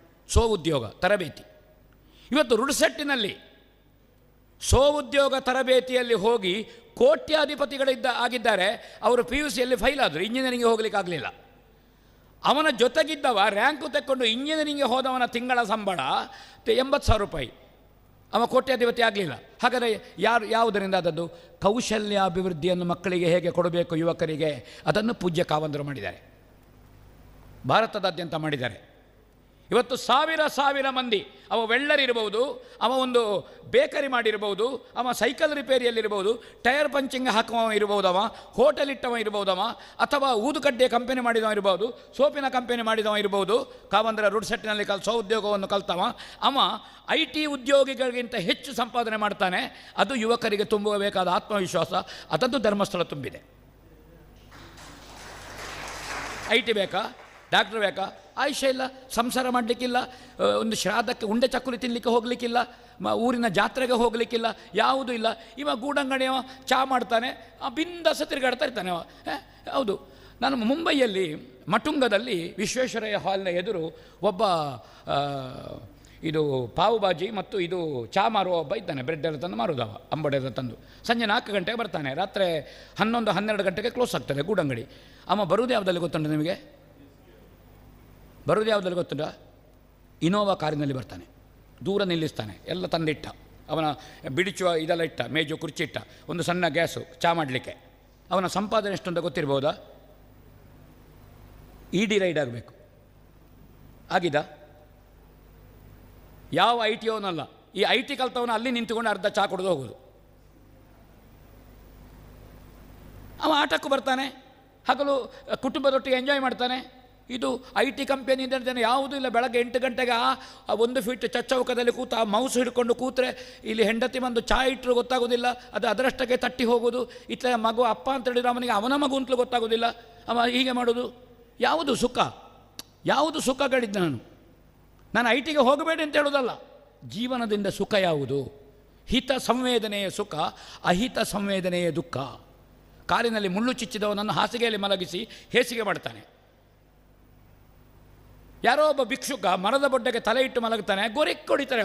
ಉದ್ಯೋಗ ತರಬೇತಿ. ಇವತ್ತು ರುಡ್ ಸೆಟ್ಟಿನಲ್ಲಿ ಉದ್ಯೋಗ ತರಬೇತಿಯಲ್ಲಿ ಹೋಗಿ ಆಗಿದ್ದಾರೆ. ಅವರು PUCಯಲ್ಲಿ ಫೈಲ್ ಆದರು, ಇಂಜಿನಿಯರಿಂಗ್ಗೆ ಹೋಗ್ಲಿಕ್ಕೆ ಆಗಲಿಲ್ಲ. ಅವನ ಜೊತೆಗಿದ್ದವ ರ್ಯಾಂಕು ತೆಕ್ಕೊಂಡು ಇಂಜಿನಿಯರಿಂಗ್ಗೆ ಹೋದವನ ತಿಂಗಳ ಸಂಬಳ 80,000 ರೂಪಾಯಿ. ಅವ ಕೋಟ್ಯಾಧಿಪತಿ ಆಗಲಿಲ್ಲ. ಹಾಗಾದರೆ ಯಾವುದರಿಂದ ಆದದ್ದು? ಕೌಶಲ್ಯಾಭಿವೃದ್ಧಿಯನ್ನು ಮಕ್ಕಳಿಗೆ ಹೇಗೆ ಕೊಡಬೇಕು ಯುವಕರಿಗೆ, ಅದನ್ನು ಪೂಜ್ಯ ಕಾವಂದರು ಮಾಡಿದ್ದಾರೆ, ಭಾರತದಾದ್ಯಂತ ಮಾಡಿದ್ದಾರೆ. ಇವತ್ತು ಸಾವಿರ ಮಂದಿ, ಅವ ವೆಳ್ಳರಿರ್ಬೋದು, ಅವ ಒಂದು ಬೇಕರಿ ಮಾಡಿರ್ಬೋದು, ಅವ ಸೈಕಲ್ ರಿಪೇರಿಯಲ್ಲಿರ್ಬೋದು, ಟೈರ್ ಪಂಚಿಂಗ್ ಹಾಕುವ ಇರ್ಬೋದು, ಅವ ಹೋಟೆಲ್ ಇಟ್ಟವ ಇರ್ಬೋದವ, ಅಥವಾ ಊದುಕಡ್ಡೆ ಕಂಪನಿ ಮಾಡಿದವ ಇರ್ಬೋದು, ಸೋಪಿನ ಕಂಪನಿ ಮಾಡಿದವ ಇರ್ಬೋದು. ಕಾವಂದರ ರುಡ್ ಸೆಟ್ಟಿನಲ್ಲಿ ಉದ್ಯೋಗವನ್ನು ಕಲ್ತವ. ಅವ IT ಉದ್ಯೋಗಿಗಳಿಗಿಂತ ಹೆಚ್ಚು ಸಂಪಾದನೆ ಮಾಡ್ತಾನೆ. ಅದು ಯುವಕರಿಗೆ ತುಂಬಬೇಕಾದ ಆತ್ಮವಿಶ್ವಾಸ. ಅದನ್ನು ಧರ್ಮಸ್ಥಳ ತುಂಬಿದೆ. IT ಬೇಕಾ? ಡಾಕ್ಟ್ರ್ ಬೇಕಾ? ಆಯುಷ್ಯ ಇಲ್ಲ, ಸಂಸಾರ ಮಾಡಲಿಕ್ಕಿಲ್ಲ, ಒಂದು ಶ್ರಾದ್ದಕ್ಕೆ ಉಂಡೆ ಚಕ್ಕುಲಿ ತಿನ್ನಲಿಕ್ಕೆ ಹೋಗಲಿಕ್ಕಿಲ್ಲ, ಊರಿನ ಜಾತ್ರೆಗೆ ಹೋಗಲಿಕ್ಕಿಲ್ಲ, ಯಾವುದೂ ಇಲ್ಲ. ಇವ ಗೂಡಂಗಡಿಯವ ಚಹಾ ಮಾಡ್ತಾನೆ, ಬಿಂದಾಸ ತಿರುಗಾಡ್ತಾ ಇರ್ತಾನೆ ಅವ. ಹೌದು, ನಾನು ಮುಂಬೈಯಲ್ಲಿ ಮಟುಂಗದಲ್ಲಿ ವಿಶ್ವೇಶ್ವರಯ್ಯ ಹಾಲ್ನ ಎದುರು ಒಬ್ಬ ಇದು ಪಾವು ಬಾಜಿ ಮತ್ತು ಇದು ಚಹಾ ಮಾರುವ ಒಬ್ಬ ಇದ್ದಾನೆ. ಬ್ರೆಡ್ ಎಲ್ಲ ತಂದು ಮಾರುದವ, ಅಂಬಡೆಲ್ಲ ತಂದು. ಸಂಜೆ 4 ಗಂಟೆಗೆ ಬರ್ತಾನೆ, ರಾತ್ರಿ 11-12 ಗಂಟೆಗೆ ಕ್ಲೋಸ್ ಆಗ್ತದೆ ಗೂಡಂಗಡಿ. ಅವ ಬರುವುದು ಯಾವುದಲ್ಲಿ ಗೊತ್ತುಂಟು ನಿಮಗೆ? ಬರೋದು ಯಾವುದಲ್ಲಿ ಗೊತ್ತುಂಟ? ಇನೋವಾ ಕಾರಿನಲ್ಲಿ ಬರ್ತಾನೆ, ದೂರ ನಿಲ್ಲಿಸ್ತಾನೆ, ಎಲ್ಲ ತಂದಿಟ್ಟ, ಅವನ ಬಿಡಿಚುವ ಇದೆಲ್ಲ ಇಟ್ಟ, ಮೇಜು ಕುರ್ಚಿ ಇಟ್ಟ, ಒಂದು ಸಣ್ಣ ಗ್ಯಾಸು ಚಹಾ ಮಾಡಲಿಕ್ಕೆ. ಅವನ ಸಂಪಾದನೆ ಎಷ್ಟು ಅಂತ ಗೊತ್ತಿರ್ಬೋದಾ? ED ರೈಡ್ ಆಗಬೇಕು. ಆಗಿದ? ಯಾವ IT ಅವನಲ್ಲ, ಈ IT ಕಲ್ತವನು ಅಲ್ಲಿ ನಿಂತುಕೊಂಡು ಅರ್ಧ ಚಹಾ ಕುಡಿದು ಹೋಗೋದು. ಅವ ಆಟಕ್ಕೂ ಬರ್ತಾನೆ, ಹಗಲು ಕುಟುಂಬದೊಟ್ಟಿಗೆ ಎಂಜಾಯ್ ಮಾಡ್ತಾನೆ. ಇದು IT ಕಂಪನಿಯಿಂದ ಜನ ಯಾವುದೂ ಇಲ್ಲ. ಬೆಳಗ್ಗೆ 8 ಗಂಟೆಗೆ ಆ 1 ಫೀಟ್ ಚಚ್ಚೌಕದಲ್ಲಿ ಕೂತ ಆ ಮೌಸ್ ಹಿಡ್ಕೊಂಡು ಕೂತ್ರೆ ಇಲ್ಲಿ ಹೆಂಡತಿ ಬಂದು ಚಹಾ ಇಟ್ಟರು ಗೊತ್ತಾಗೋದಿಲ್ಲ, ಅದು ಅದರಷ್ಟಕ್ಕೆ ತಟ್ಟಿ ಹೋಗೋದು. ಇತ್ತ ಮಗು ಅಪ್ಪ ಅಂತ ಹೇಳಿದ್ರೆ ಅವನಿಗೆ ಅವನ ಮಗು ಅಂತಲೂ ಗೊತ್ತಾಗೋದಿಲ್ಲ. ಅವ ಹೀಗೆ ಮಾಡೋದು. ಯಾವುದು ಸುಖ? ಯಾವುದು ಸುಖ ಹೇಳಿದ್ದೆ ನಾನು ITಗೆ ಹೋಗಬೇಡಿ ಅಂತ ಹೇಳೋದಲ್ಲ. ಜೀವನದಿಂದ ಸುಖ ಯಾವುದು? ಹಿತ ಸಂವೇದನೆಯ ಸುಖ, ಅಹಿತ ಸಂವೇದನೆಯ ದುಃಖ. ಕಾಲಿನಲ್ಲಿ ಮುಳ್ಳು ಚುಚ್ಚಿದವನನ್ನು ಹಾಸಿಗೆಯಲ್ಲಿ ಮಲಗಿಸಿ ಹೇಸಿಗೆ ಮಾಡ್ತಾನೆ. ಯಾರೋ ಒಬ್ಬ ಭಿಕ್ಷುಕ ಮರದ ಬೊಡ್ಡಕ್ಕೆ ತಲೆ ಇಟ್ಟು ಮಲಗ್ತಾನೆ, ಗೊರೆಕ್ಕೆ ಹೊಡಿತಾನೆ,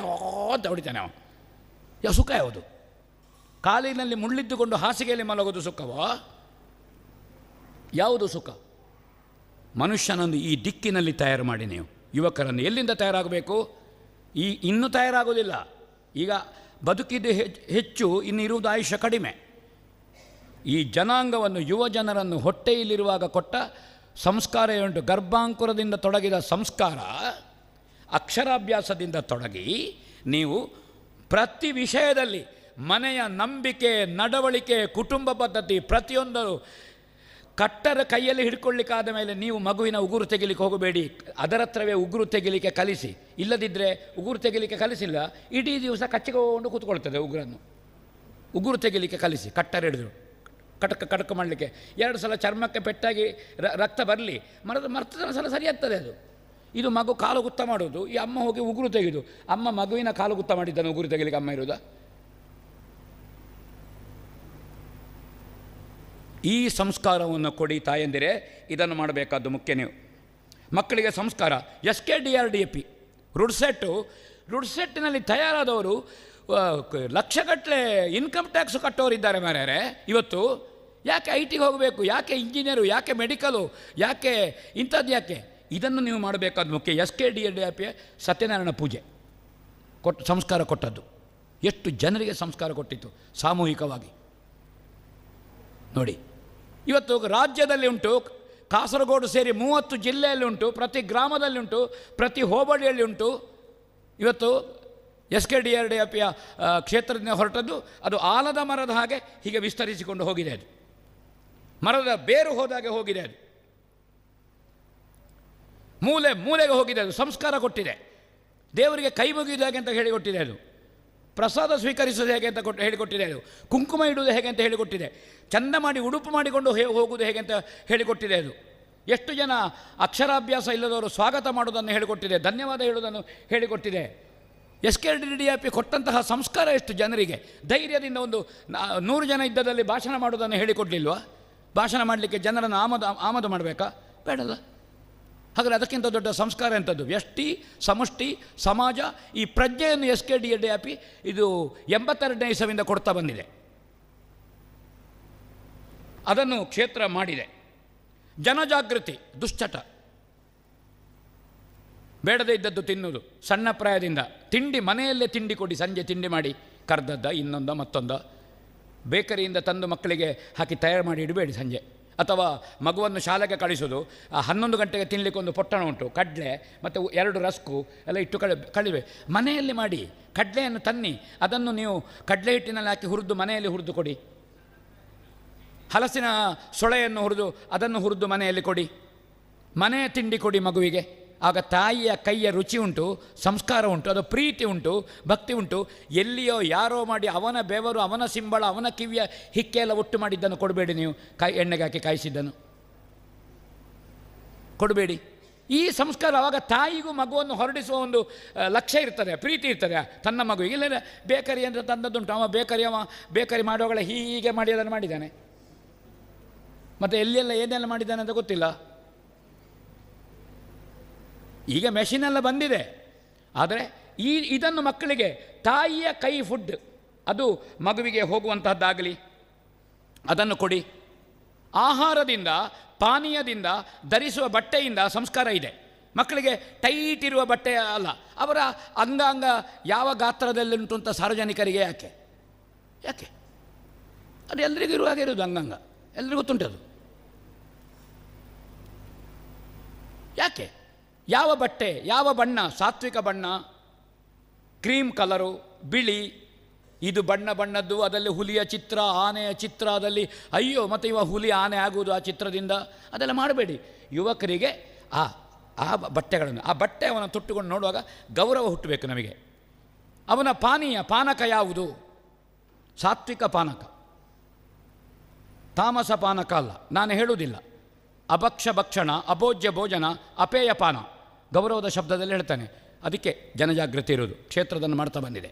ಅಂತ ಹೊಡಿತಾನೆ ಅವನು. ಯಾವ ಸುಖ ಯಾವುದು? ಕಾಲಿನಲ್ಲಿ ಮುಳ್ಳಿದ್ದುಕೊಂಡು ಹಾಸಿಗೆಯಲ್ಲಿ ಮಲಗೋದು ಸುಖವೋ? ಯಾವುದು ಸುಖ? ಮನುಷ್ಯನನ್ನು ಈ ದಿಕ್ಕಿನಲ್ಲಿ ತಯಾರು ಮಾಡಿ ನೀವು ಯುವಕರನ್ನು. ಎಲ್ಲಿಂದ ತಯಾರಾಗಬೇಕು? ಇನ್ನೂ ತಯಾರಾಗೋದಿಲ್ಲ. ಈಗ ಬದುಕಿದ್ದು ಹೆಚ್ಚು, ಇನ್ನಿರುವುದು ಆಯುಷ್ಯ ಕಡಿಮೆ. ಈ ಜನಾಂಗವನ್ನು, ಯುವ ಜನರನ್ನು ಹೊಟ್ಟೆಯಲ್ಲಿರುವಾಗ ಕೊಟ್ಟ ಸಂಸ್ಕಾರ ಉಂಟು. ಗರ್ಭಾಂಕುರದಿಂದ ತೊಡಗಿದ ಸಂಸ್ಕಾರ, ಅಕ್ಷರಾಭ್ಯಾಸದಿಂದ ತೊಡಗಿ ನೀವು ಪ್ರತಿ ವಿಷಯದಲ್ಲಿ ಮನೆಯ ನಂಬಿಕೆ, ನಡವಳಿಕೆ, ಕುಟುಂಬ ಪದ್ಧತಿ ಪ್ರತಿಯೊಂದು ಕಟ್ಟರ ಕೈಯಲ್ಲಿ ಹಿಡ್ಕೊಳ್ಳಿಕ್ಕಾದ ಮೇಲೆ ನೀವು ಮಗುವಿನ ಉಗುರು ತೆಗಿಲಿಕ್ಕೆ ಹೋಗಬೇಡಿ. ಅದರ ಹತ್ರವೇ ಉಗುರು ತೆಗಿಲಿಕ್ಕೆ ಕಲಿಸಿ. ಇಲ್ಲದಿದ್ದರೆ ಉಗುರು ತೆಗಿಲಿಕ್ಕೆ ಕಲಿಸಿಲ್ಲ, ಇಡೀ ದಿವಸ ಕಚ್ಚಿಕೊಂಡು ಕೂತ್ಕೊಳ್ತದೆ ಉಗುರನ್ನು. ಉಗುರು ತೆಗಿಲಿಕ್ಕೆ ಕಲಿಸಿ. ಕಟ್ಟರ ಹಿಡಿದು ಕಡಕ ಮಾಡಲಿಕ್ಕೆ 2 ಸಲ ಚರ್ಮಕ್ಕೆ ಪೆಟ್ಟಾಗಿ ರಕ್ತ ಬರಲಿ, ಮರ್ತದ ಸಲ ಸರಿಯಾಗ್ತದೆ ಅದು. ಇದು ಮಗು ಕಾಲು ಗುತ್ತ ಮಾಡೋದು, ಈ ಅಮ್ಮ ಹೋಗಿ ಉಗುರು ತೆಗೆದು, ಅಮ್ಮ ಮಗುವಿನ ಕಾಲು ಗುತ್ತ ಮಾಡಿದ್ದಾನೆ ಉಗುರು ತೆಗಿಲಿಕ್ಕೆ ಅಮ್ಮ ಇರೋದಾ? ಈ ಸಂಸ್ಕಾರವನ್ನು ಕೊಡಿ ತಾಯಂದಿರೇ. ಇದನ್ನು ಮಾಡಬೇಕಾದ್ದು ಮುಖ್ಯ. ನೀವು ಮಕ್ಕಳಿಗೆ ಸಂಸ್ಕಾರ. SKDRDP ರುಡ್ಸೆಟ್ಟಿನಲ್ಲಿ ತಯಾರಾದವರು ಲಕ್ಷಗಟ್ಟಲೆ ಇನ್ಕಮ್ ಟ್ಯಾಕ್ಸ್ ಕಟ್ಟೋರಿದ್ದಾರೆ ಮಾರ್ಯಾರೆ ಇವತ್ತು. ಯಾಕೆ IT ಗೆ ಹೋಗಬೇಕು? ಯಾಕೆ ಇಂಜಿನಿಯರು? ಯಾಕೆ ಮೆಡಿಕಲು? ಯಾಕೆ ಇಂಥದ್ದು? ಯಾಕೆ? ಇದನ್ನು ನೀವು ಮಾಡಬೇಕಾದ ಮುಖ್ಯ. SKDRDP ಸತ್ಯನಾರಾಯಣ ಪೂಜೆ ಕೊಟ್ಟು ಸಂಸ್ಕಾರ ಕೊಟ್ಟದ್ದು. ಎಷ್ಟು ಜನರಿಗೆ ಸಂಸ್ಕಾರ ಕೊಟ್ಟಿತ್ತು ಸಾಮೂಹಿಕವಾಗಿ ನೋಡಿ. ಇವತ್ತು ರಾಜ್ಯದಲ್ಲಿ ಉಂಟು, ಕಾಸರಗೋಡು ಸೇರಿ 30 ಜಿಲ್ಲೆಯಲ್ಲಿ ಉಂಟು, ಪ್ರತಿ ಗ್ರಾಮದಲ್ಲಿ ಉಂಟು, ಪ್ರತಿ ಹೋಬಳಿಯಲ್ಲಿ ಉಂಟು. ಇವತ್ತು SKDRDPಯ ಕ್ಷೇತ್ರದಿಂದ ಹೊರಟದ್ದು ಅದು ಆಲದ ಮರದ ಹಾಗೆ ಹೀಗೆ ವಿಸ್ತರಿಸಿಕೊಂಡು ಹೋಗಿದೆ. ಅದು ಮರದ ಬೇರು ಹೋದಾಗೆ ಹೋಗಿದೆ. ಅದು ಮೂಲೆಗೆ ಹೋಗಿದೆ. ಅದು ಸಂಸ್ಕಾರ ಕೊಟ್ಟಿದೆ. ದೇವರಿಗೆ ಕೈ ಮುಗಿಯುವುದು ಹೇಗೆ ಅಂತ ಹೇಳಿಕೊಟ್ಟಿದೆ. ಅದು ಪ್ರಸಾದ ಸ್ವೀಕರಿಸುವುದು ಹೇಗೆ ಅಂತ ಹೇಳಿಕೊಟ್ಟಿದೆ. ಅದು ಕುಂಕುಮ ಇಡುವುದು ಹೇಗೆ ಅಂತ ಹೇಳಿಕೊಟ್ಟಿದೆ. ಚಂದ ಮಾಡಿ ಉಡುಪು ಮಾಡಿಕೊಂಡು ಹೋಗುವುದು ಹೇಗೆ ಅಂತ ಹೇಳಿಕೊಟ್ಟಿದೆ. ಅದು ಎಷ್ಟು ಜನ ಅಕ್ಷರಾಭ್ಯಾಸ ಇಲ್ಲದವರು ಸ್ವಾಗತ ಮಾಡುವುದನ್ನು ಹೇಳಿಕೊಟ್ಟಿದೆ, ಧನ್ಯವಾದ ಹೇಳುವುದನ್ನು ಹೇಳಿಕೊಟ್ಟಿದೆ. SKDRDP ಕೊಟ್ಟಂತಹ ಸಂಸ್ಕಾರ ಎಷ್ಟು ಜನರಿಗೆ. ಧೈರ್ಯದಿಂದ ಒಂದು 100 ಜನ ಇದ್ದದಲ್ಲಿ ಭಾಷಣ ಮಾಡುವುದನ್ನು ಹೇಳಿಕೊಡಲಿಲ್ವಾ? ಭಾಷಣ ಮಾಡಲಿಕ್ಕೆ ಜನರನ್ನು ಆಮದು ಮಾಡಬೇಕಾ? ಬೇಡಲ್ಲ. ಹಾಗಾದರೆ ಅದಕ್ಕಿಂತ ದೊಡ್ಡ ಸಂಸ್ಕಾರ ಎಂಥದ್ದು? ವ್ಯಷ್ಟಿ, ಸಮಷ್ಟಿ, ಸಮಾಜ, ಈ ಪ್ರಜ್ಞೆಯನ್ನು SKDRDP ಇದು 82ನೇ ಇಸವಿಯಿಂದ ಕೊಡ್ತಾ ಬಂದಿದೆ. ಅದನ್ನು ಕ್ಷೇತ್ರ ಮಾಡಿದೆ. ಜನಜಾಗೃತಿ, ದುಶ್ಚಟ, ಬೇಡದೇ ಇದ್ದದ್ದು ತಿನ್ನುವುದು ಸಣ್ಣ ಪ್ರಾಯದಿಂದ. ತಿಂಡಿ ಮನೆಯಲ್ಲೇ ತಿಂಡಿ ಕೊಡಿ, ಸಂಜೆ ತಿಂಡಿ ಮಾಡಿ ಕರ್ದದ್ದ ಇನ್ನೊಂದ ಮತ್ತೊಂದ ಬೇಕರಿಯಿಂದ ತಂದು ಮಕ್ಕಳಿಗೆ ಹಾಕಿ ತಯಾರು ಮಾಡಿ ಇಡಬೇಡಿ ಸಂಜೆ. ಅಥವಾ ಮಗುವನ್ನು ಶಾಲೆಗೆ ಕಳಿಸೋದು, 11 ಗಂಟೆಗೆ ತಿನ್ನಲಿಕ್ಕೆ ಒಂದು ಪೊಟ್ಟಣ ಉಂಟು, ಕಡಲೆ ಮತ್ತು 2 ರಸ್ಕು ಎಲ್ಲ ಇಟ್ಟು ಕಳಿವೆ. ಮನೆಯಲ್ಲಿ ಮಾಡಿ. ಕಡಲೆಯನ್ನು ತನ್ನಿ, ಅದನ್ನು ನೀವು ಕಡಲೆ ಹಿಟ್ಟಿನಲ್ಲಿ ಹಾಕಿ ಹುರಿದು ಮನೆಯಲ್ಲಿ ಹುರಿದು ಕೊಡಿ. ಹಲಸಿನ ಸೊಳೆಯನ್ನು ಹುರಿದು ಅದನ್ನು ಹುರಿದು ಮನೆಯಲ್ಲಿ ಕೊಡಿ. ಮನೆಯ ತಿಂಡಿ ಕೊಡಿ ಮಗುವಿಗೆ. ಆಗ ತಾಯಿಯ ಕೈಯ ರುಚಿ ಉಂಟು, ಸಂಸ್ಕಾರ ಉಂಟು, ಅದು ಪ್ರೀತಿ ಉಂಟು, ಭಕ್ತಿ ಉಂಟು. ಎಲ್ಲಿಯೋ ಯಾರೋ ಮಾಡಿ ಅವನ ಬೆವರು, ಅವನ ಸಿಂಬಳ, ಅವನ ಕಿವಿಯ ಹಿಕ್ಕೆ ಎಲ್ಲ ಒಟ್ಟು ಮಾಡಿದ್ದನ್ನು ಕೊಡಬೇಡಿ. ನೀವು ಎಣ್ಣೆಗೆ ಹಾಕಿ ಕಾಯಿಸಿದ್ದನ್ನು ಕೊಡಬೇಡಿ. ಈ ಸಂಸ್ಕಾರ ಆವಾಗ ತಾಯಿಗೂ ಮಗುವನ್ನು ಹೊರಡಿಸುವ ಒಂದು ಲಕ್ಷ್ಯ ಇರ್ತದೆ, ಪ್ರೀತಿ ಇರ್ತದೆ ತನ್ನ ಮಗುವಿಗೆ. ಇಲ್ಲ ಬೇಕರಿ ಅಂತ ತಂದದ್ದುಂಟು, ಅವ ಬೇಕರಿ ಮಾಡುವಾಗಲೇ ಹೀಗೆ ಮಾಡಿ ಅದನ್ನು ಮಾಡಿದ್ದಾನೆ, ಮತ್ತು ಎಲ್ಲೆಲ್ಲ ಏನೆಲ್ಲ ಮಾಡಿದ್ದಾನೆ ಅಂತ ಗೊತ್ತಿಲ್ಲ. ಈಗ ಮೆಷಿನೆಲ್ಲ ಬಂದಿದೆ. ಆದರೆ ಇದನ್ನು ಮಕ್ಕಳಿಗೆ ತಾಯಿಯ ಕೈ ಫುಡ್ ಅದು ಮಗುವಿಗೆ ಹೋಗುವಂತಹದ್ದಾಗಲಿ ಅದನ್ನು ಕೊಡಿ. ಆಹಾರದಿಂದ, ಪಾನೀಯದಿಂದ, ಧರಿಸುವ ಬಟ್ಟೆಯಿಂದ ಸಂಸ್ಕಾರ ಇದೆ. ಮಕ್ಕಳಿಗೆ ಟೈಟ್ ಇರುವ ಬಟ್ಟೆ ಅಲ್ಲ, ಅವರ ಅಂಗಾಂಗ ಯಾವ ಗಾತ್ರದಲ್ಲುಂಟು ಅಂತ ಸಾರ್ವಜನಿಕರಿಗೆ ಯಾಕೆ ಅದು ಎಲ್ರಿಗೂ ಇರುವಾಗ ಇರೋದು ಅಂಗಾಂಗ, ಎಲ್ರಿಗೂ ಗೊತ್ತುಂಟದು. ಯಾಕೆ? ಯಾವ ಬಟ್ಟೆ, ಯಾವ ಬಣ್ಣ, ಸಾತ್ವಿಕ ಬಣ್ಣ, ಕ್ರೀಮ್ ಕಲರು, ಬಿಳಿ, ಇದು ಬಣ್ಣದ್ದು. ಅದರಲ್ಲಿ ಹುಲಿಯ ಚಿತ್ರ, ಆನೆಯ ಚಿತ್ರ, ಅದರಲ್ಲಿ ಅಯ್ಯೋ ಮತ್ತು ಇವ ಹುಲಿ ಆನೆ ಆಗುವುದು ಆ ಚಿತ್ರದಿಂದ. ಅದೆಲ್ಲ ಮಾಡಬೇಡಿ. ಯುವಕರಿಗೆ ಆ ಬಟ್ಟೆಗಳನ್ನು, ಆ ಬಟ್ಟೆ ಅವನ ತೊಟ್ಟುಕೊಂಡು ನೋಡುವಾಗ ಗೌರವ ಹುಟ್ಟಬೇಕು ನಮಗೆ. ಅವನ ಪಾನಕ ಯಾವುದು? ಸಾತ್ವಿಕ ಪಾನಕ, ತಾಮಸ ಪಾನಕ ಅಲ್ಲ. ನಾನು ಹೇಳುವುದಿಲ್ಲ. ಅಭಕ್ಷ ಭಕ್ಷಣ, ಅಭೋಜ್ಯ ಭೋಜನ, ಅಪೇಯ ಪಾನ, ಗೌರವದ ಶಬ್ದದಲ್ಲಿ ಹೇಳ್ತಾನೆ. ಅದಕ್ಕೆ ಜನಜಾಗೃತಿ ಇರೋದು. ಕ್ಷೇತ್ರದನ್ನು ಮಾಡ್ತಾ ಬಂದಿದೆ.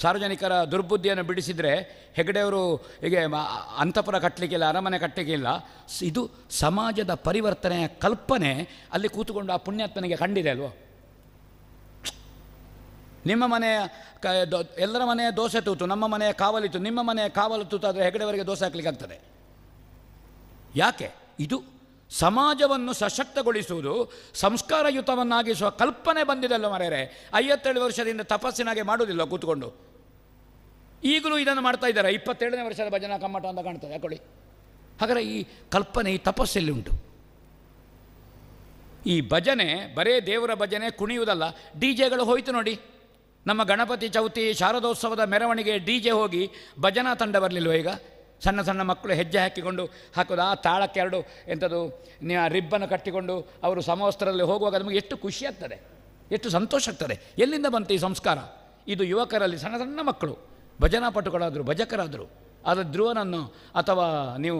ಸಾರ್ವಜನಿಕರ ದುರ್ಬುದ್ಧಿಯನ್ನು ಬಿಡಿಸಿದರೆ ಹೆಗಡೆಯವರು ಹೀಗೆ ಅಂತಃಪುರ ಕಟ್ಟಲಿಕ್ಕಿಲ್ಲ, ಅರಮನೆ ಕಟ್ಟಲಿಕ್ಕಿಲ್ಲ. ಇದು ಸಮಾಜದ ಪರಿವರ್ತನೆಯ ಕಲ್ಪನೆ ಅಲ್ಲಿ ಕೂತುಕೊಂಡು ಆ ಪುಣ್ಯಾತ್ಮನಿಗೆ ಕಂಡಿದೆ ಅಲ್ವೋ. ನಿಮ್ಮ ಮನೆಯ ಎಲ್ಲರ ಮನೆಯ ದೋಸೆ ತೂತು, ನಮ್ಮ ಮನೆಯ ಕಾವಲಿತು, ನಿಮ್ಮ ಮನೆಯ ಕಾವಲು ತೂತು ಆದರೆ ಹೆಗಡೆಯವರಿಗೆ ದೋಸೆ ಹಾಕಲಿಕ್ಕೆ ಆಗ್ತದೆ. ಯಾಕೆ? ಇದು ಸಮಾಜವನ್ನು ಸಶಕ್ತಗೊಳಿಸುವುದು, ಸಂಸ್ಕಾರಯುತವನ್ನಾಗಿಸುವ ಕಲ್ಪನೆ ಬಂದಿದೆಲ್ಲ ಮರೆಯರೆ. 57 ವರ್ಷದಿಂದ ತಪಸ್ಸಿನಾಗೆ ಮಾಡುವುದಿಲ್ಲ ಕೂತ್ಕೊಂಡು. ಈಗಲೂ ಇದನ್ನು ಮಾಡ್ತಾ ಇದ್ದಾರೆ. 27ನೇ ವರ್ಷದ ಭಜನಾ ಕಮ್ಮಟ ಅಂತ ಕಾಣ್ತದೆ ಯಾಕೊಳ್ಳಿ. ಹಾಗಾದರೆ ಈ ಕಲ್ಪನೆ, ಈ ತಪಸ್ಸೆಲ್ಲಿ ಉಂಟು? ಈ ಭಜನೆ ಬರೇ ದೇವರ ಭಜನೆ, ಕುಣಿಯುವುದಲ್ಲ. ಡಿ ಜೆಗಳು ಹೋಯಿತು ನೋಡಿ. ನಮ್ಮ ಗಣಪತಿ ಚೌತಿ ಶಾರದೋತ್ಸವದ ಮೆರವಣಿಗೆ ಡಿ ಜೆ ಹೋಗಿ ಭಜನಾ ತಂಡ ಬರಲಿಲ್ವ ಈಗ? ಸಣ್ಣ ಸಣ್ಣ ಮಕ್ಕಳು ಹೆಜ್ಜೆ ಹಾಕಿಕೊಂಡು ಹಾಕೋದು, ಆ ತಾಳಕ್ಕೆ ಎರಡು ಎಂಥದ್ದು ರಿಬ್ಬನ್ನು ಕಟ್ಟಿಕೊಂಡು ಅವರು ಸಮವಸ್ತ್ರದಲ್ಲಿ ಹೋಗುವಾಗ ನಮಗೆ ಎಷ್ಟು ಖುಷಿ ಆಗ್ತದೆ, ಎಷ್ಟು ಸಂತೋಷ ಆಗ್ತದೆ. ಎಲ್ಲಿಂದ ಬಂತು ಈ ಸಂಸ್ಕಾರ? ಇದು ಯುವಕರಲ್ಲಿ ಸಣ್ಣ ಸಣ್ಣ ಮಕ್ಕಳು ಭಜನಾಪಟುಗಳಾದರು, ಭಜಕರಾದರು. ಆದರೆ ಧ್ರುವನನ್ನು ಅಥವಾ ನೀವು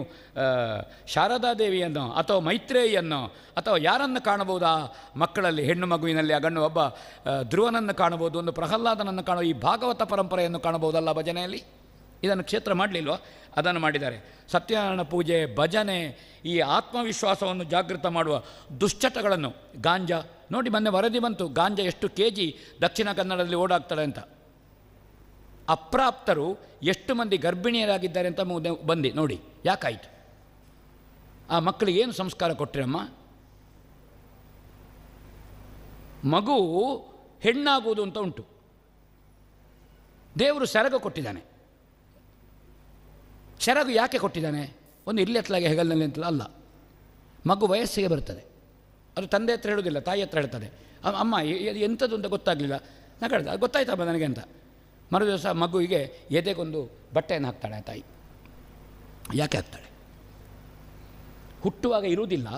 ಶಾರದಾದೇವಿಯನ್ನು ಅಥವಾ ಮೈತ್ರೇಯಿಯನ್ನು ಅಥವಾ ಯಾರನ್ನು ಕಾಣಬಹುದಾ ಮಕ್ಕಳಲ್ಲಿ? ಹೆಣ್ಣು ಮಗುವಿನಲ್ಲಿ ಆ ಗಂಡು ಒಬ್ಬ ಧ್ರುವನನ್ನು ಕಾಣಬಹುದು, ಒಂದು ಪ್ರಹ್ಲಾದನನ್ನು ಕಾಣಬಹುದು. ಈ ಭಾಗವತ ಪರಂಪರೆಯನ್ನು ಕಾಣಬಹುದಲ್ಲ ಭಜನೆಯಲ್ಲಿ? ಇದನ್ನು ಕ್ಷೇತ್ರ ಮಾಡಲಿಲ್ವ? ಅದನ್ನು ಮಾಡಿದ್ದಾರೆ. ಸತ್ಯನಾರಾಯಣ ಪೂಜೆ, ಭಜನೆ, ಈ ಆತ್ಮವಿಶ್ವಾಸವನ್ನು ಜಾಗೃತ ಮಾಡುವ ದುಶ್ಚಟಗಳನ್ನು, ಗಾಂಜಾ ನೋಡಿ, ಮೊನ್ನೆ ವರದಿ ಬಂತು ಗಾಂಜಾ ಎಷ್ಟು KG ದಕ್ಷಿಣ ಕನ್ನಡದಲ್ಲಿ ಓಡಾಗ್ತದೆ ಅಂತ. ಅಪ್ರಾಪ್ತರು ಎಷ್ಟು ಮಂದಿ ಗರ್ಭಿಣಿಯರಾಗಿದ್ದಾರೆ ಅಂತ ಬಂದು ನೋಡಿ. ಯಾಕಾಯಿತು? ಆ ಮಕ್ಕಳಿಗೆ ಏನು ಸಂಸ್ಕಾರ ಕೊಟ್ಟಿರಮ್ಮ? ಮಗು ಹೆಣ್ಣಾಗುವುದು ಅಂತ ಉಂಟು. ದೇವರು ಸೆರಗು ಕೊಟ್ಟಿದ್ದಾನೆ. ಸೆರಗು ಯಾಕೆ ಕೊಟ್ಟಿದ್ದಾನೆ? ಒಂದು ಇಲ್ಲಿ ಎತ್ತಲಾಗೆ ಹೆಗಲಿನಲ್ಲಿ ಅಂತಲ್ಲ, ಅಲ್ಲ. ಮಗು ವಯಸ್ಸಿಗೆ ಬರ್ತದೆ, ಅದು ತಂದೆ ಹತ್ರ ಹೇಳೋದಿಲ್ಲ, ತಾಯಿ ಹತ್ರ ಹೇಳ್ತದೆ. ಅಮ್ಮ ಎಂಥದ್ದು ಅಂತ ಗೊತ್ತಾಗಲಿಲ್ಲ, ನಾ ಕೇಳ್ದೆ ಅದು ಗೊತ್ತಾಯ್ತಮ್ಮ ನನಗೆ ಅಂತ. ಮರು ದಿವಸ ಮಗುವಿಗೆ ಎದೆಗೊಂದು ಬಟ್ಟೆಯನ್ನು ಹಾಕ್ತಾಳೆ ಆ ತಾಯಿ. ಯಾಕೆ ಹಾಕ್ತಾಳೆ? ಹುಟ್ಟುವಾಗ ಇರುವುದಿಲ್ಲ,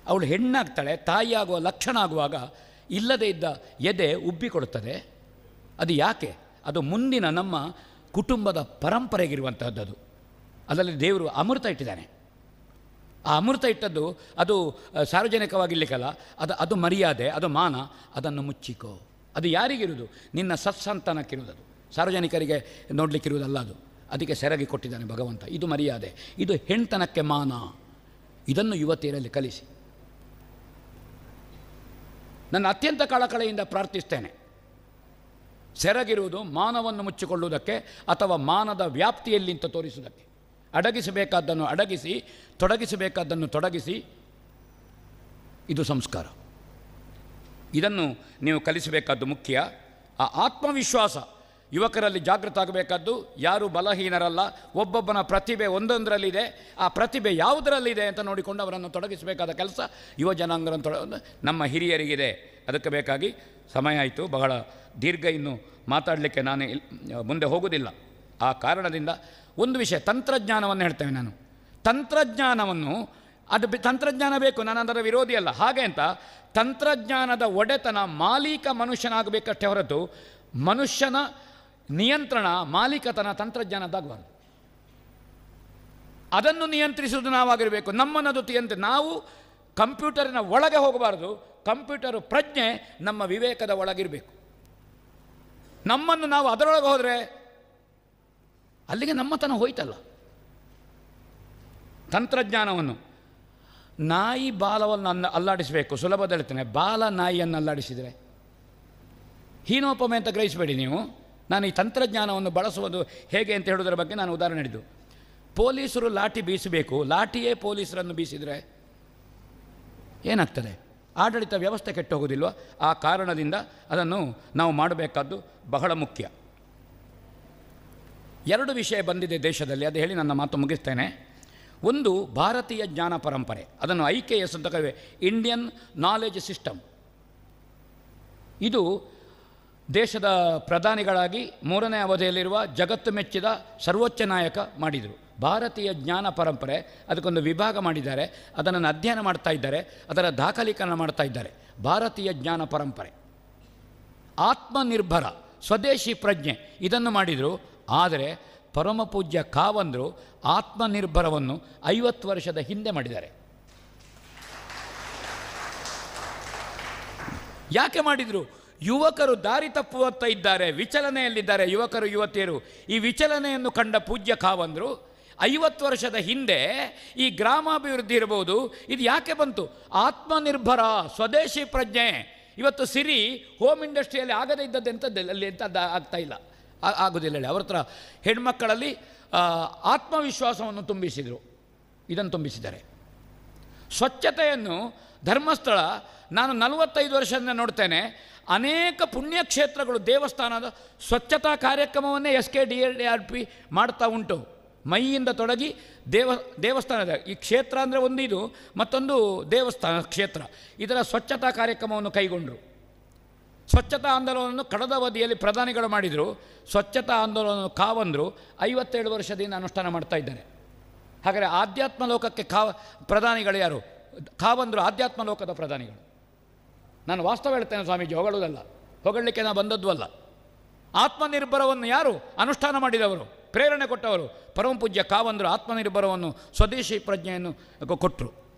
ಅವಳು ಹೆಣ್ಣಾಗ್ತಾಳೆ, ತಾಯಿಯಾಗುವ ಲಕ್ಷಣ ಆಗುವಾಗ ಇಲ್ಲದೇ ಇದ್ದ ಎದೆ ಉಬ್ಬಿಕೊಡುತ್ತದೆ. ಅದು ಯಾಕೆ? ಅದು ಮುಂದಿನ ನಮ್ಮ ಕುಟುಂಬದ ಪರಂಪರೆಗಿರುವಂತಹದ್ದು. ಅದರಲ್ಲಿ ದೇವರು ಅಮೃತ ಇಟ್ಟಿದ್ದಾನೆ. ಆ ಅಮೃತ ಇಟ್ಟದ್ದು ಅದು ಸಾರ್ವಜನಿಕವಾಗಿರ್ಲಿಕ್ಕಲ್ಲ, ಅದು ಮರ್ಯಾದೆ, ಅದು ಮಾನ. ಅದನ್ನು ಮುಚ್ಚಿಕೋ. ಅದು ಯಾರಿಗಿರುವುದು? ನಿನ್ನ ಸತ್ಸಂತಾನಕ್ಕಿರುವುದು, ಸಾರ್ವಜನಿಕರಿಗೆ ನೋಡಲಿಕ್ಕಿರುವುದಲ್ಲ ಅದು. ಅದಕ್ಕೆ ಸೆರಗಿ ಕೊಟ್ಟಿದ್ದಾನೆ ಭಗವಂತ. ಇದು ಮರ್ಯಾದೆ, ಇದು ಹೆಣ್ತನಕ್ಕೆ ಮಾನ. ಇದನ್ನು ಯುವತಿಯರಲ್ಲಿ ಕಲಿಸಿ. ನನ್ನ ಅತ್ಯಂತ ಕಳಕಳೆಯಿಂದ ಪ್ರಾರ್ಥಿಸ್ತೇನೆ. ಸೆರಗಿರುವುದು ಮಾನವನ್ನು ಮುಚ್ಚಿಕೊಳ್ಳುವುದಕ್ಕೆ ಅಥವಾ ಮಾನದ ವ್ಯಾಪ್ತಿಯಲ್ಲಿಂತ ತೋರಿಸುವುದಕ್ಕೆ. ಅಡಗಿಸಬೇಕಾದ್ದನ್ನು ಅಡಗಿಸಿ, ತೊಡಗಿಸಬೇಕಾದ್ದನ್ನು ತೊಡಗಿಸಿ. ಇದು ಸಂಸ್ಕಾರ. ಇದನ್ನು ನೀವು ಕಲಿಸಬೇಕಾದ್ದು ಮುಖ್ಯ. ಆ ಆತ್ಮವಿಶ್ವಾಸ ಯುವಕರಲ್ಲಿ ಜಾಗೃತ ಆಗಬೇಕಾದ್ದು. ಯಾರು ಬಲಹೀನರಲ್ಲ, ಒಬ್ಬೊಬ್ಬನ ಪ್ರತಿಭೆ ಒಂದೊಂದರಲ್ಲಿದೆ. ಆ ಪ್ರತಿಭೆ ಯಾವುದರಲ್ಲಿದೆ ಅಂತ ನೋಡಿಕೊಂಡು ಅವರನ್ನು ತೊಡಗಿಸಬೇಕಾದ ಕೆಲಸ ಯುವ ಜನಾಂಗವನ್ನು ನಮ್ಮ ಹಿರಿಯರಿಗಿದೆ. ಅದಕ್ಕೆ ಬೇಕಾಗಿ ಸಮಯ ಆಯಿತು, ಬಹಳ ದೀರ್ಘ ಇನ್ನು ಮಾತಾಡಲಿಕ್ಕೆ ನಾನು ಮುಂದೆ ಹೋಗುವುದಿಲ್ಲ. ಆ ಕಾರಣದಿಂದ ಒಂದು ವಿಷಯ, ತಂತ್ರಜ್ಞಾನವನ್ನು ಹೇಳ್ತೇವೆ ನಾನು. ತಂತ್ರಜ್ಞಾನವನ್ನು ತಂತ್ರಜ್ಞಾನ ಬೇಕು, ನಾನು ಅದರ ವಿರೋಧಿ ಅಲ್ಲ. ಹಾಗೆ ಅಂತ ತಂತ್ರಜ್ಞಾನದ ಒಡೆತನ ಮಾಲೀಕ ಮನುಷ್ಯನಾಗಬೇಕಷ್ಟೇ ಹೊರತು ಮನುಷ್ಯನ ನಿಯಂತ್ರಣ, ಮಾಲೀಕತನ ತಂತ್ರಜ್ಞಾನದಾಗಬಾರ್ದು. ಅದನ್ನು ನಿಯಂತ್ರಿಸುವುದು ನಾವಾಗಿರಬೇಕು. ನಮ್ಮನ್ನದು ನಾವು ಕಂಪ್ಯೂಟರಿನ ಒಳಗೆ ಹೋಗಬಾರ್ದು. ಕಂಪ್ಯೂಟರು ಪ್ರಜ್ಞೆ ನಮ್ಮ ವಿವೇಕದ ಒಳಗಿರಬೇಕು. ನಮ್ಮನ್ನು ನಾವು ಅದರೊಳಗೆ ಹೋದರೆ ಅಲ್ಲಿಗೆ ನಮ್ಮತನ ಹೋಯ್ತಲ್ಲ. ತಂತ್ರಜ್ಞಾನವನ್ನು ನಾಯಿ ಬಾಲವನ್ನು ಅಲ್ಲಾಡಿಸಬೇಕು, ಸುಲಭದಲ್ಲಿ ಹೇಳ್ತೇನೆ. ಬಾಲ ನಾಯಿಯನ್ನು ಅಲ್ಲಾಡಿಸಿದರೆ ಹೀನೋಪಮೆ ಅಂತ ಗ್ರಹಿಸಬೇಡಿ ನೀವು. ನಾನು ಈ ತಂತ್ರಜ್ಞಾನವನ್ನು ಬಳಸುವುದು ಹೇಗೆ ಅಂತ ಹೇಳೋದರ ಬಗ್ಗೆ ನಾನು ಉದಾಹರಣೆ ನೀಡಿದ್ದು. ಪೊಲೀಸರು ಲಾಠಿ ಬೀಸಬೇಕು, ಲಾಠಿಯೇ ಪೊಲೀಸರನ್ನು ಬೀಸಿದರೆ ಏನಾಗ್ತದೆ? ಆಡಳಿತ ವ್ಯವಸ್ಥೆ ಕೆಟ್ಟು ಹೋಗೋದಿಲ್ವ? ಆ ಕಾರಣದಿಂದ ಅದನ್ನು ನಾವು ಮಾಡಬೇಕಾದ್ದು ಬಹಳ ಮುಖ್ಯ. 2 ವಿಷಯ ಬಂದಿದೆ ದೇಶದಲ್ಲಿ, ಅದು ಹೇಳಿ ನನ್ನ ಮಾತು ಮುಗಿಸ್ತೇನೆ. ಒಂದು ಭಾರತೀಯ ಜ್ಞಾನ ಪರಂಪರೆ, ಅದನ್ನು IKS ಅಂತ ಕರೆಯುವೆ, ಇಂಡಿಯನ್ ನಾಲೆಜ್ ಸಿಸ್ಟಮ್. ಇದು ದೇಶದ ಪ್ರಧಾನಿಗಳಾಗಿ 3ನೇ ಅವಧಿಯಲ್ಲಿರುವ ಜಗತ್ತು ಮೆಚ್ಚಿದ ಸರ್ವೋಚ್ಚ ನಾಯಕ ಮಾಡಿದರು. ಭಾರತೀಯ ಜ್ಞಾನ ಪರಂಪರೆ, ಅದಕ್ಕೊಂದು ವಿಭಾಗ ಮಾಡಿದ್ದಾರೆ, ಅದನ್ನು ಅಧ್ಯಯನ ಮಾಡ್ತಾ ಇದ್ದಾರೆ, ಅದರ ದಾಖಲೀಕರಣ ಮಾಡ್ತಾ ಇದ್ದಾರೆ. ಭಾರತೀಯ ಜ್ಞಾನ ಪರಂಪರೆ, ಆತ್ಮನಿರ್ಭರ, ಸ್ವದೇಶಿ ಪ್ರಜ್ಞೆ, ಇದನ್ನು ಮಾಡಿದರು. ಆದರೆ ಪರಮಪೂಜ್ಯ ಕಾವಂದರು ಆತ್ಮನಿರ್ಭರವನ್ನು 50 ವರ್ಷದ ಹಿಂದೆ ಮಾಡಿದ್ದಾರೆ. ಯಾಕೆ ಮಾಡಿದರು? ಯುವಕರು ದಾರಿ ತಪ್ಪುವತ್ತ ಇದ್ದಾರೆ, ವಿಚಲನೆಯಲ್ಲಿದ್ದಾರೆ ಯುವಕರು ಯುವತಿಯರು. ಈ ವಿಚಲನೆಯನ್ನು ಕಂಡ ಪೂಜ್ಯ ಕಾವಂದರು 50 ವರ್ಷದ ಹಿಂದೆ ಈ ಗ್ರಾಮಾಭಿವೃದ್ಧಿ ಇರ್ಬೋದು, ಇದು ಯಾಕೆ ಬಂತು? ಆತ್ಮನಿರ್ಭರ ಸ್ವದೇಶಿ ಪ್ರಜ್ಞೆ. ಇವತ್ತು ಸಿರಿ ಹೋಮ್ ಇಂಡಸ್ಟ್ರಿಯಲ್ಲಿ ಆಗದೇ ಇದ್ದದ್ದು ಎಂಥದ್ದಲ್ಲಿ ಎಂಥದ್ದು ಆಗ್ತಾ ಇಲ್ಲ, ಆಗೋದಿಲ್ಲ ಹೇಳಿ. ಅವ್ರ ಹತ್ರ ಹೆಣ್ಮಕ್ಕಳಲ್ಲಿ ಆತ್ಮವಿಶ್ವಾಸವನ್ನು ತುಂಬಿಸಿದರು, ಇದನ್ನು ತುಂಬಿಸಿದ್ದಾರೆ. ಸ್ವಚ್ಛತೆಯನ್ನು ಧರ್ಮಸ್ಥಳ ನಾನು 45 ವರ್ಷದಿಂದ ನೋಡ್ತೇನೆ. ಅನೇಕ ಪುಣ್ಯಕ್ಷೇತ್ರಗಳು ದೇವಸ್ಥಾನದ ಸ್ವಚ್ಛತಾ ಕಾರ್ಯಕ್ರಮವನ್ನೇ SKDRP ಮಾಡ್ತಾ ಉಂಟು. ಮೈಯಿಂದ ತೊಡಗಿ ದೇವಸ್ಥಾನದ ಈ ಕ್ಷೇತ್ರ ಅಂದರೆ ಒಂದು, ಇದು ಮತ್ತೊಂದು ದೇವಸ್ಥಾನ ಕ್ಷೇತ್ರ. ಇದರ ಸ್ವಚ್ಛತಾ ಕಾರ್ಯಕ್ರಮವನ್ನು ಕೈಗೊಂಡರು. ಸ್ವಚ್ಛತಾ ಆಂದೋಲನವನ್ನು ಕಳೆದ ಅವಧಿಯಲ್ಲಿ ಪ್ರಧಾನಿಗಳು ಮಾಡಿದರು. ಸ್ವಚ್ಛತಾ ಆಂದೋಲನ ಕಾವಂದರು 57 ವರ್ಷದಿಂದ ಅನುಷ್ಠಾನ ಮಾಡ್ತಾ ಇದ್ದಾರೆ. ಹಾಗಾದರೆ ಆಧ್ಯಾತ್ಮ ಲೋಕಕ್ಕೆ ಪ್ರಧಾನಿಗಳು ಯಾರು? ಕಾವಂದರು ಆಧ್ಯಾತ್ಮ ಲೋಕದ ಪ್ರಧಾನಿಗಳು. ನಾನು ವಾಸ್ತವ ಹೇಳ್ತೇನೆ ಸ್ವಾಮೀಜಿ, ಹೊಗಳುವುದಲ್ಲ, ಹೊಗಳಲಿಕ್ಕೆ ನಾನು ಬಂದದ್ದು ಅಲ್ಲ. ಆತ್ಮನಿರ್ಭರವನ್ನು ಯಾರು ಅನುಷ್ಠಾನ ಮಾಡಿದವರು, ಪ್ರೇರಣೆ ಕೊಟ್ಟವರು? ಪರಮಪೂಜ್ಯ ಕಾವಂದರು ಆತ್ಮನಿರ್ಭರವನ್ನು, ಸ್ವದೇಶಿ ಪ್ರಜ್ಞೆಯನ್ನು ಕೊಟ್ಟರು.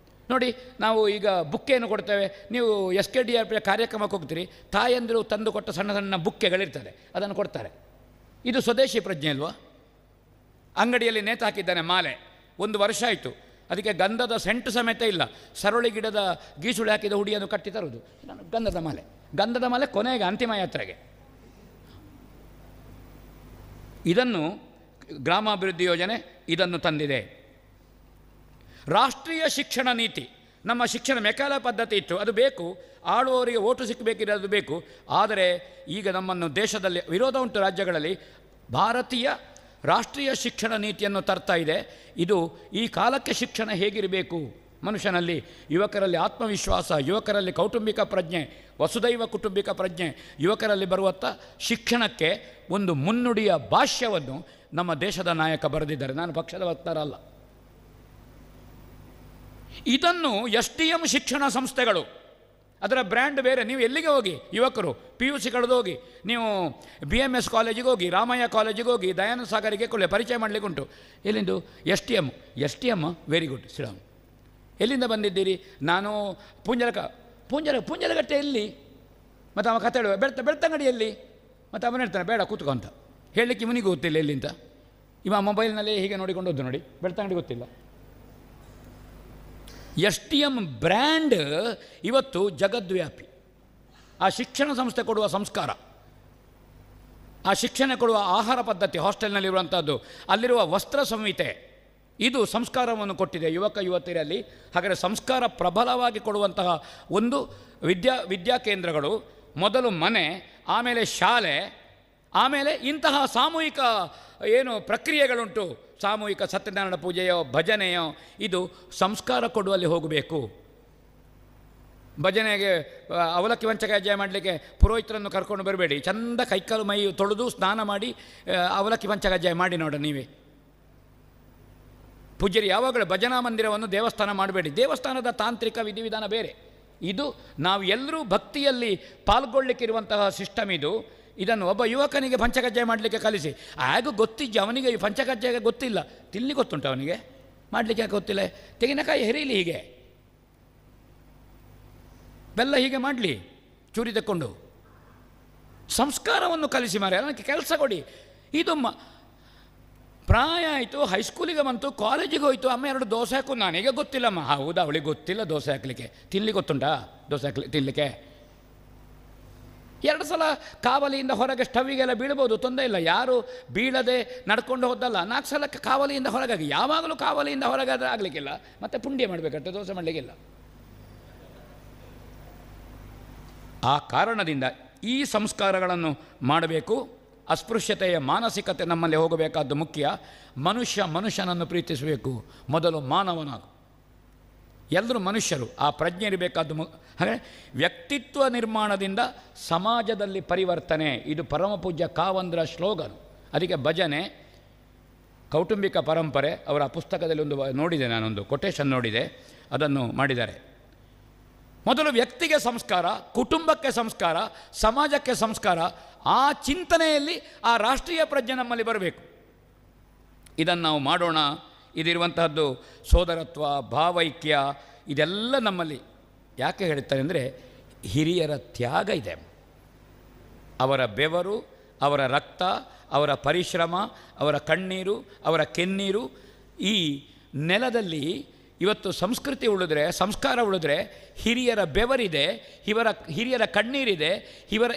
ನೋಡಿ, ನಾವು ಈಗ ಬುಕ್ಕೆಯನ್ನು ಕೊಡ್ತೇವೆ. ನೀವು SKDRP ಕಾರ್ಯಕ್ರಮಕ್ಕೆ ಹೋಗ್ತೀರಿ, ತಾಯಂದಿರು ತಂದು ಕೊಟ್ಟ ಸಣ್ಣ ಸಣ್ಣ ಬುಕ್ಕೆಗಳಿರ್ತದೆ, ಅದನ್ನು ಕೊಡ್ತಾರೆ. ಇದು ಸ್ವದೇಶಿ ಪ್ರಜ್ಞೆ ಅಲ್ವಾ? ಅಂಗಡಿಯಲ್ಲಿ ನೇತಾಕಿದ್ದಾನೆ ಮಾಲೆ, 1 ವರ್ಷ ಆಯಿತು, ಅದಕ್ಕೆ ಗಂಧದ ಸೆಂಟು ಸಮೇತ ಇಲ್ಲ. ಸರಳಿ ಗಿಡದ ಗೀಸುಳಿ ಹಾಕಿದ ಹುಡಿಯನ್ನು ಕಟ್ಟಿ ತರುವುದು ಗಂಧದ ಮಾಲೆ ಕೊನೆಗೆ ಅಂತಿಮ ಯಾತ್ರೆಗೆ. ಇದನ್ನು ಗ್ರಾಮಾಭಿವೃದ್ಧಿ ಯೋಜನೆ ಇದನ್ನು ತಂದಿದೆ. ರಾಷ್ಟ್ರೀಯ ಶಿಕ್ಷಣ ನೀತಿ, ನಮ್ಮ ಶಿಕ್ಷಣ ಮೆಕಾಲ ಪದ್ಧತಿ ಇತ್ತು, ಅದು ಬೇಕು. ಆಳುವವರಿಗೆ ಓಟು ಸಿಕ್ಕಬೇಕಿರೋದು ಬೇಕು. ಆದರೆ ಈಗ ನಮ್ಮನ್ನು ದೇಶದಲ್ಲಿ ವಿರೋಧ ಉಂಟು ರಾಜ್ಯಗಳಲ್ಲಿ. ಭಾರತೀಯ ರಾಷ್ಟ್ರೀಯ ಶಿಕ್ಷಣ ನೀತಿಯನ್ನು ತರ್ತಾ ಇದೆ. ಇದು ಈ ಕಾಲಕ್ಕೆ ಶಿಕ್ಷಣ ಹೇಗಿರಬೇಕು, ಮನುಷ್ಯನಲ್ಲಿ, ಯುವಕರಲ್ಲಿ ಆತ್ಮವಿಶ್ವಾಸ, ಯುವಕರಲ್ಲಿ ಕೌಟುಂಬಿಕ ಪ್ರಜ್ಞೆ, ವಸುದೈವ ಕುಟುಂಬಿಕ ಪ್ರಜ್ಞೆ, ಯುವಕರಲ್ಲಿ ಬರುವಂಥ ಶಿಕ್ಷಣಕ್ಕೆ ಒಂದು ಮುನ್ನುಡಿಯ ಭಾಷ್ಯವನ್ನು ನಮ್ಮ ದೇಶದ ನಾಯಕ ಬರೆದಿದ್ದಾರೆ. ನಾನು ಪಕ್ಷದ ವಕ್ತಾರ ಅಲ್ಲ. ಇದನ್ನು SDM ಶಿಕ್ಷಣ ಸಂಸ್ಥೆಗಳು, ಅದರ ಬ್ರ್ಯಾಂಡ್ ಬೇರೆ. ನೀವು ಎಲ್ಲಿಗೆ ಹೋಗಿ, ಯುವಕರು PUC ಕಳೆದು ಹೋಗಿ, ನೀವು BMS ಕಾಲೇಜಿಗೆ ಹೋಗಿ, ರಾಮಯ್ಯ ಕಾಲೇಜಿಗೆ ಹೋಗಿ, ದಯಾನಂದ ಸಾಗರಿಗೆ ಪರಿಚಯ ಮಾಡಲಿಕ್ಕೆ ಉಂಟು. ಎಲ್ಲಿಂದು? STM very good Shriram. ಎಲ್ಲಿಂದ ಬಂದಿದ್ದೀರಿ? ನಾನು ಪೂಂಜಲಗಟ್ಟೆ ಎಲ್ಲಿ? ಮತ್ತು ಅವ ಕತೆ ಹೇಳುವ ಬೆಳ್ತಂಗಡಿಯಲ್ಲಿ. ಮತ್ತು ಅವನು ಹೇಳ್ತಾನೆ ಬೇಡ ಕೂತ್ಕೊ ಅಂತ. ಹೇಳಲಿಕ್ಕೆ ಇವನಿಗೂ ಗೊತ್ತಿಲ್ಲ ಎಲ್ಲಿಂದ. ಇವ ಮೊಬೈಲ್ನಲ್ಲಿ ಹೀಗೆ ನೋಡಿಕೊಂಡು ಹೋದ್ದು ನೋಡಿ, ಬೆಳ್ತಂಗಡಿ ಗೊತ್ತಿಲ್ಲ. STM ಬ್ರ್ಯಾಂಡ್ ಇವತ್ತು ಜಗದ್ವ್ಯಾಪಿ. ಆ ಶಿಕ್ಷಣ ಸಂಸ್ಥೆ ಕೊಡುವ ಸಂಸ್ಕಾರ, ಆ ಶಿಕ್ಷಣ ಕೊಡುವ ಆಹಾರ ಪದ್ಧತಿ, ಹಾಸ್ಟೆಲ್ನಲ್ಲಿರುವಂಥದ್ದು, ಅಲ್ಲಿರುವ ವಸ್ತ್ರ ಸಂಹಿತೆ, ಇದು ಸಂಸ್ಕಾರವನ್ನು ಕೊಟ್ಟಿದೆ ಯುವಕ ಯುವತಿಯರಲ್ಲಿ. ಹಾಗಾದರೆ ಸಂಸ್ಕಾರ ಪ್ರಬಲವಾಗಿ ಕೊಡುವಂತಹ ಒಂದು ವಿದ್ಯಾ ಕೇಂದ್ರಗಳು, ಮೊದಲು ಮನೆ, ಆಮೇಲೆ ಶಾಲೆ, ಆಮೇಲೆ ಇಂತಹ ಸಾಮೂಹಿಕ ಏನು ಪ್ರಕ್ರಿಯೆಗಳುಂಟು, ಸಾಮೂಹಿಕ ಸತ್ಯನಾರಾಯಣ ಪೂಜೆಯೋ ಭಜನೆಯೋ, ಇದು ಸಂಸ್ಕಾರ ಕೊಡುವಲ್ಲಿ ಹೋಗಬೇಕು. ಭಜನೆಗೆ ಅವಲಕ್ಕಿ ಪಂಚಕಜ್ಜಾಯ ಮಾಡಲಿಕ್ಕೆ ಪುರೋಹಿತರನ್ನು ಕರ್ಕೊಂಡು ಬರಬೇಡಿ. ಚಂದ ಕೈಕಾಲು ಮೈ ತೊಳೆದು ಸ್ನಾನ ಮಾಡಿ ಅವಲಕ್ಕಿ ಪಂಚಕಜ್ಜಾಯ ಮಾಡಿ ನೋಡ ನೀವೇ. ಪೂಜ್ಯರು ಯಾವಾಗಲೂ ಭಜನಾ ಮಂದಿರವನ್ನು ದೇವಸ್ಥಾನ ಮಾಡಬೇಡಿ. ದೇವಸ್ಥಾನದ ತಾಂತ್ರಿಕ ವಿಧಿವಿಧಾನ ಬೇರೆ. ಇದು ನಾವು ಎಲ್ಲರೂ ಭಕ್ತಿಯಲ್ಲಿ ಪಾಲ್ಗೊಳ್ಳಿಕ್ಕಿರುವಂತಹ ಸಿಸ್ಟಮ್ ಇದು. ಇದನ್ನು ಒಬ್ಬ ಯುವಕನಿಗೆ ಪಂಚಕಜ್ಜಾಯ ಮಾಡಲಿಕ್ಕೆ ಕಲಿಸಿ. ಆಗ ಗೊತ್ತಿಜ್ಜ ಅವನಿಗೆ ಈ ಪಂಚಕಜ್ಜಾಯ ಗೊತ್ತಿಲ್ಲ, ತಿಲ್ಲಿ ಗೊತ್ತುಂಟು ಅವನಿಗೆ, ಮಾಡಲಿಕ್ಕೆ ಯಾಕೆ ಗೊತ್ತಿಲ್ಲ? ತೆಂಗಿನಕಾಯಿ ಹೆರೀಲಿ, ಹೀಗೆ ಬೆಲ್ಲ ಹೀಗೆ ಮಾಡಲಿ, ಚೂರಿ ತಕ್ಕೊಂಡು ಸಂಸ್ಕಾರವನ್ನು ಕಲಿಸಿ ಮಾರೆ. ಅದಕ್ಕೆ ಕೆಲಸ ಕೊಡಿ. ಇದು ಪ್ರಾಯ ಆಯಿತು, ಹೈಸ್ಕೂಲಿಗೆ ಬಂತು, ಕಾಲೇಜಿಗೆ ಹೋಯಿತು, ಅಮ್ಮ 2 ದೋಸೆ ಹಾಕು. ನನಗೆ ಗೊತ್ತಿಲ್ಲಮ್ಮ. ಹೌದಾ, ಅವಳಿಗೆ ಗೊತ್ತಿಲ್ಲ ದೋಸೆ ಹಾಕಲಿಕ್ಕೆ. ತಿನ್ಲಿಕ್ಕೆ ಗೊತ್ತುಂಟಾ ದೋಸೆ ತಿನ್ನಲಿಕ್ಕೆ? 2 ಸಲ ಕಾವಲಿಯಿಂದ ಹೊರಗೆ ಸ್ಟವ್ವಿಗೆಲ್ಲ ಬೀಳ್ಬೋದು, ತೊಂದರೆ ಇಲ್ಲ. ಯಾರು ಬೀಳದೆ ನಡ್ಕೊಂಡು ಹೋದಲ್ಲ. 4 ಸಲಕ್ಕೆ ಕಾವಲಿಯಿಂದ ಹೊರಗಾಗಿ. ಯಾವಾಗಲೂ ಕಾವಲಿಯಿಂದ ಹೊರಗಾದ್ರೆ ಆಗಲಿಕ್ಕಿಲ್ಲ, ಮತ್ತು ಪುಂಡ್ಯ ಮಾಡಬೇಕಂತೆ, ದೋಸೆ ಮಾಡಲಿಕ್ಕಿಲ್ಲ. ಆ ಕಾರಣದಿಂದ ಈ ಸಂಸ್ಕಾರಗಳನ್ನು ಮಾಡಬೇಕು. ಅಸ್ಪೃಶ್ಯತೆಯ ಮಾನಸಿಕತೆ ನಮ್ಮಲ್ಲಿ ಹೋಗಬೇಕಾದ್ದು ಮುಖ್ಯ. ಮನುಷ್ಯನನ್ನು ಪ್ರೀತಿಸಬೇಕು. ಮೊದಲು ಮಾನವನಾಗು. ಎಲ್ಲರೂ ಮನುಷ್ಯರು, ಆ ಪ್ರಜ್ಞೆ ಇರಬೇಕಾದ್ದು. ಹಾಗೆ ವ್ಯಕ್ತಿತ್ವ ನಿರ್ಮಾಣದಿಂದ ಸಮಾಜದಲ್ಲಿ ಪರಿವರ್ತನೆ, ಇದು ಪರಮಪೂಜ್ಯ ಕಾವಂದರ ಶ್ಲೋಗನ್. ಅದಕ್ಕೆ ಭಜನೆ, ಕೌಟುಂಬಿಕ ಪರಂಪರೆ, ಅವರ ಪುಸ್ತಕದಲ್ಲಿ ಒಂದು ನೋಡಿದೆ, ನಾನೊಂದು ಕೊಟೇಶನ್ ನೋಡಿದೆ, ಅದನ್ನು ಮಾಡಿದ್ದಾರೆ. ಮೊದಲು ವ್ಯಕ್ತಿಗೆ ಸಂಸ್ಕಾರ, ಕುಟುಂಬಕ್ಕೆ ಸಂಸ್ಕಾರ, ಸಮಾಜಕ್ಕೆ ಸಂಸ್ಕಾರ. ಆ ಚಿಂತನೆಯಲ್ಲಿ ಆ ರಾಷ್ಟ್ರೀಯ ಪ್ರಜ್ಞೆ ನಮ್ಮಲ್ಲಿ ಬರಬೇಕು. ಇದನ್ನು ನಾವು ಮಾಡೋಣ. ಇದಿರುವಂತಹದ್ದು ಸೋದರತ್ವ, ಭಾವೈಕ್ಯ, ಇದೆಲ್ಲ ನಮ್ಮಲ್ಲಿ ಯಾಕೆ ಹೇಳ್ತಾರೆ ಅಂದರೆ ಹಿರಿಯರ ತ್ಯಾಗ ಇದೆ. ಅವರ ಬೆವರು, ಅವರ ರಕ್ತ, ಅವರ ಪರಿಶ್ರಮ, ಅವರ ಕಣ್ಣೀರು, ಅವರ ಕೆನ್ನೀರು ಈ ನೆಲದಲ್ಲಿ ಇವತ್ತು ಸಂಸ್ಕೃತಿ ಉಳಿದ್ರೆ, ಸಂಸ್ಕಾರ ಉಳಿದ್ರೆ, ಹಿರಿಯರ ಬೆವರಿದೆ, ಹಿರಿಯರ ಕಣ್ಣೀರಿದೆ,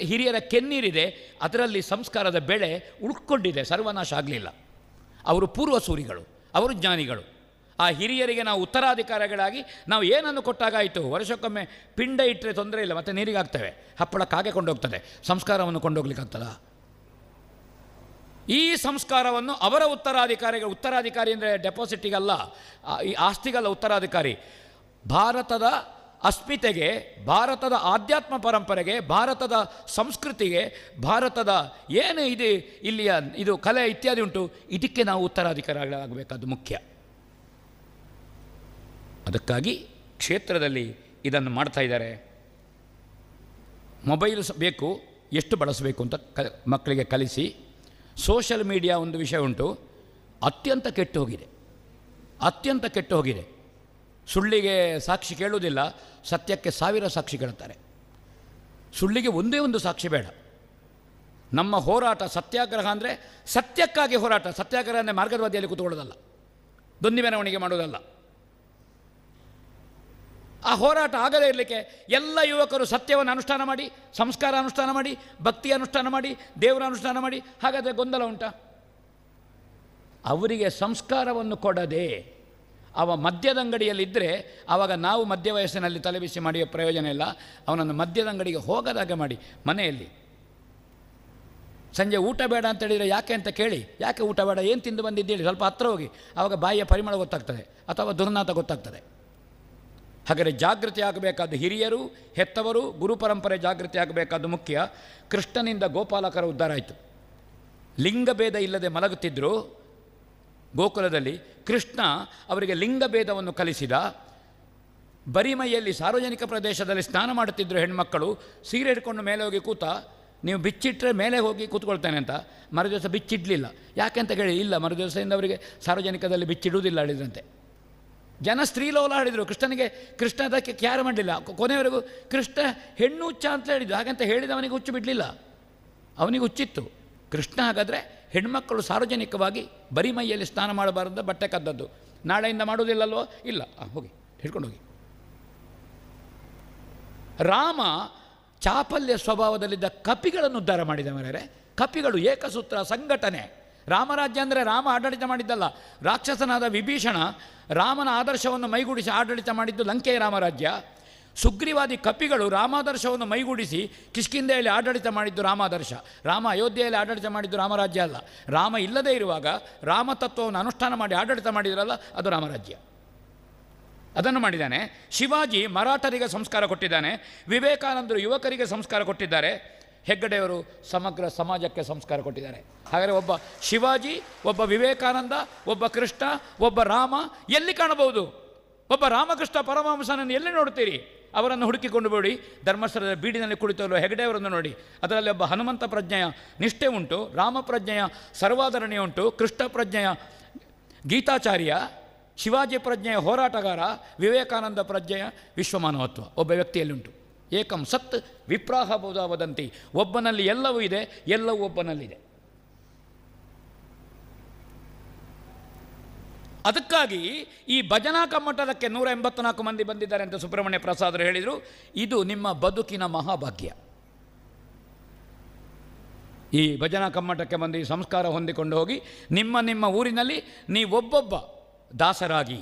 ಹಿರಿಯರ ಕೆನ್ನೀರಿದೆ, ಅದರಲ್ಲಿ ಸಂಸ್ಕಾರದ ಬೆಳೆ ಉಳ್ಕೊಂಡಿದೆ, ಸರ್ವನಾಶ ಆಗಲಿಲ್ಲ. ಅವರು ಪೂರ್ವಸೂರಿಗಳು, ಅವರು ಜ್ಞಾನಿಗಳು. ಆ ಹಿರಿಯರಿಗೆ ನಾವು ಉತ್ತರಾಧಿಕಾರಿಗಳಾಗಿ ನಾವು ಏನನ್ನು ಕೊಟ್ಟಾಗಾಯಿತು? ವರ್ಷಕ್ಕೊಮ್ಮೆ ಪಿಂಡ ಇಟ್ಟರೆ ತೊಂದರೆ ಇಲ್ಲ, ಮತ್ತು ನೀರಿಗೆ ಹಾಕ್ತೇವೆ, ಹಪ್ಪಳ ಕಾಗೆ ಕೊಂಡೋಗ್ತದೆ, ಸಂಸ್ಕಾರವನ್ನು ಕೊಂಡೋಗ್ಲಿಕ್ಕಾಗ್ತದ? ಈ ಸಂಸ್ಕಾರವನ್ನು ಅವರ ಉತ್ತರಾಧಿಕಾರಿ ಅಂದರೆ ಡೆಪಾಸಿಟಿಗಲ್ಲ, ಈ ಆಸ್ತಿಗಲ್ಲ ಉತ್ತರಾಧಿಕಾರಿ. ಭಾರತದ ಅಸ್ಮಿತೆಗೆ, ಭಾರತದ ಆಧ್ಯಾತ್ಮ ಪರಂಪರೆಗೆ, ಭಾರತದ ಸಂಸ್ಕೃತಿಗೆ, ಭಾರತದ ಏನು ಇದು ಇಲ್ಲಿಯ ಇದು ಕಲೆ ಇತ್ಯಾದಿ ಉಂಟು, ಇದಕ್ಕೆ ನಾವು ಉತ್ತರಾಧಿಕಾರಿಗಳಾಗಬೇಕಾದ್ದು ಮುಖ್ಯ. ಅದಕ್ಕಾಗಿ ಕ್ಷೇತ್ರದಲ್ಲಿ ಇದನ್ನು ಮಾಡ್ತಾ ಇದ್ದಾರೆ. ಮೊಬೈಲ್ ಬೇಕು, ಎಷ್ಟು ಬಳಸಬೇಕು ಅಂತ ಮಕ್ಕಳಿಗೆ ಕಲಿಸಿ. ಸೋಷಲ್ ಮೀಡಿಯಾ ಒಂದು ವಿಷಯ ಉಂಟು, ಅತ್ಯಂತ ಕೆಟ್ಟು ಹೋಗಿದೆ. ಸುಳ್ಳಿಗೆ ಸಾಕ್ಷಿ ಕೇಳುವುದಿಲ್ಲ, ಸತ್ಯಕ್ಕೆ 1000 ಸಾಕ್ಷಿ ಕೇಳುತ್ತಾರೆ. ಸುಳ್ಳಿಗೆ ಒಂದೇ ಒಂದು ಸಾಕ್ಷಿ ಬೇಡ. ನಮ್ಮ ಹೋರಾಟ ಸತ್ಯಾಗ್ರಹ ಅಂದರೆ ಸತ್ಯಕ್ಕಾಗಿ ಹೋರಾಟ. ಸತ್ಯಾಗ್ರಹ ಅಂದರೆ ಮಾರ್ಗದವಾದಿಯಲ್ಲಿ ಕೂತ್ಕೊಳ್ಳೋದಲ್ಲ, ದೊಂದಿ ಮೆರವಣಿಗೆ ಮಾಡೋದಲ್ಲ. ಆ ಹೋರಾಟ ಆಗದೇ ಇರಲಿಕ್ಕೆ ಎಲ್ಲ ಯುವಕರು ಸತ್ಯವನ್ನು ಅನುಷ್ಠಾನ ಮಾಡಿ, ಸಂಸ್ಕಾರ ಅನುಷ್ಠಾನ ಮಾಡಿ, ಭಕ್ತಿ ಅನುಷ್ಠಾನ ಮಾಡಿ, ದೇವರ ಅನುಷ್ಠಾನ ಮಾಡಿ. ಹಾಗಾದರೆ ಗೊಂದಲ ಉಂಟಾ? ಅವರಿಗೆ ಸಂಸ್ಕಾರವನ್ನು ಕೊಡದೆ ಅವ ಮದ್ಯದಂಗಡಿಯಲ್ಲಿದ್ದರೆ ಆವಾಗ ನಾವು ಮಧ್ಯ ವಯಸ್ಸಿನಲ್ಲಿ ತಲೆಬಿಸಿ ಮಾಡಿಯೋ ಪ್ರಯೋಜನ ಇಲ್ಲ. ಅವನನ್ನು ಮದ್ಯದಂಗಡಿಗೆ ಹೋಗದಾಗೆ ಮಾಡಿ, ಮನೆಯಲ್ಲಿ ಸಂಜೆ ಊಟ ಬೇಡ ಅಂತ ಹೇಳಿದರೆ ಯಾಕೆ ಅಂತ ಕೇಳಿ, ಯಾಕೆ ಊಟ ಬೇಡ, ಏನು ತಿಂದು ಬಂದಿದ್ದೇಳಿ, ಸ್ವಲ್ಪ ಹತ್ರ ಹೋಗಿ, ಆವಾಗ ಬಾಯಿಯ ಪರಿಮಳ ಗೊತ್ತಾಗ್ತದೆ, ಅಥವಾ ದುರ್ನಾತ ಗೊತ್ತಾಗ್ತದೆ. ಹಾಗಾದರೆ ಜಾಗೃತಿ ಆಗಬೇಕಾದ್ದು ಹಿರಿಯರು, ಹೆತ್ತವರು, ಗುರು ಪರಂಪರೆ ಜಾಗೃತಿ ಆಗಬೇಕಾದ್ದು ಮುಖ್ಯ. ಕೃಷ್ಣನಿಂದ ಗೋಪಾಲಕರ ಉದ್ಧಾರ ಆಯಿತು. ಲಿಂಗಭೇದ ಇಲ್ಲದೆ ಮಲಗುತ್ತಿದ್ದರು ಗೋಕುಲದಲ್ಲಿ. ಕೃಷ್ಣ ಅವರಿಗೆ ಲಿಂಗಭೇದವನ್ನು ಕಲಿಸಿದ. ಬರಿಮೈಯಲ್ಲಿ ಸಾರ್ವಜನಿಕ ಪ್ರದೇಶದಲ್ಲಿ ಸ್ನಾನ ಮಾಡುತ್ತಿದ್ದರು ಹೆಣ್ಮಕ್ಕಳು. ಸೀರೆ ಹಿಡ್ಕೊಂಡು ಮೇಲೆ ಹೋಗಿ ಕೂತ, ನೀವು ಬಿಚ್ಚಿಟ್ಟರೆ ಮೇಲೆ ಹೋಗಿ ಕೂತ್ಕೊಳ್ತೇನೆ ಅಂತ. ಮರುದಿವಸ ಬಿಚ್ಚಿಡಲಿಲ್ಲ. ಯಾಕೆ ಅಂತ ಕೇಳಿ, ಇಲ್ಲ ಮರುದಿವಸದಿಂದ ಅವರಿಗೆ ಸಾರ್ವಜನಿಕದಲ್ಲಿ ಬಿಚ್ಚಿಡುವುದಿಲ್ಲ ಹೇಳಿದ್ರಂತೆ. ಜನ ಸ್ತ್ರೀಲೋಲ ಹೇಳಿದರು ಕೃಷ್ಣನಿಗೆ. ಕೃಷ್ಣ ಅದಕ್ಕೆ ಕ್ಯಾರ ಮಾಡಲಿಲ್ಲ. ಕೊನೆಯವರೆಗೂ ಕೃಷ್ಣ ಹೆಣ್ಣು ಹುಚ್ಚ ಅಂತ ಹೇಳಿದ್ದು. ಹಾಗಂತ ಹೇಳಿದವನಿಗೆ ಹುಚ್ಚು ಬಿಡಲಿಲ್ಲ, ಅವನಿಗೆ ಹುಚ್ಚಿತ್ತು. ಕೃಷ್ಣ ಹಾಗಾದರೆ ಹೆಣ್ಮಕ್ಕಳು ಸಾರ್ವಜನಿಕವಾಗಿ ಬರಿಮೈಯಲ್ಲಿ ಸ್ನಾನ ಮಾಡಬಾರ್ದು, ಬಟ್ಟೆ ಕದ್ದದ್ದು. ನಾಳೆಯಿಂದ ಮಾಡುವುದಿಲ್ಲಲ್ವೋ? ಇಲ್ಲ, ಹೋಗಿ ಹಿಡ್ಕೊಂಡು ಹೋಗಿ. ರಾಮ ಚಾಪಲ್ಯ ಸ್ವಭಾವದಲ್ಲಿದ್ದ ಕಪಿಗಳನ್ನು ಉದ್ಧಾರ ಮಾಡಿದ ಮರರೆ. ಕಪಿಗಳು ಏಕಸೂತ್ರ ಸಂಘಟನೆ. ರಾಮರಾಜ್ಯ ಅಂದರೆ ರಾಮ ಆಡಳಿತ ಮಾಡಿದ್ದಲ್ಲ. ರಾಕ್ಷಸನಾದ ವಿಭೀಷಣ ರಾಮನ ಆದರ್ಶವನ್ನು ಮೈಗೂಡಿಸಿ ಆಡಳಿತ ಮಾಡಿದ್ದು ಲಂಕೆಯ ರಾಮರಾಜ್ಯ. ಸುಗ್ರೀವಾದಿ ಕಪಿಗಳು ರಾಮಾದರ್ಶವನ್ನು ಮೈಗೂಡಿಸಿ ಕಿಷ್ಕಿಂಧೆಯಲ್ಲಿ ಆಡಳಿತ ಮಾಡಿದ್ದು ರಾಮಾದರ್ಶ. ರಾಮ ಅಯೋಧ್ಯೆಯಲ್ಲಿ ಆಡಳಿತ ಮಾಡಿದ್ದು ರಾಮರಾಜ್ಯ ಅಲ್ಲ. ರಾಮ ಇಲ್ಲದೇ ಇರುವಾಗ ರಾಮತತ್ವವನ್ನು ಅನುಷ್ಠಾನ ಮಾಡಿ ಆಡಳಿತ ಮಾಡಿದ್ರಲ್ಲ, ಅದು ರಾಮರಾಜ್ಯ. ಅದನ್ನು ಮಾಡಿದ್ದಾನೆ. ಶಿವಾಜಿ ಮರಾಠರಿಗೆ ಸಂಸ್ಕಾರ ಕೊಟ್ಟಿದ್ದಾನೆ. ವಿವೇಕಾನಂದರು ಯುವಕರಿಗೆ ಸಂಸ್ಕಾರ ಕೊಟ್ಟಿದ್ದಾರೆ. ಹೆಗ್ಗಡೆಯವರು ಸಮಗ್ರ ಸಮಾಜಕ್ಕೆ ಸಂಸ್ಕಾರ ಕೊಟ್ಟಿದ್ದಾರೆ. ಹಾಗಾದರೆ ಒಬ್ಬ ಶಿವಾಜಿ, ಒಬ್ಬ ವಿವೇಕಾನಂದ, ಒಬ್ಬ ಕೃಷ್ಣ, ಒಬ್ಬ ರಾಮ ಎಲ್ಲಿ ಕಾಣಬಹುದು? ಒಬ್ಬ ರಾಮಕೃಷ್ಣ ಪರಮಹಂಸನನ್ನು ಎಲ್ಲಿ ನೋಡ್ತೀರಿ? ಅವರನ್ನು ಹುಡುಕಿಕೊಂಡು ಬಿಡಿ. ಧರ್ಮಸ್ಥಳದ ಬೀಡಿನಲ್ಲಿ ಕುಳಿತವರು ಹೆಗಡೆಯವರನ್ನು ನೋಡಿ. ಅದರಲ್ಲಿ ಒಬ್ಬ ಹನುಮಂತ ಪ್ರಜ್ಞೆಯ ನಿಷ್ಠೆ ಉಂಟು, ರಾಮ ಪ್ರಜ್ಞೆಯ ಸರ್ವಾಧರಣೆ ಉಂಟು, ಕೃಷ್ಣ ಪ್ರಜ್ಞೆಯ ಗೀತಾಚಾರ್ಯ, ಶಿವಾಜಿ ಪ್ರಜ್ಞೆಯ ಹೋರಾಟಗಾರ, ವಿವೇಕಾನಂದ ಪ್ರಜ್ಞೆಯ ವಿಶ್ವಮಾನವತ್ವ ಒಬ್ಬ ವ್ಯಕ್ತಿಯಲ್ಲಿ ಉಂಟು. ಏಕಂ ಸತ್ ವಿಪ್ರಾಹ ಬಹುಧಾ ವದಂತಿ. ಒಬ್ಬನಲ್ಲಿ ಎಲ್ಲವೂ ಇದೆ, ಎಲ್ಲವೂ ಒಬ್ಬನಲ್ಲಿದೆ. ಅದಕ್ಕಾಗಿ ಈ ಭಜನಾ ಕಮ್ಮಟಕ್ಕೆ 184 ಮಂದಿ ಬಂದಿದ್ದಾರೆ ಅಂತ ಸುಬ್ರಹ್ಮಣ್ಯ ಪ್ರಸಾದರು ಹೇಳಿದರು. ಇದು ನಿಮ್ಮ ಬದುಕಿನ ಮಹಾಭಾಗ್ಯ. ಈ ಭಜನಾ ಕಮ್ಮಟಕ್ಕೆ ಬಂದು ಈ ಸಂಸ್ಕಾರ ಹೊಂದಿಕೊಂಡು ಹೋಗಿ ನಿಮ್ಮ ಊರಿನಲ್ಲಿ ನೀವೊಬ್ಬೊಬ್ಬ ದಾಸರಾಗಿ,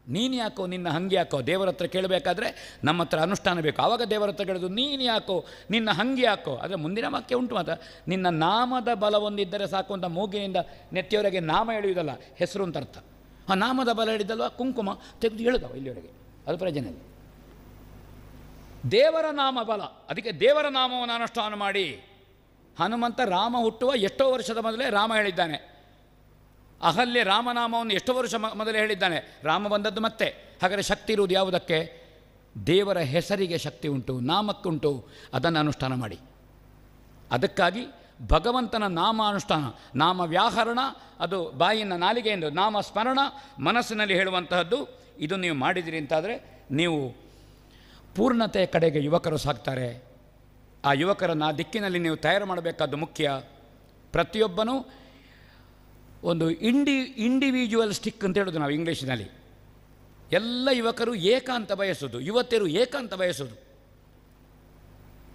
ನೀನು ಯಾಕೋ ನಿನ್ನ ಹಂಗೆ ಯಾಕೋ ದೇವರ ಹತ್ರ ಕೇಳಬೇಕಾದ್ರೆ ನಮ್ಮ ಹತ್ರ ಅನುಷ್ಠಾನ ಬೇಕು. ಆವಾಗ ದೇವರ ಹತ್ರ ಕೇಳೋದು ನೀನು ಯಾಕೋ ನಿನ್ನ ಹಂಗೆ ಯಾಕೋ. ಆದರೆ ಮುಂದಿನ ವಾಕ್ಯ ಉಂಟು ಮಾತ್ರ, ನಿನ್ನ ನಾಮದ ಬಲ ಒಂದಿದ್ದರೆ ಸಾಕು ಅಂತ ಮೂಗಿನಿಂದ ನೆತ್ತಿಯವರೆಗೆ ನಾಮ ಎಳೆಯುವುದಲ್ಲ, ಹೆಸರು ಅಂತ ಅರ್ಥ. ಆ ನಾಮದ ಬಲ ಹಿಡಿದಲ್ವ, ಕುಂಕುಮ ತೆಗೆದು ಹೇಳುದವ ಇಲ್ಲಿವರೆಗೆ, ಅದು ಪ್ರಯೋಜನ ಇಲ್ಲ. ದೇವರ ನಾಮ ಬಲ, ಅದಕ್ಕೆ ದೇವರ ನಾಮವನ್ನು ಅನುಷ್ಠಾನ ಮಾಡಿ. ಹನುಮಂತ ರಾಮ ಹುಟ್ಟುವ ಎಷ್ಟೋ ವರ್ಷದ ಮೊದಲೇ ರಾಮ ಹೇಳಿದ್ದಾನೆ. ಅಹಲ್ಯ ರಾಮನಾಮವನ್ನು ಎಷ್ಟೋ ವರ್ಷ ಮೊದಲೇ ಹೇಳಿದ್ದಾನೆ. ರಾಮ ಬಂದದ್ದು ಮತ್ತೆ. ಹಾಗಾದರೆ ಶಕ್ತಿ ಇರುವುದು ಯಾವುದಕ್ಕೆ? ದೇವರ ಹೆಸರಿಗೆ ಶಕ್ತಿ ಉಂಟು, ನಾಮಕ್ಕುಂಟು. ಅದನ್ನು ಅನುಷ್ಠಾನ ಮಾಡಿ. ಅದಕ್ಕಾಗಿ ಭಗವಂತನ ನಾಮ ಅನುಷ್ಠಾನ, ನಾಮ ವ್ಯಾಹರಣ, ಅದು ಬಾಯಿನ ನಾಲಿಗೆಯಿಂದ, ನಾಮ ಸ್ಮರಣ ಮನಸ್ಸಿನಲ್ಲಿ ಹೇಳುವಂತಹದ್ದು. ಇದು ನೀವು ಮಾಡಿದಿರಿ ಅಂತಾದರೆ ನೀವು ಪೂರ್ಣತೆಯ ಕಡೆಗೆ ಯುವಕರು ಸಾಗ್ತಾರೆ. ಆ ಯುವಕರನ್ನು ಆ ದಿಕ್ಕಿನಲ್ಲಿ ನೀವು ತಯಾರು ಮಾಡಬೇಕಾದ್ದು ಮುಖ್ಯ. ಪ್ರತಿಯೊಬ್ಬನೂ ಒಂದು ಇಂಡಿವಿಜುವಲಿಸ್ಟಿಕ್ ಅಂತ ಹೇಳೋದು ನಾವು ಇಂಗ್ಲೀಷಿನಲ್ಲಿ. ಎಲ್ಲ ಯುವಕರು ಏಕಾಂತ ಬಯಸೋದು, ಯುವತಿಯರು ಏಕಾಂತ ಬಯಸೋದು.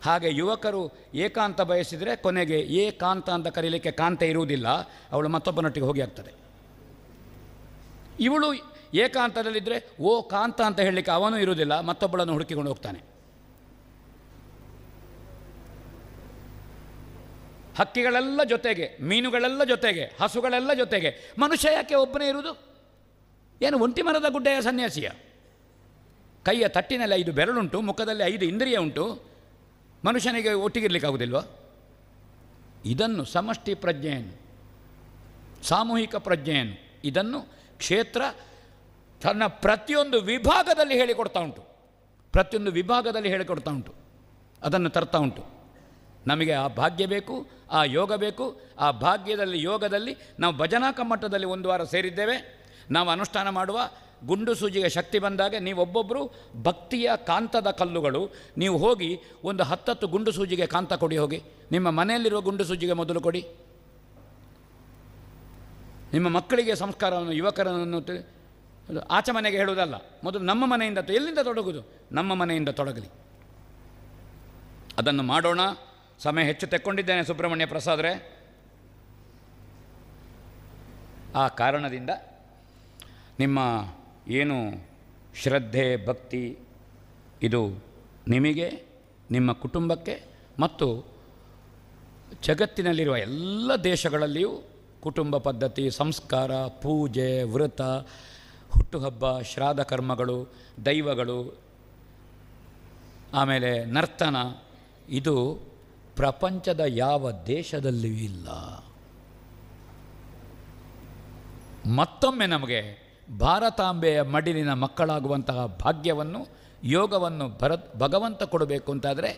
ಹಾಗೆ ಯುವಕರು ಏಕಾಂತ ಬಯಸಿದರೆ ಕೊನೆಗೆ ಏಕಾಂತ ಅಂತ ಕರೀಲಿಕ್ಕೆ ಕಾಂತ ಇರುವುದಿಲ್ಲ, ಅವಳು ಮತ್ತೊಬ್ಬನೊಟ್ಟಿಗೆ ಹೋಗಿ ಆಗ್ತದೆ. ಇವಳು ಏಕಾಂತದಲ್ಲಿದ್ದರೆ ಓ ಕಾಂತ ಅಂತ ಹೇಳಲಿಕ್ಕೆ ಅವನು ಇರುವುದಿಲ್ಲ, ಮತ್ತೊಬ್ಬಳನ್ನು ಹುಡುಕಿಕೊಂಡು ಹೋಗ್ತಾನೆ. ಹಕ್ಕಿಗಳೆಲ್ಲ ಜೊತೆಗೆ, ಮೀನುಗಳೆಲ್ಲ ಜೊತೆಗೆ, ಹಸುಗಳೆಲ್ಲ ಜೊತೆಗೆ, ಮನುಷ್ಯ ಯಾಕೆ ಒಬ್ಬನೇ ಇರುವುದು? ಏನು ಒಂಟಿ ಮರದ ಗುಡ್ಡೆಯ ಸನ್ಯಾಸಿಯ? ಕೈಯ ತಟ್ಟಿನಲ್ಲಿ 5 ಬೆರಳುಂಟು, ಮುಖದಲ್ಲಿ 5 ಇಂದ್ರಿಯ ಉಂಟು, ಮನುಷ್ಯನಿಗೆ ಒಟ್ಟಿಗಿರ್ಲಿಕ್ಕಾಗುವುದಿಲ್ವ? ಇದನ್ನು ಸಮಷ್ಟಿ ಪ್ರಜ್ಞೆಯನ್ನು, ಸಾಮೂಹಿಕ ಪ್ರಜ್ಞೆಯನ್ನು, ಇದನ್ನು ಕ್ಷೇತ್ರ ತನ್ನ ಪ್ರತಿಯೊಂದು ವಿಭಾಗದಲ್ಲಿ ಹೇಳಿಕೊಡ್ತಾ ಉಂಟು. ಪ್ರತಿಯೊಂದು ವಿಭಾಗದಲ್ಲಿ ಹೇಳಿಕೊಡ್ತಾ ಉಂಟು, ಅದನ್ನು ತರ್ತಾ ಉಂಟು. ನಮಗೆ ಆ ಭಾಗ್ಯ ಬೇಕು, ಆ ಯೋಗ ಬೇಕು. ಆ ಭಾಗ್ಯದಲ್ಲಿ, ಯೋಗದಲ್ಲಿ ನಾವು ಭಜನಾ ಕಮ್ಮಟದಲ್ಲಿ 1 ವಾರ ಸೇರಿದ್ದೇವೆ. ನಾವು ಅನುಷ್ಠಾನ ಮಾಡುವ ಗುಂಡು ಸೂಜಿಗೆ ಶಕ್ತಿ ಬಂದಾಗ ನೀವೊಬ್ಬೊಬ್ಬರು ಭಕ್ತಿಯ ಕಾಂತದ ಕಲ್ಲುಗಳು. ನೀವು ಹೋಗಿ ಒಂದು 10 ಗುಂಡು ಸೂಜಿಗೆ ಕಾಂತ ಕೊಡಿ. ಹೋಗಿ ನಿಮ್ಮ ಮನೆಯಲ್ಲಿರುವ ಗುಂಡು ಸೂಜಿಗೆ ಮೊದಲು ಕೊಡಿ. ನಿಮ್ಮ ಮಕ್ಕಳಿಗೆ ಸಂಸ್ಕಾರವನ್ನು, ಯುವಕರನ್ನು ಆಚೆ ಮನೆಗೆ ಹೇಳುವುದಲ್ಲ, ಮೊದಲು ನಮ್ಮ ಮನೆಯಿಂದ. ಎಲ್ಲಿಂದ ತೊಡಗುವುದು? ನಮ್ಮ ಮನೆಯಿಂದ ತೊಡಗಲಿ. ಅದನ್ನು ಮಾಡೋಣ. ಸಮಯ ಹೆಚ್ಚು ತೆಕ್ಕೊಂಡಿದ್ದೇನೆ ಸುಬ್ರಹ್ಮಣ್ಯ ಪ್ರಸಾದ್ರೇ. ಆ ಕಾರಣದಿಂದ ನಿಮ್ಮ ಏನು ಶ್ರದ್ಧೆ, ಭಕ್ತಿ, ಇದು ನಿಮಗೆ, ನಿಮ್ಮ ಕುಟುಂಬಕ್ಕೆ ಮತ್ತು ಜಗತ್ತಿನಲ್ಲಿರುವ ಎಲ್ಲ ದೇಶಗಳಲ್ಲಿಯೂ ಕುಟುಂಬ ಪದ್ಧತಿ, ಸಂಸ್ಕಾರ, ಪೂಜೆ, ವ್ರತ, ಹುಟ್ಟುಹಬ್ಬ, ಶ್ರಾದ್ದ ಕರ್ಮಗಳು, ದೈವಗಳು, ಆಮೇಲೆ ನರ್ತನ, ಇದು ಪ್ರಪಂಚದ ಯಾವ ದೇಶದಲ್ಲಿಯೂ ಇಲ್ಲ. ಮತ್ತೊಮ್ಮೆ ನಮಗೆ ಭಾರತಾಂಬೆಯ ಮಡಿಲಿನ ಮಕ್ಕಳಾಗುವಂತಹ ಭಾಗ್ಯವನ್ನು, ಯೋಗವನ್ನು ಭಗವಂತ ಕೊಡಬೇಕು ಅಂತಾದರೆ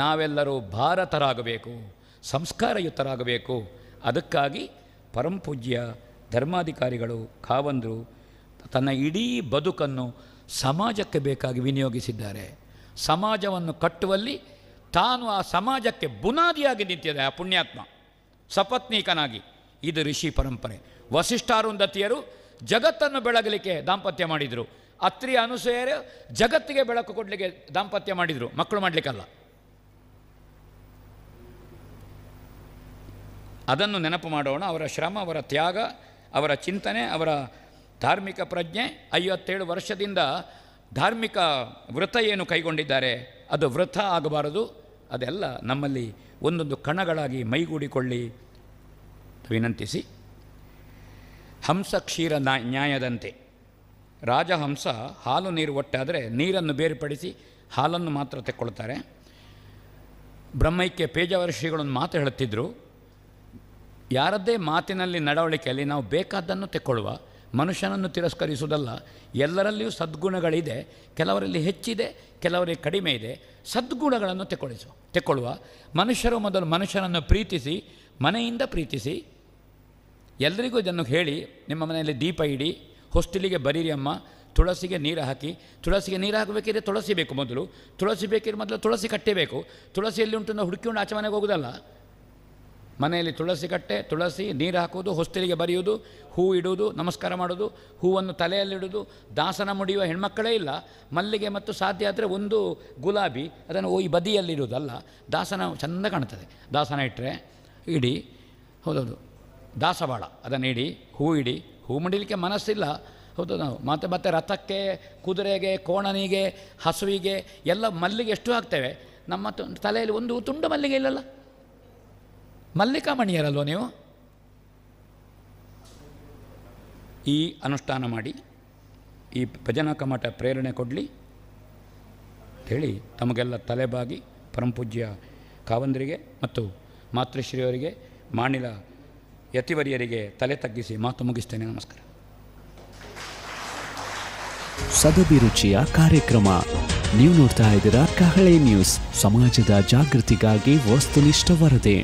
ನಾವೆಲ್ಲರೂ ಭಾರತರಾಗಬೇಕು, ಸಂಸ್ಕಾರಯುತರಾಗಬೇಕು. ಅದಕ್ಕಾಗಿ ಪರಂಪೂಜ್ಯ ಧರ್ಮಾಧಿಕಾರಿಗಳು ಖಾವಂದರು ತನ್ನ ಇಡೀ ಬದುಕನ್ನು ಸಮಾಜಕ್ಕೆ ಬೇಕಾಗಿ ವಿನಿಯೋಗಿಸಿದ್ದಾರೆ. ಸಮಾಜವನ್ನು ಕಟ್ಟುವಲ್ಲಿ ತಾನು ಆ ಸಮಾಜಕ್ಕೆ ಬುನಾದಿಯಾಗಿ ನಿಂತಿದೆ ಆ ಪುಣ್ಯಾತ್ಮ ಸಪತ್ನೀಕನಾಗಿ. ಇದು ಋಷಿ ಪರಂಪರೆ. ವಸಿಷ್ಠಾರುಂಧತಿಯರು ಜಗತ್ತನ್ನು ಬೆಳಗಲಿಕ್ಕೆ ದಾಂಪತ್ಯ ಮಾಡಿದರು. ಅತ್ರಿ ಅನುಸೂಯರು ಜಗತ್ತಿಗೆ ಬೆಳಕು ಕೊಡಲಿಕ್ಕೆ ದಾಂಪತ್ಯ ಮಾಡಿದರು, ಮಕ್ಕಳು ಮಾಡಲಿಕ್ಕಲ್ಲ. ಅದನ್ನು ನೆನಪು ಮಾಡೋಣ. ಅವರ ಶ್ರಮ, ಅವರ ತ್ಯಾಗ, ಅವರ ಚಿಂತನೆ, ಅವರ ಧಾರ್ಮಿಕ ಪ್ರಜ್ಞೆ. 57 ವರ್ಷದಿಂದ ಧಾರ್ಮಿಕ ವ್ರತ ಏನು ಕೈಗೊಂಡಿದ್ದಾರೆ ಅದು ವ್ರತ ಆಗಬಾರದು. ಅದೆಲ್ಲ ನಮ್ಮಲ್ಲಿ ಒಂದೊಂದು ಕಣಗಳಾಗಿ ಮೈಗೂಡಿಕೊಳ್ಳಿ ವಿನಂತಿಸಿ. ಹಂಸ ಕ್ಷೀರ ನ್ಯಾಯದಂತೆ ರಾಜಹಂಸ ಹಾಲು ನೀರು ಒಟ್ಟಾದರೆ ನೀರನ್ನು ಬೇರ್ಪಡಿಸಿ ಹಾಲನ್ನು ಮಾತ್ರ ತೆಕ್ಕೊಳ್ತಾರೆ. ಬ್ರಹ್ಮೈಕ್ಯ ಪೇಜಾವರ ಶ್ರೀಗಳೊಂದು ಮಾತು ಹೇಳುತ್ತಿದ್ದರು, ಯಾರದ್ದೇ ಮಾತಿನಲ್ಲಿ ನಡವಳಿಕೆಯಲ್ಲಿ ನಾವು ಬೇಕಾದ್ದನ್ನು ತೆಕ್ಕೊಳ್ಳುವ, ಮನುಷ್ಯನನ್ನು ತಿರಸ್ಕರಿಸುವುದಲ್ಲ. ಎಲ್ಲರಲ್ಲಿಯೂ ಸದ್ಗುಣಗಳಿದೆ, ಕೆಲವರಲ್ಲಿ ಹೆಚ್ಚಿದೆ, ಕೆಲವರಿಗೆ ಕಡಿಮೆ ಇದೆ. ಸದ್ಗುಣಗಳನ್ನು ತೆಕ್ಕೊಳ್ಳುವ. ಮನುಷ್ಯರು ಮೊದಲು ಮನುಷ್ಯನನ್ನು ಪ್ರೀತಿಸಿ, ಮನೆಯಿಂದ ಪ್ರೀತಿಸಿ. ಎಲ್ಲರಿಗೂ ಇದನ್ನು ಹೇಳಿ, ನಿಮ್ಮ ಮನೆಯಲ್ಲಿ ದೀಪ ಇಡಿ, ಹೊಸ್ತಿಲಿಗೆ ಬರೀರಿ ಅಮ್ಮ, ತುಳಸಿಗೆ ನೀರು ಹಾಕಿ. ತುಳಸಿಗೆ ನೀರು ಹಾಕಬೇಕಿದ್ರೆ ತುಳಸಿ ಬೇಕು ಮೊದಲು, ತುಳಸಿ ಬೇಕಿದ್ರೆ ಮೊದಲು ತುಳಸಿ ಕಟ್ಟೆ ಬೇಕು. ತುಳಸಿ ಎಲ್ಲಿ ಉಂಟು ನಾವು ಹುಡುಕಿಕೊಂಡು ಆಚೆ ಮನೆಗೆ ಹೋಗೋದಲ್ಲ. ಮನೆಯಲ್ಲಿ ತುಳಸಿ ಕಟ್ಟೆ, ತುಳಸಿ, ನೀರು ಹಾಕುವುದು, ಹೊಸ್ತಿಲಿಗೆ ಬರೆಯುವುದು, ಹೂ ಇಡುವುದು, ನಮಸ್ಕಾರ ಮಾಡೋದು, ಹೂವನ್ನು ತಲೆಯಲ್ಲಿಡುವುದು. ದಾಸನ ಮುಡಿಯುವ ಹೆಣ್ಮಕ್ಕಳೇ ಇಲ್ಲ. ಮಲ್ಲಿಗೆ ಮತ್ತು ಸಾಧ್ಯ ಆದರೆ ಒಂದು ಗುಲಾಬಿ, ಅದನ್ನು ಈ ಬದಿಯಲ್ಲಿಡುವುದಲ್ಲ. ದಾಸನ ಚೆಂದ ಕಾಣ್ತದೆ. ದಾಸನ ಇಟ್ಟರೆ ಇಡಿ, ಹೌದೌದು, ದಾಸವಾಳ ಅದನ್ನು ಇಡಿ, ಹೂ ಇಡಿ. ಹೂ ಮುಡಿಲಿಕ್ಕೆ ಮನಸ್ಸಿಲ್ಲ, ಹೌದು. ನಾವು ಮತ್ತೆ ರಥಕ್ಕೆ, ಕುದುರೆಗೆ, ಕೋಣನಿಗೆ, ಹಸುವಿಗೆ ಎಲ್ಲ ಮಲ್ಲಿಗೆ ಎಷ್ಟು ಹಾಕ್ತೇವೆ. ನಮ್ಮ ತಲೆಯಲ್ಲಿ ಒಂದು ತುಂಡು ಮಲ್ಲಿಗೆ ಇಲ್ಲಲ್ಲ. ಮಲ್ಲಿಕಾಮಣಿಯರಲ್ವ ನೀವು? ಈ ಅನುಷ್ಠಾನ ಮಾಡಿ, ಈ ಭಜನಾ ಕಮ್ಮಟ ಪ್ರೇರಣೆ ಕೊಡಲಿ ಹೇಳಿ ತಮಗೆಲ್ಲ ತಲೆಬಾಗಿ ಪರಮಪೂಜ್ಯ ಕಾವಂದರಿಗೆ ಮತ್ತು ಮಾತೃಶ್ರೀಯವರಿಗೆ, ಮಾಣಿಲ ಯತಿವರಿಯರಿಗೆ ತಲೆ ತಗ್ಗಿಸಿ ಮಾತು ಮುಗಿಸ್ತೇನೆ. ನಮಸ್ಕಾರ. ಸದಭಿರುಚಿಯ ಕಾರ್ಯಕ್ರಮ ನೀವು ನೋಡ್ತಾ ಇದ್ದೀರಾ ಕಹಳೆ ನ್ಯೂಸ್. ಸಮಾಜದ ಜಾಗೃತಿಗಾಗಿ ವಸ್ತುನಿಷ್ಠ ವರದಿ.